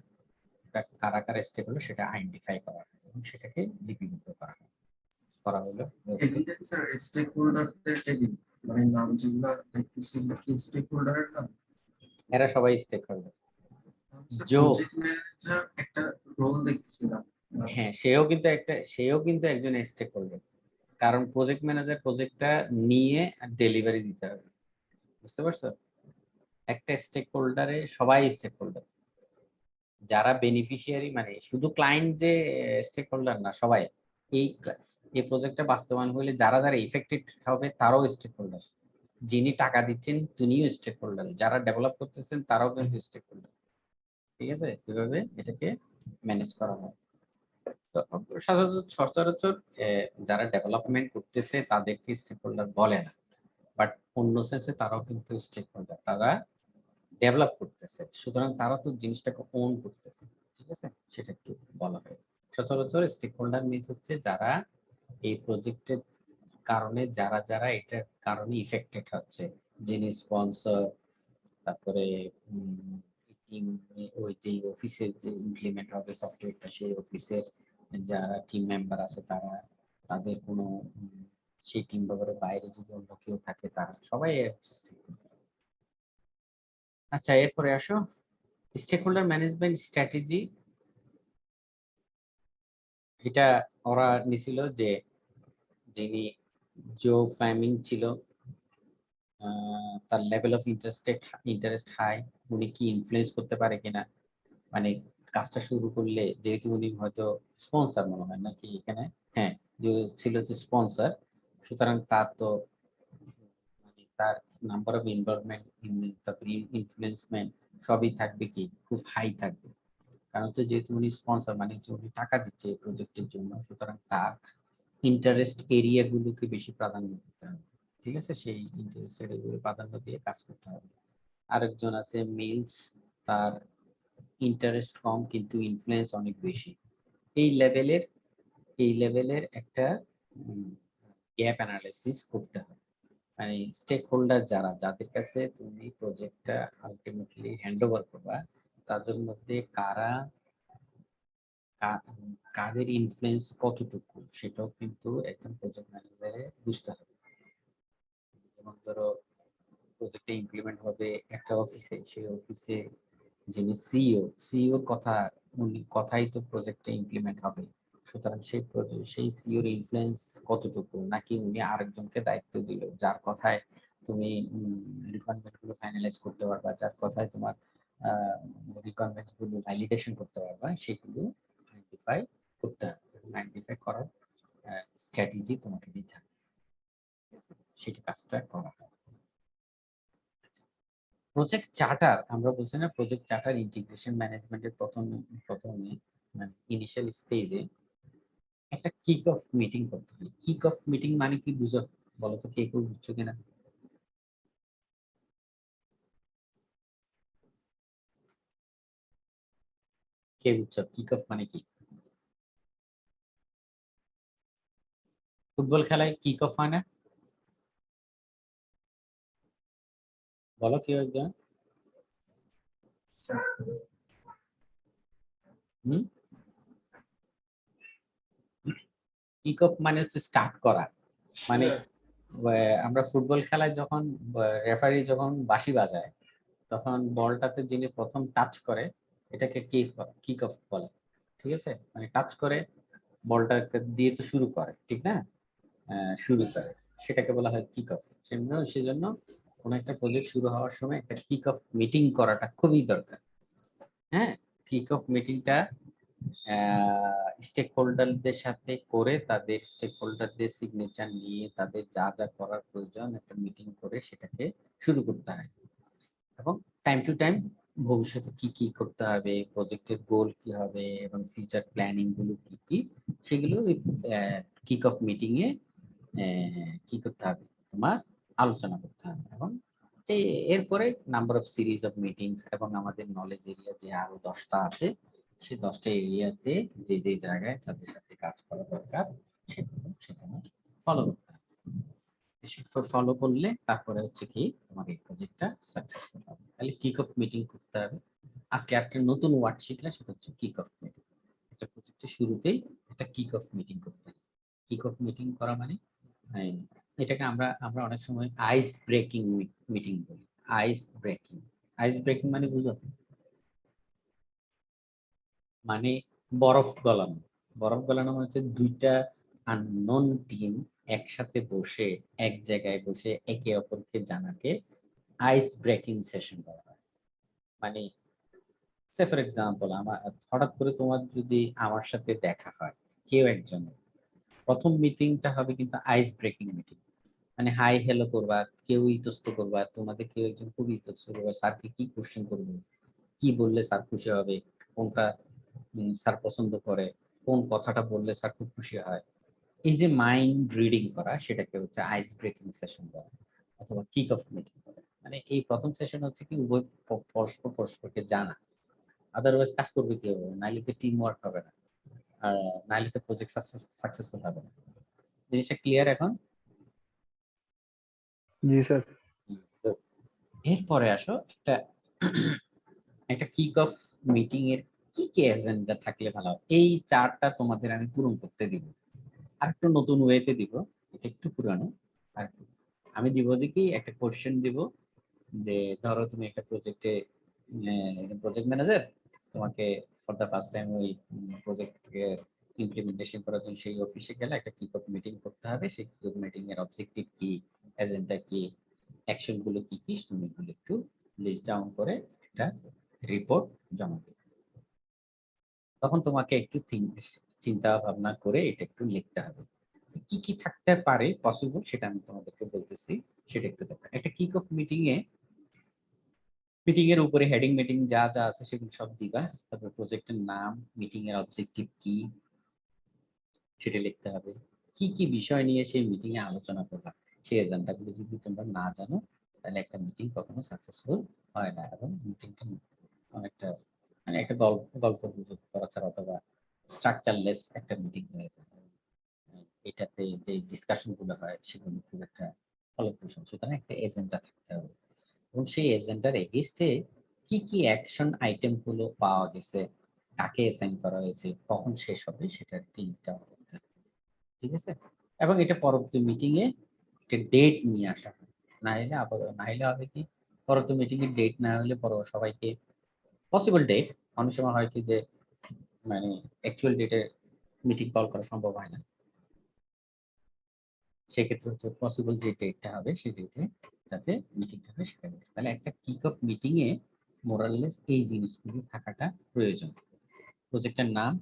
কারা কারা স্টেক হোল্ডার সেটা আইডেন্টিফাই করা হয় এবং সেটাকে লিপিবদ্ধ করা হয়। করা হলো টেবিলটা কি স্যার স্টেক হোল্ডারদের টেবিল, মানে নাম যেগুলো দেখতেছি এগুলো কি স্টেক হোল্ডারের নাম? এরা সবাই স্টেক হোল্ডার। প্রজেক্ট ম্যানেজার একটা রোল দেখতেছিলাম। হ্যাঁ, সেও কিন্তু একজন স্টেক হোল্ডার, কারণ প্রজেক্ট ম্যানেজার প্রজেক্টটা নিয়ে ডেলিভারি দিতে হবে, বুঝতে পারছো? একটা স্টেক হোল্ডারে সবাই স্টেক হোল্ডার, যারা বেনিফিশিয়ারি, মানে শুধু ক্লায়েন্ট যে স্টেক হোল্ডার না, সবাই এই প্রজেক্টটা বাস্তবায়ন হলে যারা যারা ইফেক্টেড হবে তারাও স্টেক হোল্ডার। যিনি টাকা দিচ্ছেন তিনিও স্টেক হোল্ডার, যারা ডেভেলপ করতেছেন তারাও কিন্তু স্টেক হোল্ডার। ঠিক আছে, এভাবে এটাকে ম্যানেজ করা হয়। তো সচরাচর যারা ডেভেলপমেন্ট করতেছে তাদেরকে স্টেক হোল্ডার বলে না, বাট অন্য সেন্সে তারাও কিন্তু স্টেক হোল্ডার, তারা ডেভেলপ করতেছে, সুতরাং তারা তো জিনিসটাকে ওন করতেছে। ঠিক আছে, সেটা একটু বলা হয়। সচরাচর স্টেক হোল্ডার মিনস হচ্ছে যারা এই প্রজেক্টের কারণে যারা যারা এটার কারণে ইফেক্টেড হচ্ছে, যিনি স্পন্সর, তারপরে ওই যে অফিসের যে ইমপ্লিমেন্ট হবে সফটওয়্যারটা, সেই অফিসের যারা টিম মেম্বার আছে তারা, তাদের কোনো সেই টিম মেম্বারের বাইরে যদি অন্য কেউ থাকে, তারা সবাই আচ্ছা, এরপরে আসো স্টেক হোল্ডার ম্যানেজমেন্ট স্ট্র্যাটেজি। এটা ওরা নিছিল যে যিনি জো ফ্ল্যামিং ছিল, তার লেভেল অফ ইন্টারেস্ট হাই, উনি কি ইনফ্লুয়েন্স করতে পারে কিনা, মানে কাজটা শুরু করলে, যেহেতু উনি হয়তো স্পন্সর মনে হয় নাকি এখানে, হ্যাঁ যে ছিল যে স্পন্সর, সুতরাং তার তো মানে তার নাম্বার অফ ইনভলভমেন্ট, তারপরে ইনফ্লুয়েন্সমেন্ট সবই থাকবে কি খুব হাই থাকবে, কারণ হচ্ছে যেহেতু উনি স্পন্সর মানে উনি টাকা দিচ্ছে এই প্রজেক্টের জন্য, সুতরাং তার ইন্টারেস্ট এরিয়া গুলোকে বেশি প্রাধান্য দিতে হবে। ঠিক আছে, সেই ইন্টারেস্ট এরিয়াগুলো প্রাধান্য দিয়ে কাজ করতে হবে। আরেকজন আছে মিলস, তার ইন্টারেস্ট কম কিন্তু ইনফ্লুয়েন্স অনেক বেশি। এই লেভেলের একটা গ্যাপ অ্যানালাইসিস করতে হবে, মানে স্টেক হোল্ডার যাদের কাছে তুমি প্রজেক্টটা আলটিমেটলি হ্যান্ড ওভার করবা, তাদের মধ্যে কাদের ইনফ্লুয়েন্স কতটুকু, সেটাও কিন্তু একজন প্রজেক্ট ম্যানেজারে বুঝতে হবে। যেমন ধরো প্রজেক্টটা ইমপ্লিমেন্ট হবে একটা অফিসে, সেই অফিসে যিনি সিইওর কথাই তো প্রজেক্টটা ইমপ্লিমেন্ট হবে, সুতরাং সেই সিইওর ইনফ্লুয়েন্স কতটুকু, নাকি উনি আরেকজনকে দায়িত্ব দিল যার কথায় তুমি রিকোয়ারমেন্ট গুলো ফাইনালাইজ করতে পারবা, যার কথায় তোমার রিকোয়ারমেন্ট গুলো ভ্যালিডেশন করতে পারবা, সেগুলো আইডেন্টিফাই করতে হবে। আইডেন্টিফাই করার স্ট্র্যাটেজি তোমাকে দিতে হবে, সেটা কাজটা করা হয়। প্রজেক্ট চার্টার, আমরা বলছি না প্রজেক্ট চার্টার ইন্টিগ্রেশন ম্যানেজমেন্টের প্রথমে মানে ইনিশিয়াল স্টেজে একটা কিক অফ মিটিং করতে হয়। কিক অফ মিটিং মানে কি বুঝো বলো তো, কে কেউ বুঝছো কিনা? কে বুঝছো কিক অফ মানে কি? ফুটবল খেলায় কিক অফ হয় না? বলো কি একজন? স্যার হুম, কিক অফ মানে হচ্ছে স্টার্ট করা। মানে আমরা ফুটবল খেলায় যখন রেফারি যখন বাঁশি বাজায় তখন বলটাতে যিনি প্রথম টাচ করে এটাকে কিক অফ বলে। ঠিক আছে, মানে টাচ করে বলটাকে দিয়ে তো শুরু করে, ঠিক না? শুরু করে, সেটাকে বলা হয় কিক অফ। সেজন্য কোন একটা প্রজেক্ট শুরু হওয়ার সময় একটা কিক অফ মিটিং করাটা খুবই দরকার। হ্যাঁ, কিক অফ মিটিংটা স্টেক হোল্ডারদের সাথে করে তাদের স্টেক হোল্ডারদের সিগনেচার নিয়ে তাদের যা যা করার প্রয়োজন একটা মিটিং করে সেটাকে শুরু করতে হয়। এবং টাইম টু টাইম ভবিষ্যতে কি কি করতে হবে, প্রজেক্টের গোল কি হবে এবং ফিউচার প্ল্যানিং গুলো কি কি, সেগুলো কিক অফ মিটিং এ কি করতে হবে, তোমার আলোচনা করতে হবে। এবং এরপরে number of series of meetings এবং আমাদের নলেজ এরিয়া যে আরো 10টা আছে সেই 10টা এরিয়াতে যে যে জায়গায় তাদের সাথে কাজ করা দরকার সেগুলো সেখানে ফলো করতে হবে। ফলো করলে তারপরে হচ্ছে কি তোমার এই প্রজেক্টটা সাকসেসফুল হবে। তাহলে কিক অফ মিটিং করতে হবে। আজকে একটা নতুন ওয়ার্ড শিখলে সেটা হচ্ছে কিক অফ মিটিং। একটা প্রজেক্টের শুরুতেই একটা কিক অফ মিটিং করতে হবে। কিক অফ মিটিং করা মানে এটাকে আমরা আমরা অনেক সময় আইস ব্রেকিং মিটিং বলি। আইস ব্রেকিং, আইস ব্রেকিং মানে বুঝো? মানে বরফ গলানো। বরফ গলানো মানে হচ্ছে দুইটা আননোন টিম একসাথে বসে এক জায়গায় বসে একে অপরকে জানাকে আইস ব্রেকিং সেশন বলা হয়। মানে সে ফর এক্সাম্পল আমার হঠাৎ করে তোমার যদি আমার সাথে দেখা হয় কেউ একজন, প্রথম মিটিংটা হবে কিন্তু আইস ব্রেকিং মিটিং। মানে হাই হ্যালো করবা, কেউ ইতস্ত করবা, তোমাদের কেউ একজন খুব ইতস্ত করবা, স্যারকে কি কোশ্চেন করবো, কি বললে স্যার খুশি হবে, কোনটা স্যার পছন্দ করে, কোন কথাটা বললে স্যার খুব খুশি হয়। এই যে মাইন্ড রিডিং করা সেটাকে হচ্ছে আইস ব্রেকিং সেশন বলে অথবা কিক অফ মিটিং বলে। মানে এই প্রথম সেশন হচ্ছে কি উভয় পরস্পর পরস্পরকে জানা, আদারওয়াইজ কাজ করবে কি হবে, নাইলে তো টিম ওয়ার্ক হবে না, আর নাইলে তো প্রজেক্ট সাকসেসফুল হবে না। জিনিসটা ক্লিয়ার এখন? জি স্যার। তো এরপরে আসো একটা একটা কিক অফ মিটিং এর কি কি এজেন্ডা থাকলে ভালো হয়। এই চারটা তোমাদের আমি পূরণ করতে দিব, আর একটু নতুন ওয়েতে দিব, এটা একটু পুরানো। আর আমি দিব যে কি একটা কোশ্চেন দিব যে ধরো তুমি একটা প্রজেক্টে প্রজেক্ট ম্যানেজার, তোমাকে ফর দ্য ফার্স্ট টাইম ওই প্রজেক্টকে ইমপ্লিমেন্টেশন করার জন্য সেই অফিসে গেলে একটা কিক অফ মিটিং করতে হবে। সেই কিক অফ মিটিং এর অবজেক্টিভ কি, এজেন্ডা কি, অ্যাকশন গুলো কি কি, তুমি এগুলো একটু লিস্ট ডাউন করে একটা রিপোর্ট জমা দেবে। তখন তোমাকে একটু চিন্তা ভাবনা করে এটা একটু লিখতে হবে। কি কি থাকতে পারে পসিবল সেটা আমি তোমাদেরকে বলতেছি, সেটা একটু দেখো। একটা কিক অফ মিটিং এর উপরে হেডিং মিটিং যা যা আছে সেগুলো সব দিবা। তারপর প্রজেক্টের নাম, মিটিং এর অবজেক্টিভ কি সেটা লিখতে হবে। কি কি বিষয় নিয়ে সেই মিটিং এ আলোচনা করবা সেই এজেন্ডা গুলো যদি তোমরা না জানো তাহলে একটা মিটিং কখনো সাকসেসফুল হয় না, এবং মিটিংটা অনেকটা মানে একটা গল্প গুজব করা ছাড়া অথবা স্ট্রাকচারলেস একটা মিটিং হয়ে যায়। এটাতে যে ডিসকাশন গুলো হয় সেগুলো খুব একটা ফলপ্রসূ। সুতরাং একটা এজেন্ডা থাকতে হবে এবং সেই এজেন্ডার এগেইনস্টে কি কি অ্যাকশন আইটেম গুলো পাওয়া গেছে, কাকে অ্যাসাইন করা হয়েছে, কখন শেষ হবে সেটার একটা লিস্ট আউট করতে হবে। ঠিক আছে, এবং এটা পরবর্তী মিটিং এ একটা ডেট নিয়ে আসা হয়। না হলে হবে কি পরবর্তী মিটিং এর ডেট না হলে পর সবাইকে পসিবল ডেট, অনেক সময় হয় কি যে মানে অ্যাকচুয়াল ডেটে মিটিং কল করা সম্ভব হয় না, সেক্ষেত্রে হচ্ছে পসিবল যে ডেটটা হবে সেই ডেটে যাতে মিটিংটা হবে সেটা। তাহলে একটা কিক অফ মিটিং এ মোরাললেস এই জিনিসগুলো থাকাটা প্রয়োজন। প্রজেক্টের নাম,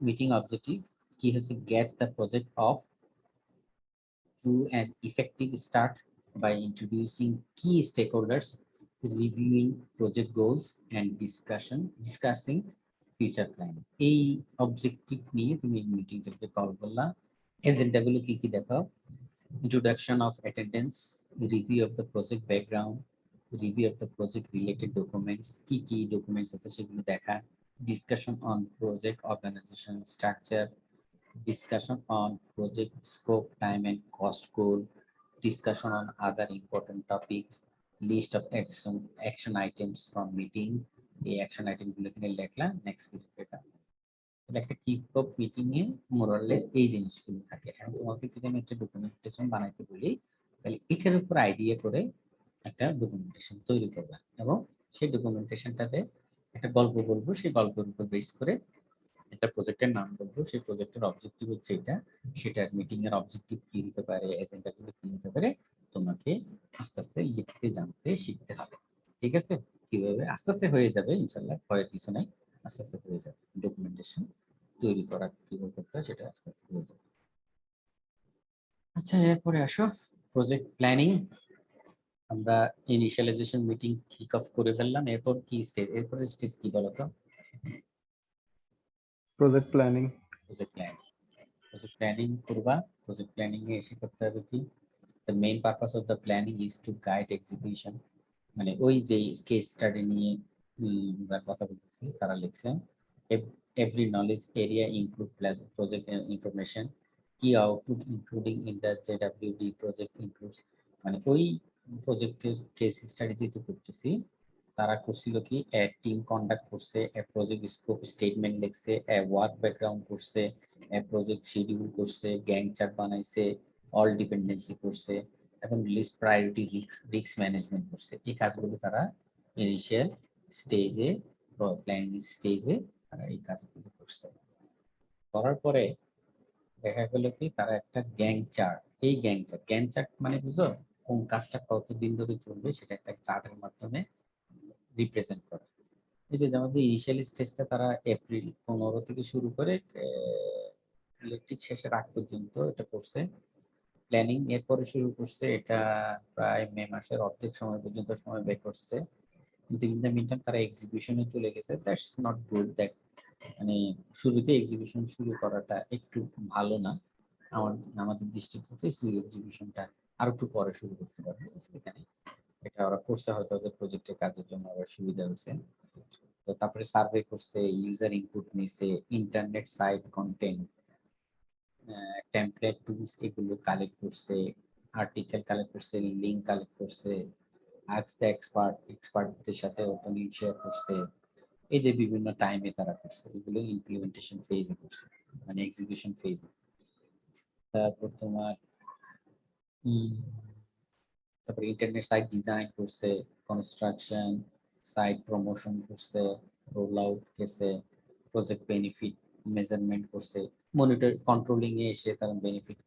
মিটিং অবজেক্টিভ কি হচ্ছে, get the project of to an effective start by introducing key stakeholders, reviewing project goals and discussing future planning. এই অবজেক্টিভ নিয়ে তুমি মিটিংটাকে কল করলা। এজেন্ডা গুলো কি কি দেখাও, introduction of attendance, review of the project background, review of the project related documents, কি কি ডকুমেন্টস আছে সেগুলো দেখা, discussion on project organization structure, discussion on project scope, time and cost goal, discussion on other important topics, list of action items from meeting. এই action item গুলো এখানে লিখলাম। Next এটা একটা কিক অফ মিটিং এ মোরালেস এই জিনিসগুলো থাকে। এখন তোমাকে যদি আমি একটা ডকুমেন্টেশন বানাইতে বলি, তাহলে এটার উপর আইডিয়া করে একটা ডকুমেন্টেশন তৈরি করবা এবং সেই ডকুমেন্টেশনটাতে একটা গল্প বলবো, সেই গল্পের উপর বেস করে একটা প্রজেক্টের নাম বলবো, সেই প্রজেক্টের অবজেক্টিভ হচ্ছে এটা, সেটার মিটিং এর অবজেক্টিভ কি হতে পারে, এজেন্ডা গুলো কি হতে পারে, তোমাকে আস্তে আস্তে লিখতে জানতে শিখতে হবে। ঠিক আছে? কিভাবে আস্তে আস্তে হয়ে যাবে ইনশাআল্লাহ, ভয়ের কিছু নাই, আস্তে আস্তে হয়ে যাবে। ডকুমেন্টেশন তৈরি করা কিভাবে করতে হয় সেটা আস্তে আস্তে হয়ে যাবে। আচ্ছা, এরপরে আসো প্রজেক্ট প্ল্যানিং। আমরা ইনিশিয়ালাইজেশন মিটিং কিক অফ করে ফেললাম, এরপর কি স্টেজ? এরপরে স্টেজ কি বলতো? Project planning. Project planning. Project planning করবা। প্রজেক্ট প্ল্যানিং এ এসে করতে হবে কি, the main purpose of the planning is to guide execution, মানে ওই যে কেস স্টাডি নিয়ে আমরা কথা বলতেছি, তারা লিখছে every knowledge area include project information, key output including in the JWD project includes, মানে ওই প্রজেক্টের কেস স্টাডি যেটা করতেছি তারা করছিল কি, টিম কন্ডাক্ট করছে, প্রজেক্ট স্কোপ স্টেটমেন্ট লিখছে, ওয়ার্ক ব্যাকগ্রাউন্ড করছে, প্রজেক্ট শিডিউল করছে, গ্যাং চার্ট বানাইছে, অল ডিপেন্ডেন্সি করছে এবং লিস্ট প্রায়োরিটি রিস্ক ম্যানেজমেন্ট করছে। এই কাজগুলো তারা ইনিশিয়াল স্টেজে, প্ল্যানিং স্টেজে তারা এই কাজগুলো করছে। করার পরে দেখা গেল কি তারা একটা গ্যাং চার্ট, এই গ্যাং চার্ট মানে বুঝো কোন কাজটা কতদিন ধরে চলবে সেটা একটা চার্টের মাধ্যমে রিপ্রেজেন্ট করে। এই যে আমাদের ইনিশিয়াল স্টেজটা তারা এপ্রিল 15 থেকে শুরু করে ইলেকট্রিক শেষের আগ পর্যন্ত এটা করছে প্ল্যানিং। এরপরে শুরু করছে এটা প্রায় মে মাসের অর্ধেক সময় পর্যন্ত সময় ব্যয় করছে, কিন্তু ইন দ্য মিনটাইম তারা এক্সিকিউশনে চলে গেছে। দ্যাটস নট গুড, দ্যাট মানে শুরুতে এক্সিকিউশন শুরু করাটা একটু ভালো না। আমাদের দৃষ্টিতে এক্সিকিউশনটা আর একটু পরে শুরু করতে পারবে। এখানে এটা ওরা করছে, হয়তো ওদের প্রজেক্টের কাজের জন্য আবার সুবিধা হয়েছে। তো তারপরে সার্ভে করছে, ইউজার ইনপুট নিছে, internet site content, template tools এগুলো কালেক্ট করছে, আর্টিকেল কালেক্ট করছে, লিংক কালেক্ট করছে, আস্ক দ্য এক্সপার্টদের সাথে ওপেনিং শেয়ার করছে। এই যে বিভিন্ন টাইমে তারা করছে, এগুলো ইমপ্লিমেন্টেশন ফেজে করছে, মানে এক্সিকিউশন ফেজ। তারপর তোমার তারপরে ইন্টারনেট সাইট ডিজাইন করছে, কনস্ট্রাকশন, সাইট প্রমোশন করছে, রোল আউট গেছে, প্রজেক্ট বেনিফিট মেজারমেন্ট করছে, মনিটর কন্ট্রোলিং এ এসে তারা বেনিফিট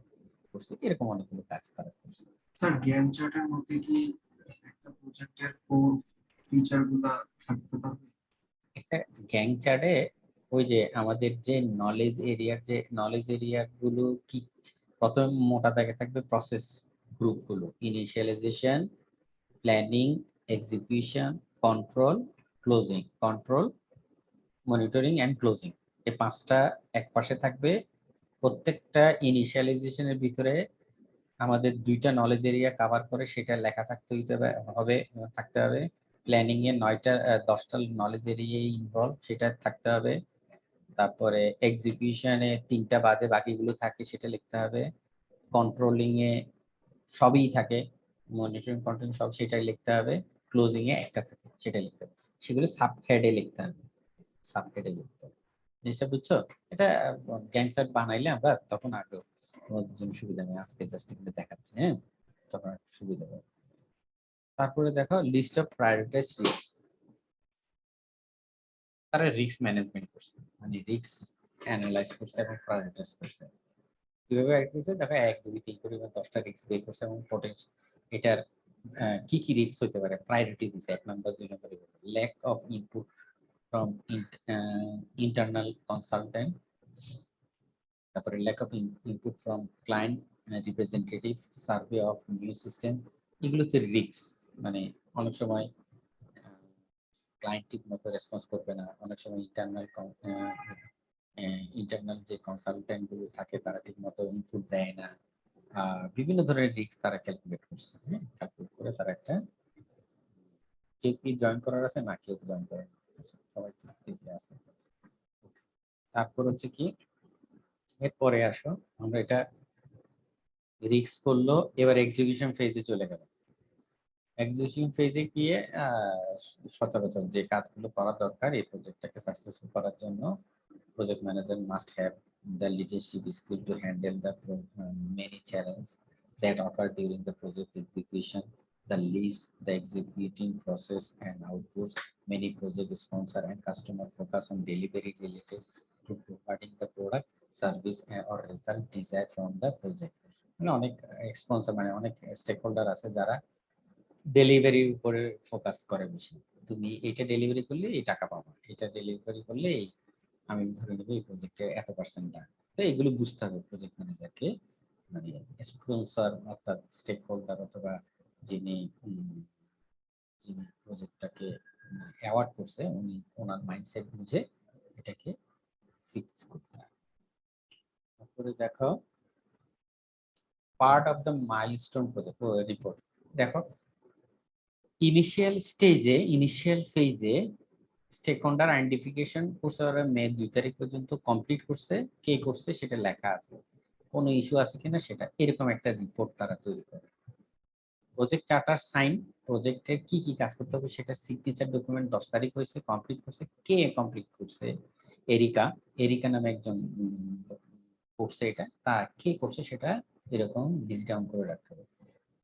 করছে। এরকম অনেকগুলো কাজ তারা করছে। স্যার গ্যান্ট চার্টের মধ্যে কি একটা প্রজেক্টের কোর ফিচারগুলো থাকতে পারবে? একটা গ্যাং চার্টে ওই যে আমাদের যে নলেজ এরিয়ার গুলো কি, প্রথম মোটা দাগে থাকবে প্রসেস গ্রুপগুলো, initialization, planning, execution, control, closing, control, monitoring and closing. এই পাঁচটা এক পাশে থাকবে। প্রত্যেকটা ইনিশিয়ালাইজেশনের ভিতরে আমাদের দুইটা নলেজ এরিয়া কভার করে সেটা লেখা থাকতে হবে। প্ল্যানিং এ 10টা নলেজ এরিয়া ইনভলভ, সেটা থাকতে হবে। তারপরে এক্সিকিউশনে 3টা বাদে বাকিগুলো থাকে সেটা লিখতে হবে। কন্ট্রোলিং এ সবই থাকে, মনিটরিং কন্ট্রোল সব সেটাই লিখতে হবে। ক্লোজিং এ একটা থাকে সেটা লিখতে হবে। সেগুলো সাবহেডে লিখতে হবে, সাবহেডে লিখতে হবে। জিনিসটা বুঝছো? এটা গ্যাং চার্ট বানাইলে আমরা তখন আরো তোমাদের জন্য সুবিধা হবে। আজকে জাস্ট এখানে দেখাচ্ছি, হ্যাঁ, তখন একটু সুবিধা হবে। তারপরে দেখো লিস্ট অফ প্রায়োরিটাইজ রিস্ক। তারা রিস্ক ম্যানেজমেন্ট করছে, মানে রিস্ক অ্যানালাইজ করছে এবং প্রায়োরিটাইজ করছে। কিভাবে অ্যাড করছে দেখো, 1 2 3 করে 10টা রিস্ক বের করছে এবং এটার কি কি রিস্ক হতে পারে প্রায়োরিটি দিছে। 1 number 2 number, lack of input from internal consultant, তারপরে lack of input from client representative, survey of new system। এগুলোতে রিস্ক, মানে অনেক সময় ক্লায়েন্ট ঠিক মতো রেসপন্স করবে না, অনেক সময় ইন্টারনাল যে কনসালটেন্ট গুলো থাকে তারা ঠিক মতো ইনপুট দেয় না। বিভিন্ন ধরনের রিস্ক তারা ক্যালকুলেট করছে। ক্যালকুলেট করে তারা একটা, কেউ কি জয়েন করার আছে? না, কেউ জয়েন করার আছে, সবাই ঠিক আছে। তারপর হচ্ছে কি এরপরে আসো আমরা এটা রিস্ক করলো, এবার এক্সিকিউশন ফেজে চলে গেল। এক্সিকিউশন ফেজে গিয়ে সচরাচর যে কাজগুলো করা দরকার এই প্রজেক্টটাকে সাকসেসফুল করার জন্য project manager must have the leadership skill to handle the many challenges that occur during the project execution, the list, the executing process and outputs. Many project sponsor and customer focus on delivery related to providing the product, service or result desired from the project. মানে অনেক sponsor মানে অনেক stake holder আছে যারা ডেলিভারির উপরে focus করে বেশি। তুমি এটা ডেলিভারি করলে এই টাকা পাবো, এটা ডেলিভারি করলে এই আমি ধরে নেবো এই প্রজেক্টে এত পার্সেন্ট দাম। তো এগুলো বুঝতে হবে প্রজেক্ট ম্যানেজারকে, মানে স্পন্সর অর্থাৎ স্টেক হোল্ডার অথবা যিনি যিনি প্রজেক্টটাকে অ্যাওয়ার্ড করছে উনি ওনার মাইন্ডসেট বুঝে এটাকে ফিক্স করতে হবে। তারপরে দেখো part of the milestone project report. দেখো ইনিশিয়াল স্টেজে ইনিশিয়াল ফেজে স্টেক হোল্ডার আইডেন্টিফিকেশন করছে, ওরা মে 2 তারিখ পর্যন্ত কমপ্লিট করছে, কে করছে সেটা লেখা আছে, কোনো ইস্যু আছে কিনা সেটা, এরকম একটা রিপোর্ট তারা তৈরি করে। প্রজেক্ট চার্টার সাইন, প্রজেক্টের কি কি কাজ করতে হবে সেটা সিগনেচার ডকুমেন্ট 10 তারিখ হয়েছে, কমপ্লিট করছে, কে কমপ্লিট করছে, এরিকা, এরিকা নামে একজন করছে এটা, তা কে করছে সেটা এরকম লিস্ট ডাউন করে রাখতে হবে।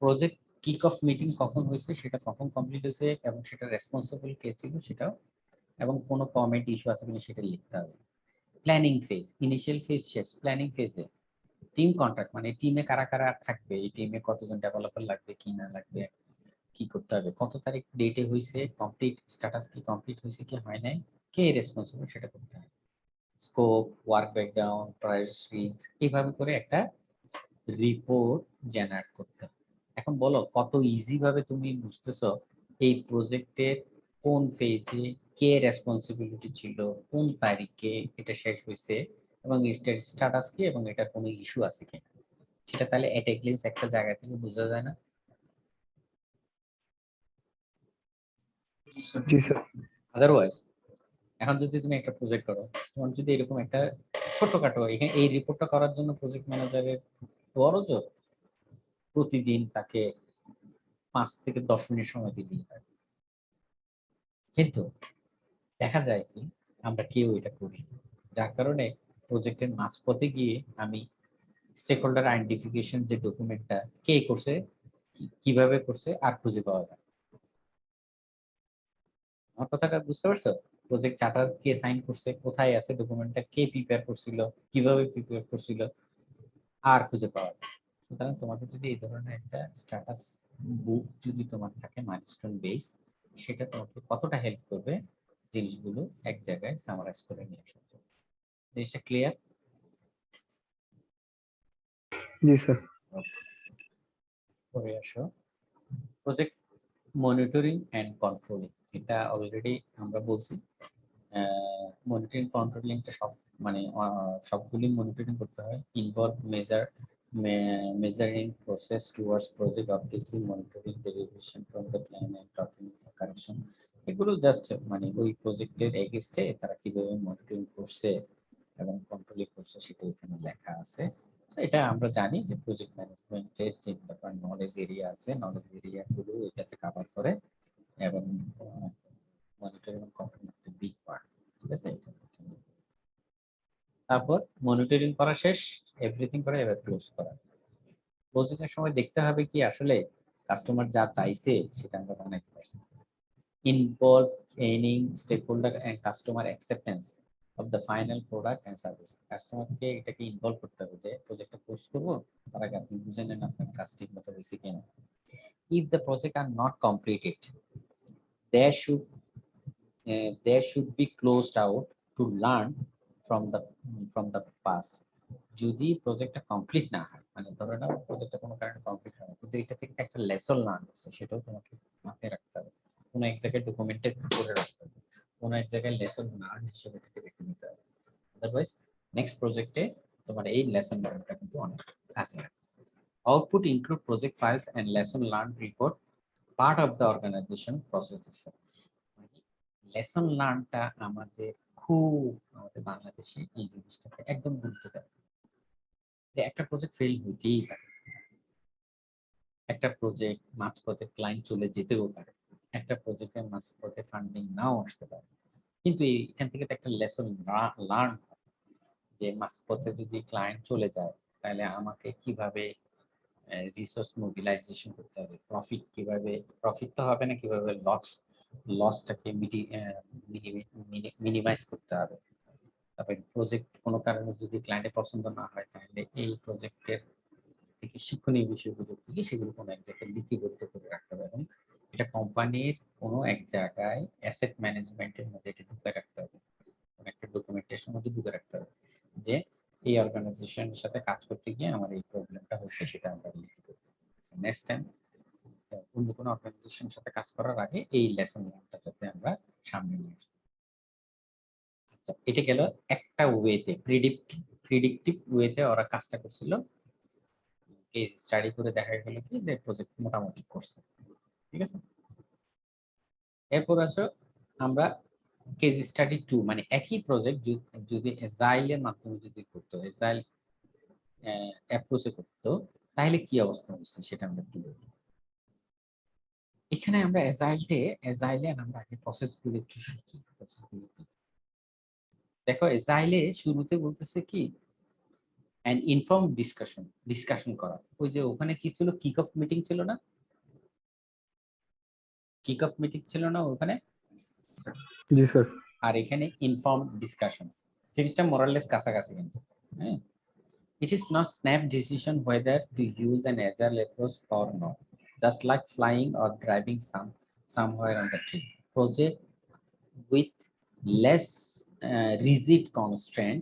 প্রজেক্ট কিক অফ মিটিং কখন হয়েছে, সেটা কখন কমপ্লিট হয়েছে এবং সেটা রেসপন্সিবল কে ছিল সেটাও, এবং কোনো কমেন্ট ইস্যু আছে কিনা সেটা লিখতে হবে। প্ল্যানিং ফেজ, ইনিশিয়াল ফেজ শেষ, প্ল্যানিং ফেজে টিম কন্ট্রাক্ট মানে টিমে কারা কারা থাকবে, এই টিমে কতজন ডেভেলপার লাগবে কি না লাগবে, কি করতে হবে, কত তারিখ ডেটে হয়েছে, কমপ্লিট স্ট্যাটাস কি কমপ্লিট হয়েছে কি হয় নাই, কে রেসপন্সিবল সেটা করতে হবে। স্কোপ, ওয়ার্ক ব্যাকগ্রাউন্ড, প্রায়োরিটিজ, এইভাবে করে একটা রিপোর্ট জেনারেট করতে হবে। এখন বলো কত ইজি ভাবে তুমি বুঝতেছো এই প্রজেক্টের কোন ফেজে কে রেসপন্সিবিলিটি ছিল, কোন তারিখে এটা শেষ হয়েছে এবং স্ট্যাটাস কি এবং এটা কোনো ইস্যু আছে কিনা সেটা তাহলে এট এ গ্লিন্স একটা জায়গা থেকে বোঝা যায় না? জি স্যার। আদারওয়াইজ এখন যদি তুমি একটা প্রজেক্ট করো, তোমার যদি এরকম একটা ছোটখাটো এখানে এই রিপোর্টটা করার জন্য প্রজেক্ট ম্যানেজারের বড় জোর প্রতিদিন তাকে 5 থেকে 10 মিনিট সময় দিলেই হয়, কিন্তু দেখা যায় কি আমরা কেউ এটা করি, যার কারণে প্রজেক্টের মাঝপথে গিয়ে আমি স্টেক হোল্ডার আইডেন্টিফিকেশন যে ডকুমেন্টটা কে করছে কিভাবে করছে আর খুঁজে পাওয়া যায়। আমার কথাটা বুঝতে পারছো? প্রজেক্ট চার্টার কে সাইন করছে, কোথায় আছে ডকুমেন্টটা, কে প্রিপেয়ার করছিল, কিভাবে প্রিপেয়ার করছিল আর খুঁজে পাওয়া যায়। সুতরাং তোমাকে যদি এই ধরনের একটা স্ট্যাটাস বুক যদি তোমার থাকে মাইলস্টোন বেস, সেটা তোমাকে কতটা হেল্প করবে জিনিসগুলো এক জায়গায় সামারাইজ করে নিয়ে আসার জন্য। জিনিসটা ক্লিয়ার? জি স্যার। পরে আসো প্রজেক্ট মনিটরিং এন্ড কন্ট্রোলিং, এটা অলরেডি আমরা বলছি। মনিটরিং কন্ট্রোলিংটা সব মানে সবগুলি মনিটরিং করতে হয়। Involve measuring process towards project objectives, monitoring the deviation from the plan and tracking correction, এগুলো জাস্ট মানে ওই প্রজেক্টের এগেইনস্টে তারা কিভাবে মনিটরিং করছে এবং কন্ট্রোলিং করছে সেটা এখানে লেখা আছে। এটা আমরা জানি যে প্রজেক্ট ম্যানেজমেন্টের যে ব্যাপার নলেজ এরিয়া আছে, নলেজ এরিয়া গুলো এটাতে কভার করে এবং মনিটরিং এবং কন্ট্রোলিং একটা বিগ পার্ট। ঠিক আছে, তারপর মনিটরিং করা শেষ, এভরিথিং করে এবার ক্লোজ করা। ক্লোজিং এর সময় দেখতে হবে কি আসলে কাস্টমার যা চাইছে সেটা আমরা বানাইতে পারছি। Involving stakeholder and customer acceptance of the final product and service. কাস্টমারকে এটাকে ইনভলভ করতে হবে যে প্রজেক্টটা পোস্ট করবো, তার আগে আপনি বুঝে নেন আপনার কাজ ঠিক মতো হয়েছে কিনা। If the project are not completed, there should be closed out to learn from the past. যদি প্রজেক্টটা কমপ্লিট না হয়, মানে ধরে নাও প্রজেক্টটা কোনো কারণে কমপ্লিট হয় না, কিন্তু এটা থেকে একটা লেসন লার্ন হচ্ছে সেটাও তোমাকে মাথায় রাখতে হবে, কোনো এক জায়গায় ডকুমেন্টেড করে রাখতে হবে, কোনো এক জায়গায় লেসন লার্ন হিসেবে থেকে রেখে নিতে হবে। আদারওয়াইজ নেক্সট প্রজেক্টে তোমার এই লেসন লার্নটা কিন্তু অনেক কাজে লাগবে। Output include project files and lesson learn report, part of the organization process. Lesson লার্নটা আমাদের খুব আমাদের বাংলাদেশে এই জিনিসটাকে একদম গুরুত্ব দেয় যে একটা প্রজেক্ট ফেল হইতেই পারে, একটা প্রজেক্ট মাঝপথে ক্লায়েন্ট চলে যেতেও পারে, একটা প্রজেক্টের মাঝপথে ফান্ডিং নাও আসতে পারে, কিন্তু এখান থেকে তো একটা লেসন লার্ন যে মাঝপথে যদি ক্লায়েন্ট চলে যায় তাহলে আমাকে কিভাবে রিসোর্স মোবিলাইজেশন করতে হবে, প্রফিট কিভাবে, প্রফিট তো হবে না, কিভাবে লসটাকে মিনিমাইজ করতে হবে। তারপরে প্রজেক্ট কোনো কারণে যদি ক্লায়েন্টের পছন্দ না হয় তাহলে এই প্রজেক্টের থেকে শিক্ষণীয় বিষয়গুলো কি সেগুলো কোনো এক জায়গায় লিপিবদ্ধ করে রাখতে হবে এবং এটা কোম্পানির কোনো এক জায়গায় অ্যাসেট ম্যানেজমেন্টের মধ্যে এটা ঢুকে রাখতে হবে, কোনো একটা ডকুমেন্টেশনের মধ্যে ঢুকে রাখতে হবে যে এই অর্গানাইজেশনের সাথে কাজ করতে গিয়ে আমার এই প্রবলেমটা হচ্ছে, সেটা আমরা লিখে দেবো। নেক্সট টাইম অন্য কোনো অর্গানাইজেশনের সাথে কাজ করার আগে এই লেসন লার্নটা যাতে আমরা সামনে নিয়ে আসি। আচ্ছা, এটা গেল একটা ওয়েতে, প্রিডিক্টিভ ওয়েতে ওরা কাজটা করছিল, কেস স্টাডি করে দেখা গেল কি যে প্রজেক্ট মোটামুটি করছে, ঠিক আছে। এরপর আসো আমরা কেস স্টাডি 2, মানে একই প্রজেক্ট যদি এজাইলের মাধ্যমে যদি করতো, এজাইল অ্যাপ্রোচে করতো তাহলে কি অবস্থা হচ্ছে সেটা আমরা একটু দেখি। এখানে আমরা এজাইলে আমরা আগে প্রসেসগুলো একটু শিখি। প্রসেসগুলো কি দেখো, এজাইলে শুরুতে বলতেছে কি অ্যান ইনফর্ম ডিসকাশন করা। ওই যে ওখানে কি ছিল, কিক অফ মিটিং ছিল না, কিক অফ মিটিং ছিল না ওখানে, জি স্যার। আর এখানে ইনফর্ম ডিসকাশন, জিনিসটা মোরালেস কাছাকাছি কিন্তু। হ্যাঁ, it is not snap decision whether to use an agile approach or not, just like flying or driving somewhere on the trip. Project with less rigid constraint,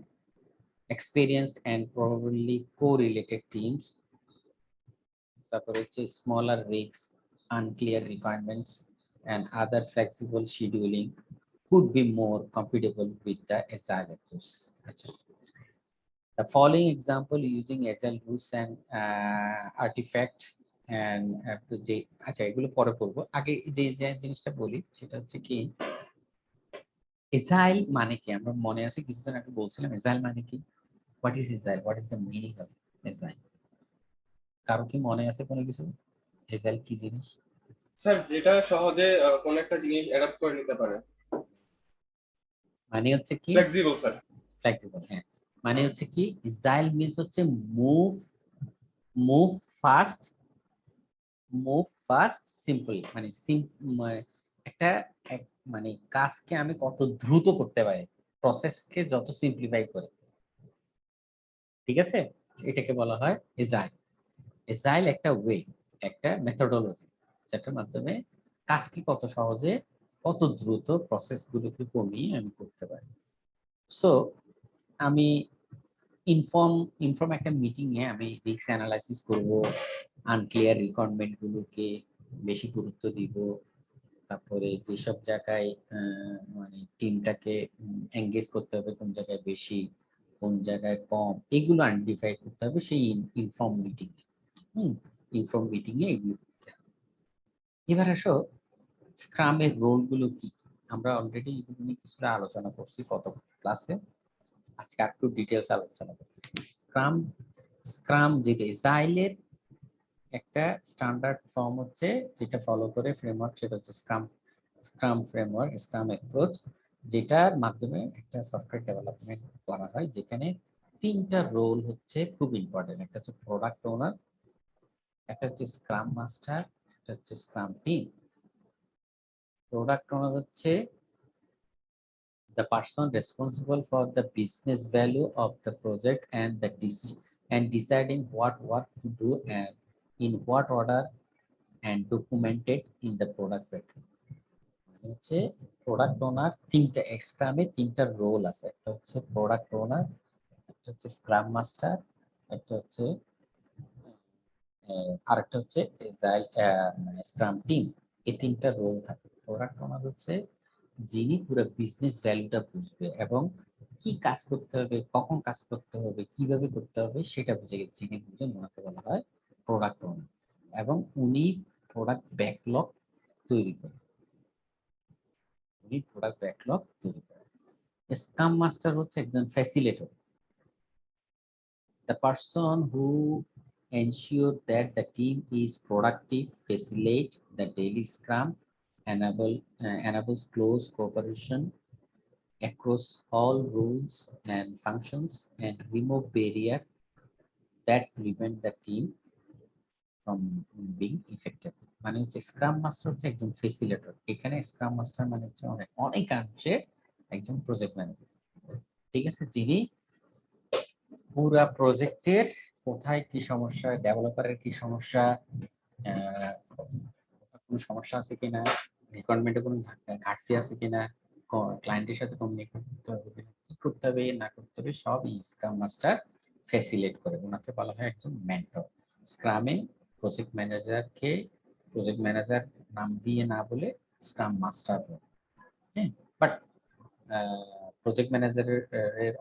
experienced and probably correlated teams, smaller risks, unclear requirements, and other flexible scheduling could be more compatible with the agile approach. The following example using agile rules and artifact and যে আচ্ছা এগুলো পরে করব, আগে যে জিনিসটা বলি সেটা হচ্ছে কি এজাইল মানে কি। আমরা মনে আছে কিছুদিন আগে বলছিলাম এজাইল মানে কি, what is agile, what is the meaning of agile? কারো কি মনে আছে কোনো কিছু, এজাইল কি জিনিস? স্যার যেটা সহজে কোন একটা জিনিস অ্যাডাপ্ট করে নিতে পারে, মানে হচ্ছে কি ফ্লেক্সিবল স্যার। ফ্লেক্সিবল, হ্যাঁ। মানে হচ্ছে কি এজাইল মিন্স হচ্ছে মুভ ফাস্ট, সিম্পল, মানে একটা মানে কাজকে আমি কত দ্রুত করতে পারি, প্রসেসকে যত সিম্পলিফাই করে, ঠিক আছে, এটাকে বলা হয় এজাইল। এজাইল একটা ওয়ে, একটা মেথডোলজি যেটার মাধ্যমে কাজকে কত সহজে কত দ্রুত প্রসেসগুলোকে কমিয়ে আমি করতে পারি। সো আমি ইনফর্ম একটা মিটিং এ আমি রিস্ক অ্যানালাইসিস করব, আনক্লিয়ার রিকোয়ারমেন্ট গুলোকে বেশি গুরুত্ব দিব, তারপরে যেসব জায়গায় মানে টিমটাকে এঙ্গেজ করতে হবে কোন জায়গায় বেশি কোন জায়গায় কম, এগুলো আইডেন্টিফাই করতে হবে সেই ইনফর্ম মিটিং এ। ইনফর্ম মিটিং এ এগুলো করতে হবে। এবার আসো স্ক্রামের রোল গুলো কি, আমরা অলরেডি এগুলো নিয়ে কিছুটা আলোচনা করছি কত ক্লাসে, আজকে একটু ডিটেইলস আলোচনা করতেছি। স্ক্রাম যেটা এজাইলের একটা স্ট্যান্ডার্ড ফর্ম হচ্ছে যেটা ফলো করে ফ্রেমওয়ার্ক, সেটা হচ্ছে স্ক্রাম ফ্রেমওয়ার্ক, স্ক্রাম অ্যাপ্রোচ, যেটার মাধ্যমে একটা সফটওয়্যার ডেভেলপমেন্ট করা হয়, যেখানে তিনটা রোল হচ্ছে খুব ইম্পর্টেন্ট। একটা হচ্ছে প্রোডাক্ট ওনার, একটা হচ্ছে স্ক্রাম মাস্টার, একটা হচ্ছে স্ক্রাম টিম। প্রোডাক্ট ওনার হচ্ছে the person responsible for the business value of the project and the decision and deciding what work to do and in what order and documented in the product backlog. মানে হচ্ছে product ওনার তিনটা, স্ক্রামে তিনটা role আছে, একটা হচ্ছে product ওনার, একটা হচ্ছে scrum master, একটা হচ্ছে আরেকটা হচ্ছে এজাইল স্ক্রাম টিম। এই তিনটা রোল থাকে। প্রোডাক্ট ওনার হচ্ছে যিনি পুরো বিজনেস ভ্যালুটা বুঝবে এবং কি কাজ করতে হবে, কখন কাজ করতে হবে, কিভাবে করতে হবে সেটা যিনি বুঝেন ওনাকে বলা হয় প্রোডাক্ট ওনার, এবং উনি প্রোডাক্ট ব্যাকলগ তৈরি করেন। স্ক্রাম মাস্টার হচ্ছে একজন facilitator, the person who ensure that the team is productive, facilitate the daily scrum, enables close cooperation across all roles and functions, and remove barrier that prevent the team from being effective. মানে হচ্ছে scrum master হচ্ছে একজন facilitator. এখানে scrum master মানে হচ্ছে অনেকাংশে একজন project manager, ঠিক আছে, যিনি পুরা প্রজেক্টের কোথায় কি সমস্যা, ডেভেলপারের কি সমস্যা, কোনো সমস্যা আছে কিনা, রিকোয়ারমেন্টে কোনো ঘাটতি আছে কিনা, ক্লায়েন্টের সাথে কমিউনিকেট করতে হবে, কি করতে হবে না করতে হবে, সব এই স্ক্রাম মাস্টার ফ্যাসিলিটেট করে। ওনাকে বলা হয় একজন মেন্টর। স্ক্রামে প্রজেক্ট ম্যানেজার নাম দিয়ে না বলে স্ক্রাম মাস্টার, হ্যাঁ। বাট প্রজেক্ট ম্যানেজারের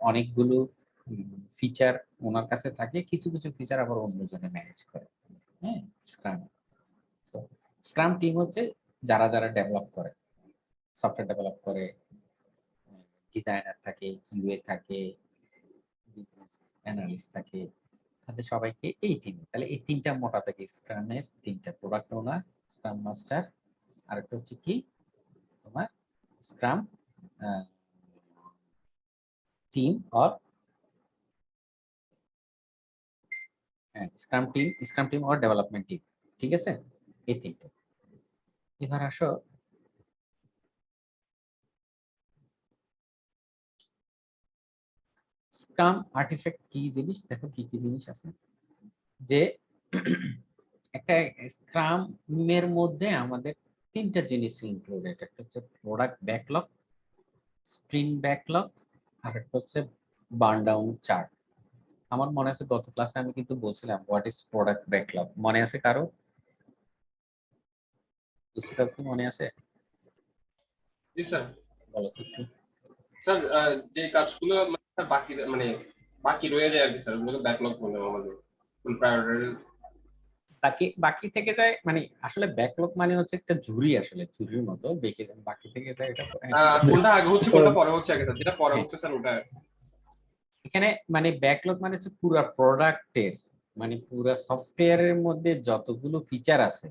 অনেকগুলো ফিচার ওনার কাছে থাকে, কিছু কিছু ফিচার আবার অন্যজনে ম্যানেজ করে, হ্যাঁ, স্ক্রাম। তো স্ক্রাম টিম হচ্ছে যারা যারা ডেভেলপ করে, সফটওয়্যার ডেভেলপ করে, ডিজাইনার থাকে, কিউএ থাকে, বিজনেস অ্যানালিস্ট থাকে, তাদের সবাইকে এই টিম। তাহলে এই তিনটা মোটা থাকে স্ক্রামের তিনটা: প্রোডাক্ট ওনার, স্ক্রাম মাস্টার, আর একটা হচ্ছে কি তোমার scrum team or scrum team or development team, ঠিক আছে, এই তিনটা। এবার আসো স্ক্রাম আর্টিফ্যাক্ট কি জিনিস, দেখো কি কি জিনিস আছে। যে একটা স্ক্রামের মধ্যে আমাদের তিনটা জিনিস ইনক্লুডেড, একটা হচ্ছে প্রোডাক্ট ব্যাকলগ, স্প্রিন্ট ব্যাকলগ, আর একটা হচ্ছে বার্ন ডাউন চার্ট। আমার মনে আছে গত ক্লাসে আমি কিন্তু বলছিলাম হোয়াট ইজ প্রোডাক্ট ব্যাকলগ, মনে আছে কারো? কি মনে আছে? জি স্যার। বলো তো একটু। স্যার যে কাজগুলো মানে বাকি রয়ে যায় আর কি স্যার, ওগুলোকে ব্যাকলগ বলে আমাদের, প্রায়োরিটি বাকি থেকে যায়, মানে আসলে ব্যাকলগ মানে হচ্ছে একটা ঝুড়ি, আসলে ঝুড়ির মতো বাকি থেকে যায়। এটা কোনটা আগে হচ্ছে কোনটা পরে হচ্ছে আগে স্যার, যেটা পরে হ্যাঁ। হচ্ছে স্যার ওটা। এখানে মানে ব্যাকলগ মানে হচ্ছে পুরো প্রোডাক্টের, মানে পুরো সফটওয়্যারের মধ্যে যতগুলো ফিচার আছে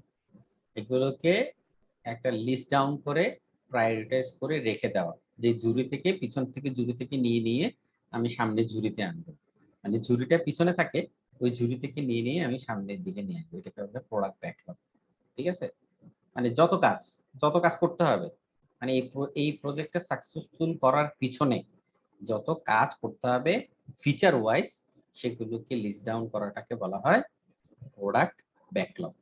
এগুলোকে একটা লিস্ট ডাউন করে প্রায়োরিটাইজ করে রেখে দেওয়া, যে ঝুড়ি থেকে পিছন থেকে ঝুড়ি থেকে নিয়ে নিয়ে আমি সামনের ঝুড়িতে আনবো, মানে ঝুড়িটা পিছনে থাকে ওই ঝুড়ি থেকে নিয়ে নিয়ে আমি সামনের দিকে নিয়ে আসবো, এটাকে বলে প্রোডাক্ট ব্যাকলগ, ঠিক আছে। মানে যত কাজ করতে হবে, মানে এই প্রজেক্টটা সাকসেসফুল করার পিছনে যত কাজ করতে হবে ফিচার ওয়াইজ, সেগুলোকে লিস্ট ডাউন করাটাকে বলা হয় প্রোডাক্ট ব্যাকলগ।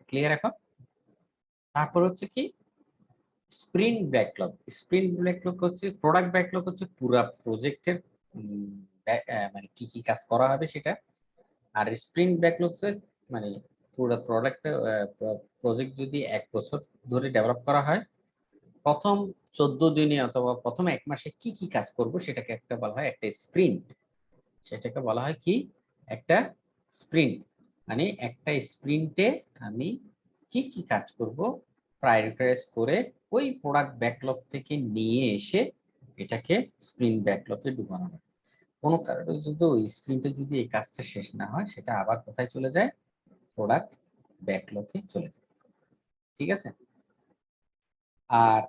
ক্লিয়ার এখন? তারপর হচ্ছে কি স্প্রিন্ট ব্যাকলগ। স্প্রিন্ট ব্যাকলগ হচ্ছে, প্রোডাক্ট ব্যাকলগ হচ্ছে পুরো প্রজেক্টের মানে কি কি কাজ করা হবে সেটা, আর স্প্রিন্ট ব্যাকলগ হচ্ছে মানে পুরো প্রজেক্ট যদি 1 বছর ধরে ডেভেলপ করা হয়, প্রথম 14 দিনে অথবা প্রথম 1 মাসে কি কি কাজ করব সেটাকে একটা বলা হয় একটা স্প্রিন্ট। সেটাকে বলা হয় কি একটা স্প্রিন্ট, মানে একটা স্প্রিন্টে আমি কি কি কাজ করব প্রায়োরিটাইজ করে ওই প্রোডাক্ট ব্যাকলগ থেকে নিয়ে এসে এটাকে স্প্রিন্ট ব্যাকলগে ঢুকানো হয়। কোনো কারণে যদি ওই স্প্রিন্টে যদি এই কাজটা শেষ না হয়, সেটা আবার কোথায় চলে যায়? প্রোডাক্ট ব্যাকলগে চলে যায়, ঠিক আছে। আর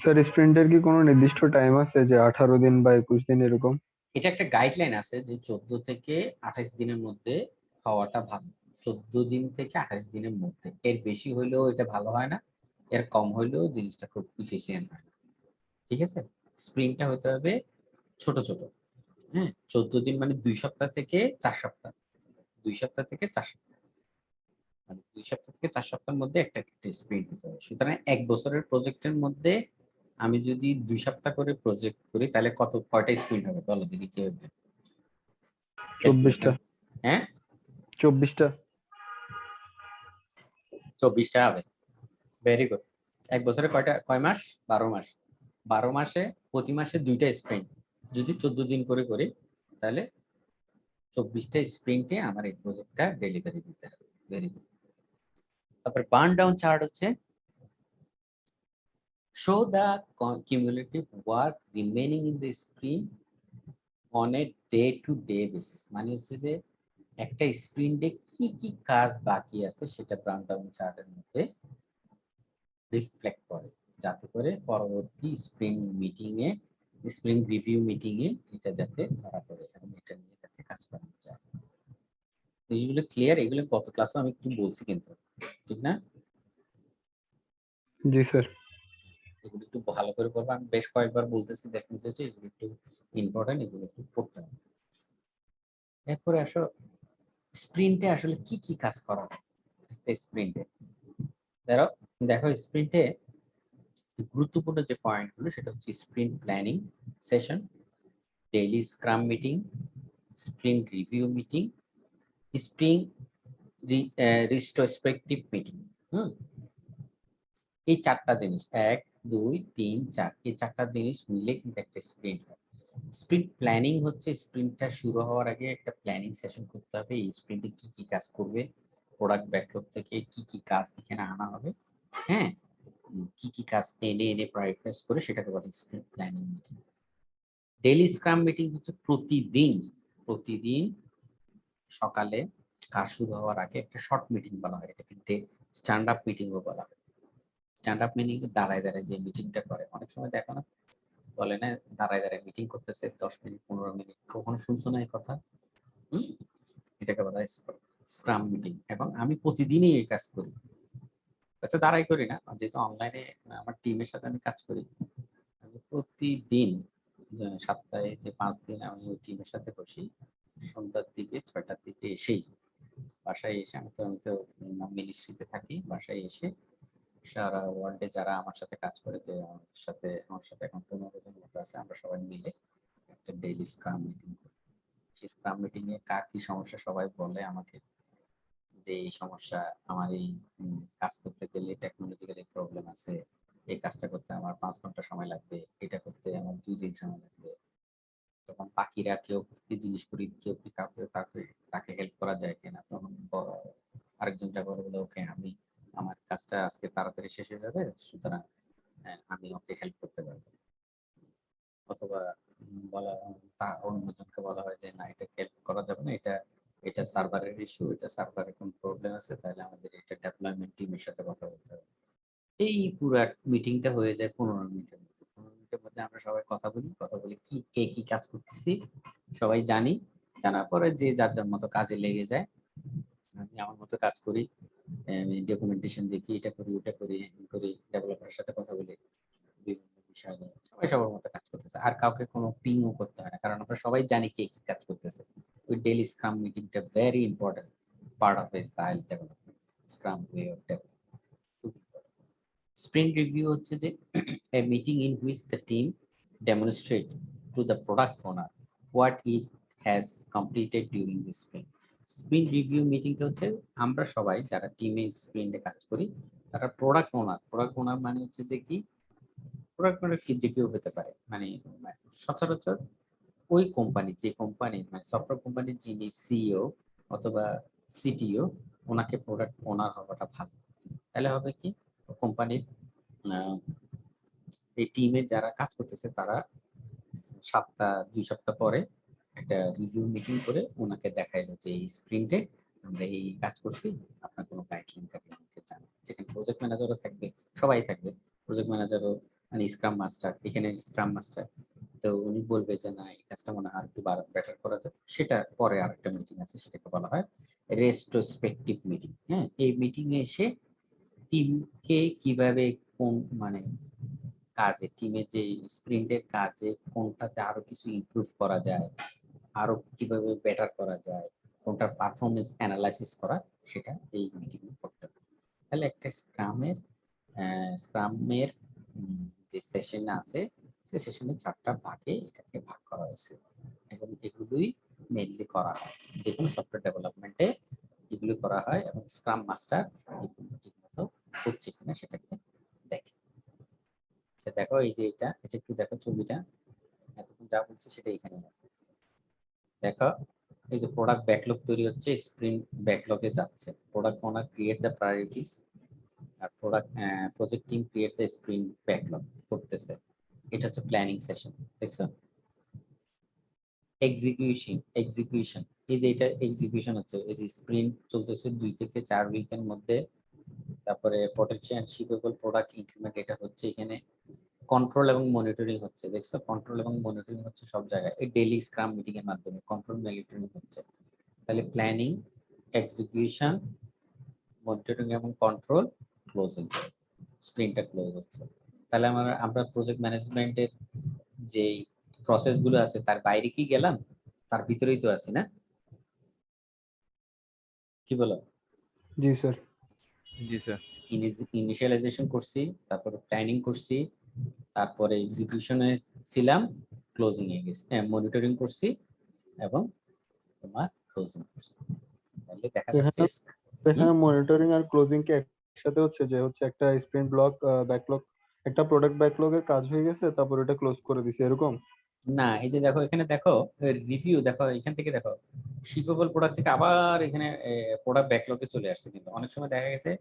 স্যার স্প্রিন্টের কি কোনো নির্দিষ্ট টাইম আছে, যে 18 দিন বা 21 দিন এরকম? এটা একটা গাইডলাইন আছে যে 14 থেকে 28 দিনের মধ্যে হওয়াটা ভালো। 14 দিন থেকে 28 দিনের মধ্যে, এর বেশি হইলেও এটা ভালো হয় না, এর কম হইলেও জিনিসটা খুব ইফিসিয়েন্ট হয় না, ঠিক আছে। স্প্রিন্টটা হতে হবে ছোট ছোট, হ্যাঁ। 14 দিন মানে 2 সপ্তাহ থেকে 4 সপ্তাহ, 2 সপ্তাহ থেকে 4 সপ্তাহ, মানে 2 সপ্তাহ থেকে 4 সপ্তাহের মধ্যে একটা স্প্রিন্ট হতে হবে। সুতরাং 1 বছরের প্রজেক্টের মধ্যে আমি যদি 2 সপ্তাহ করে প্রজেক্ট করি তাহলে কয়টা স্প্রিন্ট হবে বলো দেখি কেউ? 24টা। হ্যাঁ 24টা। 24টা হবে। Very good. 1 বছরে কয় মাস? 12 মাস। 12 মাসে প্রতি মাসে 2টা স্প্রিন্ট, যদি 14 দিন করে করি তাহলে 24টা স্প্রিন্টে আমার এই প্রজেক্টটা ডেলিভারি দিতে হবে। Very good. তারপর বার্ন ডাউন চার্ট হচ্ছে show the cumulative work remaining in the sprint on a day to day basis, মানে হচ্ছে যে একটা স্প্রিন্টে কি কি কাজ বাকি আছে সেটা ব্রাউন ডাউন চার্টের মধ্যে রিফ্লেক্ট করে, যাতে করে পরবর্তী স্প্রিন্ট মিটিং এ, স্প্রিন্ট রিভিউ মিটিং এ এটা যাতে ধরা পড়ে এবং এটা নিয়ে যাতে কাজ করা যায়। এইগুলো ক্লিয়ার? এগুলো গত ক্লাসে আমি একটু বলছি কিন্তু, ঠিক না? জি স্যার। এগুলো একটু ভালো করে পড়বো, আমি বেশ কয়েকবার বলতেছি, দেখুন যে এগুলো একটু ইম্পর্টেন্ট, এগুলো একটু পড়তে হবে। এরপরে আসো স্প্রিন্টে আসলে কি কি কাজ করা হয় একটা স্প্রিন্টে। দেখো স্প্রিন্টে গুরুত্বপূর্ণ যে পয়েন্টগুলো সেটা হচ্ছে sprint planning session, daily scrum meeting, sprint review meeting, sprint retrospective meeting. এই চারটা জিনিস, 1 2 3 4, এই চারটা জিনিস মিলে কিন্তু একটা স্প্রিন্ট হয়। স্প্রিন্ট প্ল্যানিং হচ্ছে স্প্রিন্টটা শুরু হওয়ার আগে একটা প্ল্যানিং সেশন করতে হবে, এই স্প্রিন্টে কি কি কাজ করবে, প্রোডাক্ট ব্যাকলগ থেকে কি কি কাজ এখানে আনা হবে, হ্যাঁ, কি কি কাজ এনে এনে প্রায়োরিটাইজ করে সেটাকে বলে sprint planning meeting. Daily scrum meeting হচ্ছে প্রতিদিন সকালে কাজ শুরু হওয়ার আগে একটা শর্ট মিটিং বলা হয়, এটাকে স্ট্যান্ড আপ মিটিংও বলা হয়। স্ট্যান্ড আপ মিটিং দাঁড়ায় দাঁড়ায় যে মিটিংটা করে, অনেক সময় দেখো না বলে না দাঁড়ায় দাঁড়ায় মিটিং করতেছে 10 মিনিট 15 মিনিট, কখনো শুনছো না এই কথা? এটাকে বলা হয় স্ক্রাম মিটিং। এবং আমি প্রতিদিনই এই কাজ করি, হয়তো দাঁড়াই করি না, যেহেতু অনলাইনে আমার টিমের সাথে আমি কাজ করি, আমি প্রতিদিন সপ্তাহে যে 5 দিন আমি ওই টিমের সাথে বসি, সন্ধ্যার দিকে 6টার দিকে এসেই বাসায় এসে, আমি তো মিনিস্ট্রিতে থাকি, বাসায় এসে সারা ওয়ার্ল্ডে যারা আমার সাথে কাজ করে, যে আমার সাথে এখন 15 জন মতো আছে, আমরা সবাই মিলে একটা ডেইলি স্ক্রাম মিটিং করি। সেই স্ক্রাম মিটিং এ কার কি সমস্যা সবাই বলে আমাকে, যে এই সমস্যা, আমার এই কাজ করতে গেলে টেকনোলজিক্যাল প্রবলেম আছে, এই কাজটা করতে আমার 5 ঘন্টা সময় লাগবে, এটা করতে আমার 2 দিন সময় লাগবে। তখন বাকিরা কেউ কি জিজ্ঞেস করি, কেউ কি তাকে হেল্প করা যায় কিনা, তখন আরেকজনটা বলে ওকে আমি, আমার কাজটা আজকে তাড়াতাড়ি শেষ হয়ে যাবে, সুতরাং আমি ওকে হেল্প করতে পারবো। অথবা বলা অন্যজনকে বলা হয় যে না, এটা হেল্প করা যাবে না, এটা সার্ভারের ইস্যু, এটা সার্ভারে কোন প্রবলেম আছে, তাহলে আমাদের এটা ডেভেলপমেন্ট টিমের সাথে কথা বলতে হবে। এই পুরো মিটিংটা হয়ে যায় 15 মিনিটের মধ্যে। 15 মিনিটের মধ্যে আমরা সবাই কথা বলি কি কে কি কাজ করতেছি সবাই জানি, জানার পরে যে যার যার মতো কাজে লেগে যায়। আমি আমার মতো কাজ করি, আমি ডকুমেন্টেশন দেখি, এটা করি ওটা করি ডেভেলপারের সাথে কথা বলি বিভিন্ন বিষয় নিয়ে, সবাই সবার মতো কাজ করতেছে, আর কাউকে কোনো পিংও করতে হয় না, কারণ আমরা সবাই জানি কে কি কাজ করতেছে। ওই ডেইলি স্ক্রাম মিটিংটা very important part of agile development, scrum way of development. Sprint review হচ্ছে যে a meeting in which the team demonstrate to the product owner what is has completed during the sprint. Sprint review মিটিংটা হচ্ছে আমরা সবাই যারা টিমে স্প্রিন্টে কাজ করি, তারা প্রোডাক্ট ওনার মানে হচ্ছে যে কি, প্রোডাক্ট ওনার কি যে কেউ হতে পারে, মানে সচরাচর ওই কোম্পানি, যে কোম্পানি মানে সফটওয়্যার কোম্পানির যিনি সিইও অথবা সিটিও, ওনাকে প্রোডাক্ট ওনার হওয়াটা ভালো। তাহলে হবে কি, কোম্পানির এই টিমে যারা কাজ করতেছে তারা 2 সপ্তাহ পরে একটা রিভিউ মিটিং করে ওনাকে দেখাইলো যে এই স্প্রিন্টে আমরা এই কাজ করছি, আপনার কোনো গাইডলাইন থাকলে আমাকে জানান। যেখানে প্রজেক্ট ম্যানেজারও থাকবে, সবাই থাকবে, প্রজেক্ট ম্যানেজারও মানে স্ক্রাম মাস্টার, এখানে স্ক্রাম মাস্টার, তো উনি বলবে যে না এই কাজটা মনে হয় আরেকটু বেটার করা যায়, সেটা পরে আরেকটা মিটিং আছে, সেটাকে বলা হয় রেট্রোস্পেক্টিভ মিটিং। হ্যাঁ, এই মিটিং এ এসে টিমকে কিভাবে কোন মানে কাজে, টিমের যে স্প্রিন্টের কাজে কোনটাতে আরো কিছু ইমপ্রুভ করা যায়, আরো কিভাবে বেটার করা যায়, কোনটার পারফরমেন্স অ্যানালাইসিস করা, সেটা এই মিটিং এ করতে হবে। তাহলে একটা স্ক্রামের যে সেশন আছে, সেই সেশনে 4টা ভাগে এটাকে ভাগ করা হয়েছে এবং এগুলোই মেইনলি করা হয়, যে কোনো সফটওয়্যার ডেভেলপমেন্টে এগুলো করা হয়, এবং স্ক্রাম মাস্টার এগুলো ঠিকমতো হচ্ছে কিনা সেটাকে দেখে। আচ্ছা দেখো, এই যে এটা একটু দেখো ছবিটা, এতক্ষণ যা বলছি সেটা এখানে আছে। দেখো এই যে প্রোডাক্ট ব্যাকলগ তৈরি হচ্ছে, স্প্রিন্ট ব্যাকলগে যাচ্ছে, product owner create the priorities, আর project team create the sprint backlog করতেছে, এটা হচ্ছে প্ল্যানিং সেশন। দেখছো এক্সিকিউশন এই যে এটা এক্সিকিউশন হচ্ছে, এই যে স্প্রিন্ট চলতেছে 2 থেকে 4 উইকের মধ্যে। তারপরে পটেনশিয়াল শিপেবল প্রোডাক্ট ইনক্রিমেন্ট, এটা হচ্ছে এখানে কন্ট্রোল এবং মনিটরিং হচ্ছে। দেখছো কন্ট্রোল এবং মনিটরিং হচ্ছে সব জায়গায়, এই ডেইলি স্ক্রাম মিটিং এর মাধ্যমে কন্ট্রোল মনিটরিং হচ্ছে। তাহলে প্ল্যানিং, এক্সিকিউশন, মনিটরিং এবং কন্ট্রোল, ক্লোজিং, স্প্রিন্টটা ক্লোজ হচ্ছে। তাহলে আমরা প্রজেক্ট ম্যানেজমেন্টের যে প্রসেস গুলো আছে তার বাইরে কি গেলাম, তার ভিতরেই তো আছি না, কি বলো? জি স্যার। জি স্যার। ইনিশিয়ালাইজেশন করছি, তারপরে প্ল্যানিং করছি, তারপরে এক্সিকিউশনে ছিলাম, ক্লোজিং এ গেছি, মনিটরিং করছি এবং তোমার ক্লোজিং করছি। তাহলে দেখা যাচ্ছে এখানে মনিটরিং আর ক্লোজিং কি একসাথে হচ্ছে, যে হচ্ছে একটা স্প্রিন্ট ব্লক ব্যাকলগ, একটা প্রোডাক্ট ব্যাকলগের কাজ হয়ে গেছে তারপর এটা ক্লোজ করে দিছে এরকম? না, এই যে দেখো এখানে দেখো রিভিউ, দেখো এখান থেকে দেখো শিপেবল প্রোডাক্ট থেকে আবার এখানে প্রোডাক্ট ব্যাকলগে চলে আসছে। কিন্তু অনেক সময় দেখা গেছে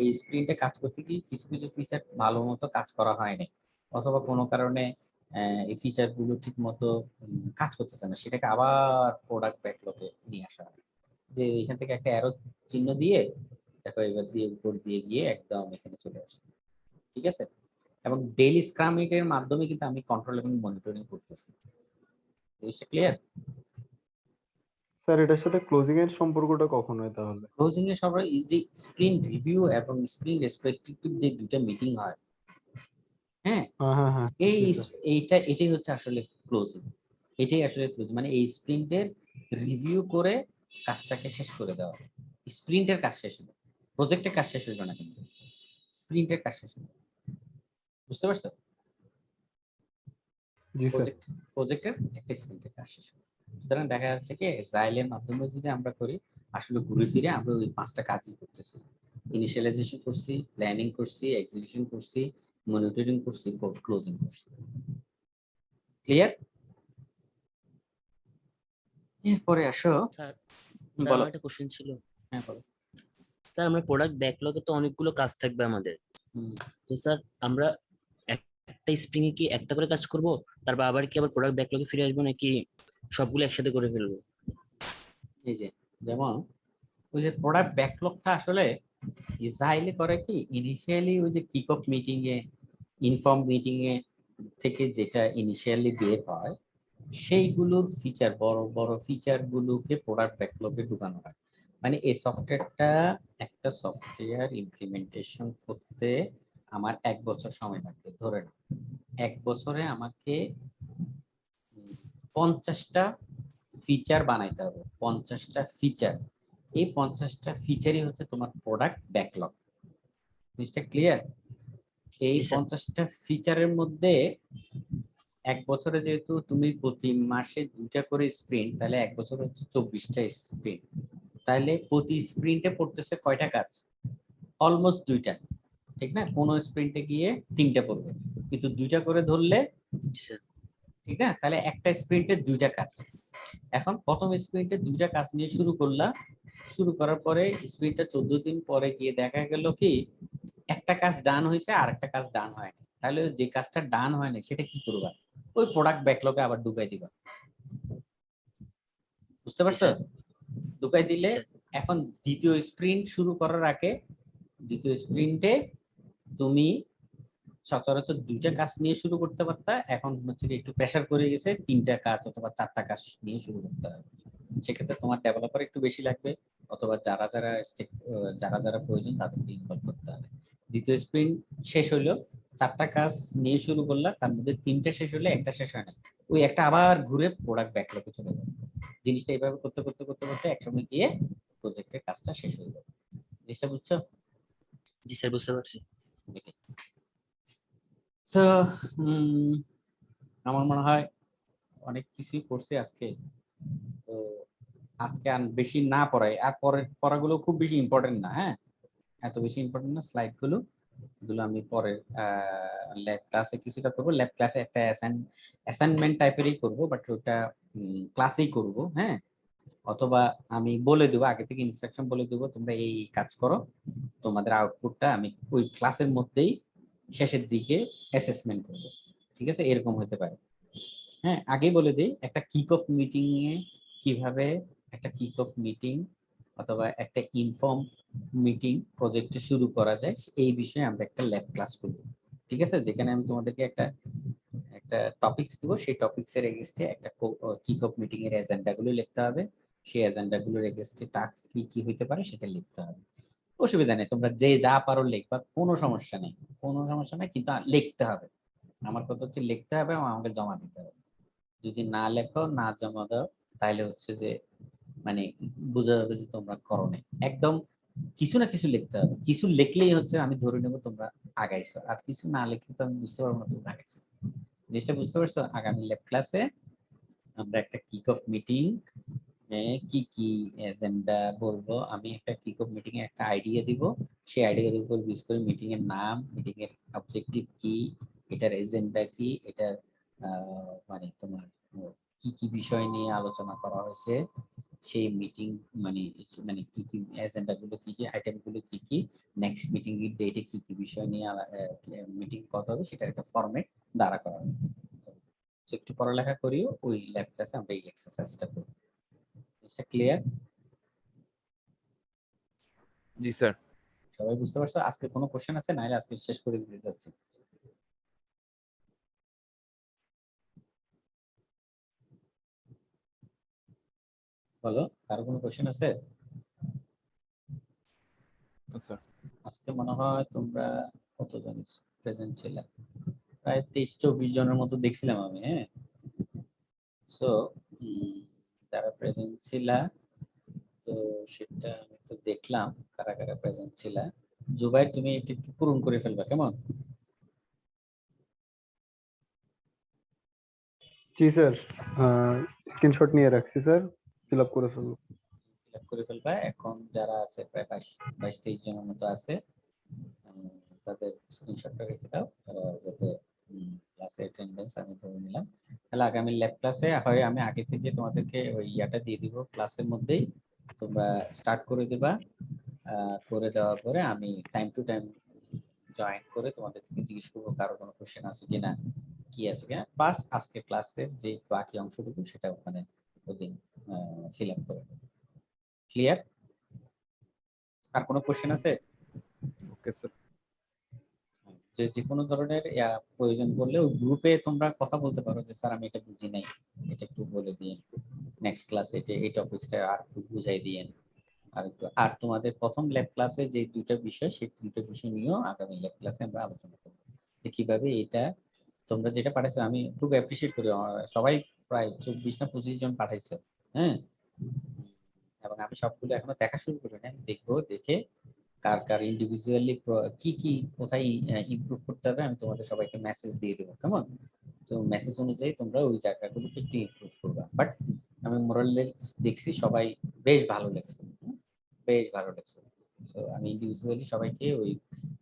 এই স্প্রিন্টে কাজ করতে গিয়ে কিছু কিছু ফিচার ভালো মতো কাজ করা হয়নি, অথবা কোনো কারণে এই ফিচার গুলো ঠিক মতো কাজ করতেছে না, সেটাকে আবার প্রোডাক্ট ব্যাকলগে নিয়ে আসা হয়। যে এখান থেকে একটা অ্যারো চিহ্ন দিয়ে দেখো এবার দিয়ে উপর দিয়ে গিয়ে একদম এখানে চলে আসছে, ঠিক আছে? এবং ডেইলি স্ক্রাম মিটের মাধ্যমে কিন্তু আমি কন্ট্রোল এবং মনিটরিং করতেছি। জিনিসটা ক্লিয়ার? স্যার এটার সাথে ক্লোজিং এর সম্পর্কটা কখন হয় তাহলে? ক্লোজিং এর সবাই এই যে স্প্রিন্ট রিভিউ এবং স্প্রিন্ট রেস্ট্রিকটিভ যে দুটো মিটিং হয়, হ্যাঁ, হ্যাঁ হ্যাঁ এই জি স্যার। এটাই হচ্ছে আসলে ক্লোজিং। এটাই আসলে ক্লোজ, মানে এই স্প্রিন্টের রিভিউ করে কাজটাকে শেষ করে দেওয়া। স্প্রিন্টের কাজ শেষ হবে, প্রজেক্টের কাজ শেষ হবে না, কিন্তু স্প্রিন্টের কাজ শেষ হবে। বুঝতে পারছো? জি স্যার। প্রজেক্টের একটা স্প্রিন্টের কাজ শেষ হবে। সুতরাং দেখা যাচ্ছে কি জাইলের মাধ্যমে যদি আমরা করি, আসলে ঘুরে ফিরে আমরা ওই 5টা কাজই করতেছি। ইনিশিয়ালাইজেশন করছি, প্ল্যানিং করছি, এক্সিকিউশন করছি, মনিটরিং করছি, ক্লোজিং করছি। ক্লিয়ার? এরপরে আসো, স্যার বলো। আমার একটা কোশ্চেন ছিল। হ্যাঁ বলো। স্যার আমরা প্রোডাক্ট ব্যাকলগে তো অনেকগুলো কাজ থাকবে আমাদের, তো স্যার আমরা একটা স্প্রিং এ কি একটা করে কাজ করব, তারপর আবার কি আবার প্রোডাক্ট ব্যাকলগে ফিরে আসবো, নাকি সবগুলো একসাথে করে ফেলবো? এই যে যেমন ওই যে প্রোডাক্ট ব্যাকলগটা আসলে ইসরায়েলে করে কি, ইনিশিয়ালি ওই যে কিক অফ মিটিং এ, ইনফর্ম মিটিং এ থেকে যেটা ইনিশিয়ালি বের হয়, সেইগুলোর ফিচার, বড় বড় ফিচার গুলোকে প্রোডাক্ট ব্যাকলগে ঢুকানো হয়। মানে এই সফটওয়্যারটা, একটা সফটওয়্যার ইমপ্লিমেন্টেশন করতে আমার 1 বছর সময় লাগবে, ধরে নাও 1 বছরে আমাকে 50টা ফিচার বানাইতে হবে, 50টা ফিচার। এই 50টা ফিচারই হচ্ছে তোমার প্রোডাক্ট ব্যাকলগ। জিনিসটা ক্লিয়ার? এই জি স্যার। 50টা ফিচারের মধ্যে 1 বছরে যেহেতু তুমি প্রতি মাসে 2টা করে স্প্রিন্ট, তাহলে 1 বছর হচ্ছে 24টা স্প্রিন্ট। তাহলে প্রতি স্প্রিন্টে পড়তেছে কয়টা কাজ? অলমোস্ট 2টা, ঠিক না? কোন স্প্রিন্টে গিয়ে 3টা পড়বে, কিন্তু 2টা করে ধরলে, জি স্যার। ঠিক না? তাহলে একটা স্প্রিন্টে 2টা কাজ। এখন প্রথম স্প্রিন্টে 2টা কাজ নিয়ে শুরু করলাম, শুরু করার পরে স্প্রিন্টটা 14 দিন পরে গিয়ে দেখা গেল কি একটা কাজ ডান হয়েছে আর একটা কাজ ডান হয়নি। তাহলে যে কাজটা ডান হয়নি সেটা কি করবা? ওই প্রোডাক্ট ব্যাকলগে আবার ঢুকাই দিবা। বুঝতে পারছো? ঢুকাই দিলে এখন দ্বিতীয় স্প্রিন্ট শুরু করার আগে, দ্বিতীয় স্প্রিন্টে তুমি সচরাচর 2টা কাজ নিয়ে শুরু করতে পারতা, এখন হচ্ছে একটু প্রেসার করে গেছে 3টা কাজ অথবা 4টা কাজ নিয়ে শুরু করতে হবে। সেক্ষেত্রে তোমার ডেভেলপার একটু বেশি লাগবে, অথবা যারা যারা প্রয়োজন তাদেরকে ইনভলভ করতে হবে। দ্বিতীয় স্প্রিন্ট শেষ হলো, 4টা কাজ নিয়ে শুরু করলা, তার মধ্যে 3টা শেষ হলে একটা শেষ হয় না, ওই একটা আবার ঘুরে প্রোডাক্ট ব্যাকলগে চলে যাবে। জিনিসটা এইভাবে করতে করতে করতে করতে একসময় গিয়ে প্রজেক্টের কাজটা শেষ হয়ে যাবে। জিনিসটা বুঝছো? জি স্যার, বুঝতে পারছি। সো আমার মনে হয় অনেক কিছুই পড়ছে আজকে, তো আজকে আর বেশি না পড়াই, আর পরের পড়াগুলো খুব বেশি ইম্পর্টেন্ট না, হ্যাঁ, এত বেশি ইম্পর্টেন্ট না। স্লাইড গুলো এগুলো আমি পরের ল্যাব ক্লাসে কিছুটা করবো, ল্যাব ক্লাসে একটা অ্যাসাইনমেন্ট টাইপেরই করবো, বাট ওটা ক্লাসেই করবো, হ্যাঁ। অথবা আমি বলে দেবো, আগে থেকে ইনস্ট্রাকশন বলে দেবো তোমরা এই কাজ করো, তোমাদের আউটপুটটা আমি ওই ক্লাসের মধ্যেই শেষের দিকে অ্যাসেসমেন্ট করবো। ঠিক আছে, এরকম হতে পারে। হ্যাঁ, আগেই বলে দিই, একটা কিক অফ মিটিং এ কিভাবে একটা কিক অফ মিটিং অথবা একটা ইনফর্ম মিটিং প্রজেক্টে শুরু করা যায়, এই বিষয়ে আমরা একটা ল্যাব ক্লাস করব। ঠিক আছে, যেখানে আমি তোমাদেরকে একটা টপিকস দিব, সেই টপিকস এর এগেইনস্টে একটা কিক অফ মিটিং এর এজেন্ডা গুলো লিখতে হবে, সেই এজেন্ডা গুলোর এগেইনস্টে টাস্ক কি কি হইতে পারে সেটা লিখতে হবে। অসুবিধা নেই, তোমরা যে যা পারো লিখবা, কোনো সমস্যা নেই, কোনো সমস্যা নেই, কিন্তু লিখতে হবে। আমার কথা হচ্ছে লিখতে হবে এবং আমাকে জমা দিতে হবে। যদি না লেখো, না জমা দাও, তাহলে হচ্ছে যে মানে বোঝা যাবে যে তোমরা করো নাই। একদম কিছু না কিছু লিখতে হবে, কিছু লিখলেই হচ্ছে আমি ধরে নেবো তোমরা আগাইছো, আর কিছু না লিখলে তো আমি বুঝতে পারবো না তোমরা আগাইছো। জিনিসটা বুঝতে পারছো? আগামী ল্যাব ক্লাসে আমরা একটা কিক অফ মিটিং কি কি এজেন্ডা বলবো, আমি একটা কিক অফ মিটিং এ একটা আইডিয়া দিব, সেই আইডিয়ার উপর বেস করে মিটিং এর নাম, মিটিং এর অবজেক্টিভ কি, এটার এজেন্ডা কি, এটার মানে তোমার কি কি বিষয় নিয়ে আলোচনা করা হয়েছে, সেই মিটিং মানে মানে কি কি এজেন্ডা গুলো, কি কি আইটেম গুলো, কি কি নেক্সট মিটিং এর ডেটে কি কি বিষয় নিয়ে মিটিং কত হবে, সেটার একটা ফরম্যাট দ্বারা করা হবে। একটু পড়ালেখা করিও, ওই ল্যাব ক্লাসে আমরা এই এক্সারসাইজটা করব। এটা ক্লিয়ার? জি স্যার। সবাই বুঝতে পারছো? আজকে কোনো কোশ্চেন আছে? নাহলে আজকে শেষ করে দিতে যাচ্ছি। বলো, কারো কোনো কোশ্চেন আছে? স্যার আজকে মনে হয় তোমরা কতজন প্রেজেন্ট ছিল? প্রায় 23-24 জনের মতো দেখছিলাম আমি। হ্যাঁ, সো যারা প্রেজেন্ট ছিল, তো সেটা আমি তো দেখলাম কারা কারা প্রেজেন্ট ছিল। জুবাইর, তুমি একটু পূরণ করে ফেলবা, কেমন? জি স্যার, স্ক্রিনশট নিয়ে রাখছি স্যার, ফিল আপ করে ফেলবো। ফিল আপ করে ফেলবা। এখন যারা আছে প্রায় 22-23 জনের মতো আছে, তাদের স্ক্রিনশটটা রেখে দাও, তারা যাতে ক্লাসে অ্যাটেন্ডেন্স আমি ধরে নিলাম। তাহলে আগামী ল্যাব ক্লাসে হয় আমি আগে থেকে তোমাদেরকে ওই ইয়াটা দিয়ে দিব, ক্লাসের মধ্যেই তোমরা স্টার্ট করে দিবা। করে দেওয়ার পরে আমি টাইম টু টাইম জয়েন করে তোমাদের থেকে জিজ্ঞেস করবো কারো কোনো কোশ্চেন আছে কিনা, কি আছে কিনা, প্লাস আজকে ক্লাসের যে বাকি অংশটুকু সেটা ওখানে ওদিন ফিল আপ করে দেবো। ক্লিয়ার? আর কোনো কোশ্চেন আছে? Okay sir. যে কোনো ধরনের প্রয়োজন পড়লে ওই গ্রুপে তোমরা কথা বলতে পারো যে স্যার আমি এটা বুঝি নাই, এটা একটু বলে দিন, নেক্সট ক্লাসে এই টপিকসটা আর একটু বুঝাই দিন। আর তোমাদের প্রথম ল্যাব ক্লাসে যে দুইটা বিষয়, সেই দুইটা বিষয় নিয়েও আগামী ল্যাব ক্লাসে আমরা আলোচনা করব, যে কিভাবে এটা তোমরা যেটা পাঠাইছো আমি খুব অ্যাপ্রিসিয়েট করি। সবাই প্রায় 24 না 25 জন পাঠাইছে। হ্যাঁ, এবং আমি সবগুলো এখনো দেখা শুরু করি নাই, দেখবো, দেখে কার কার ইন্ডিভিজুয়ালি কি কি কোথায় ইমপ্রুভ করতে হবে আমি তোমাদের সবাইকে মেসেজ দিয়ে দেবো, কেমন? তো মেসেজ অনুযায়ী তোমরা ওই জায়গাগুলোকে একটু ইমপ্রুভ করবা। বাট আমি মোরালেস দেখছি সবাই বেশ ভালো লাগছে, বেশ ভালো লাগছে। তো আমি ইন্ডিভিজুয়ালি সবাইকে ওই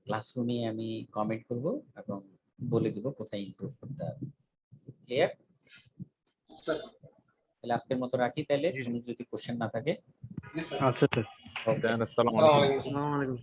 ক্লাসরুমে আমি কমেন্ট করব এবং বলে দেবো কোথায় ইমপ্রুভ করতে হবে। ক্লিয়ার? তাহলে আজকের মতো রাখি, তাহলে কোনো যদি কোশ্চেন না থাকে। আচ্ছা স্যার। ওকে, আসসালামু আলাইকুম। আসসালামু আলাইকুম।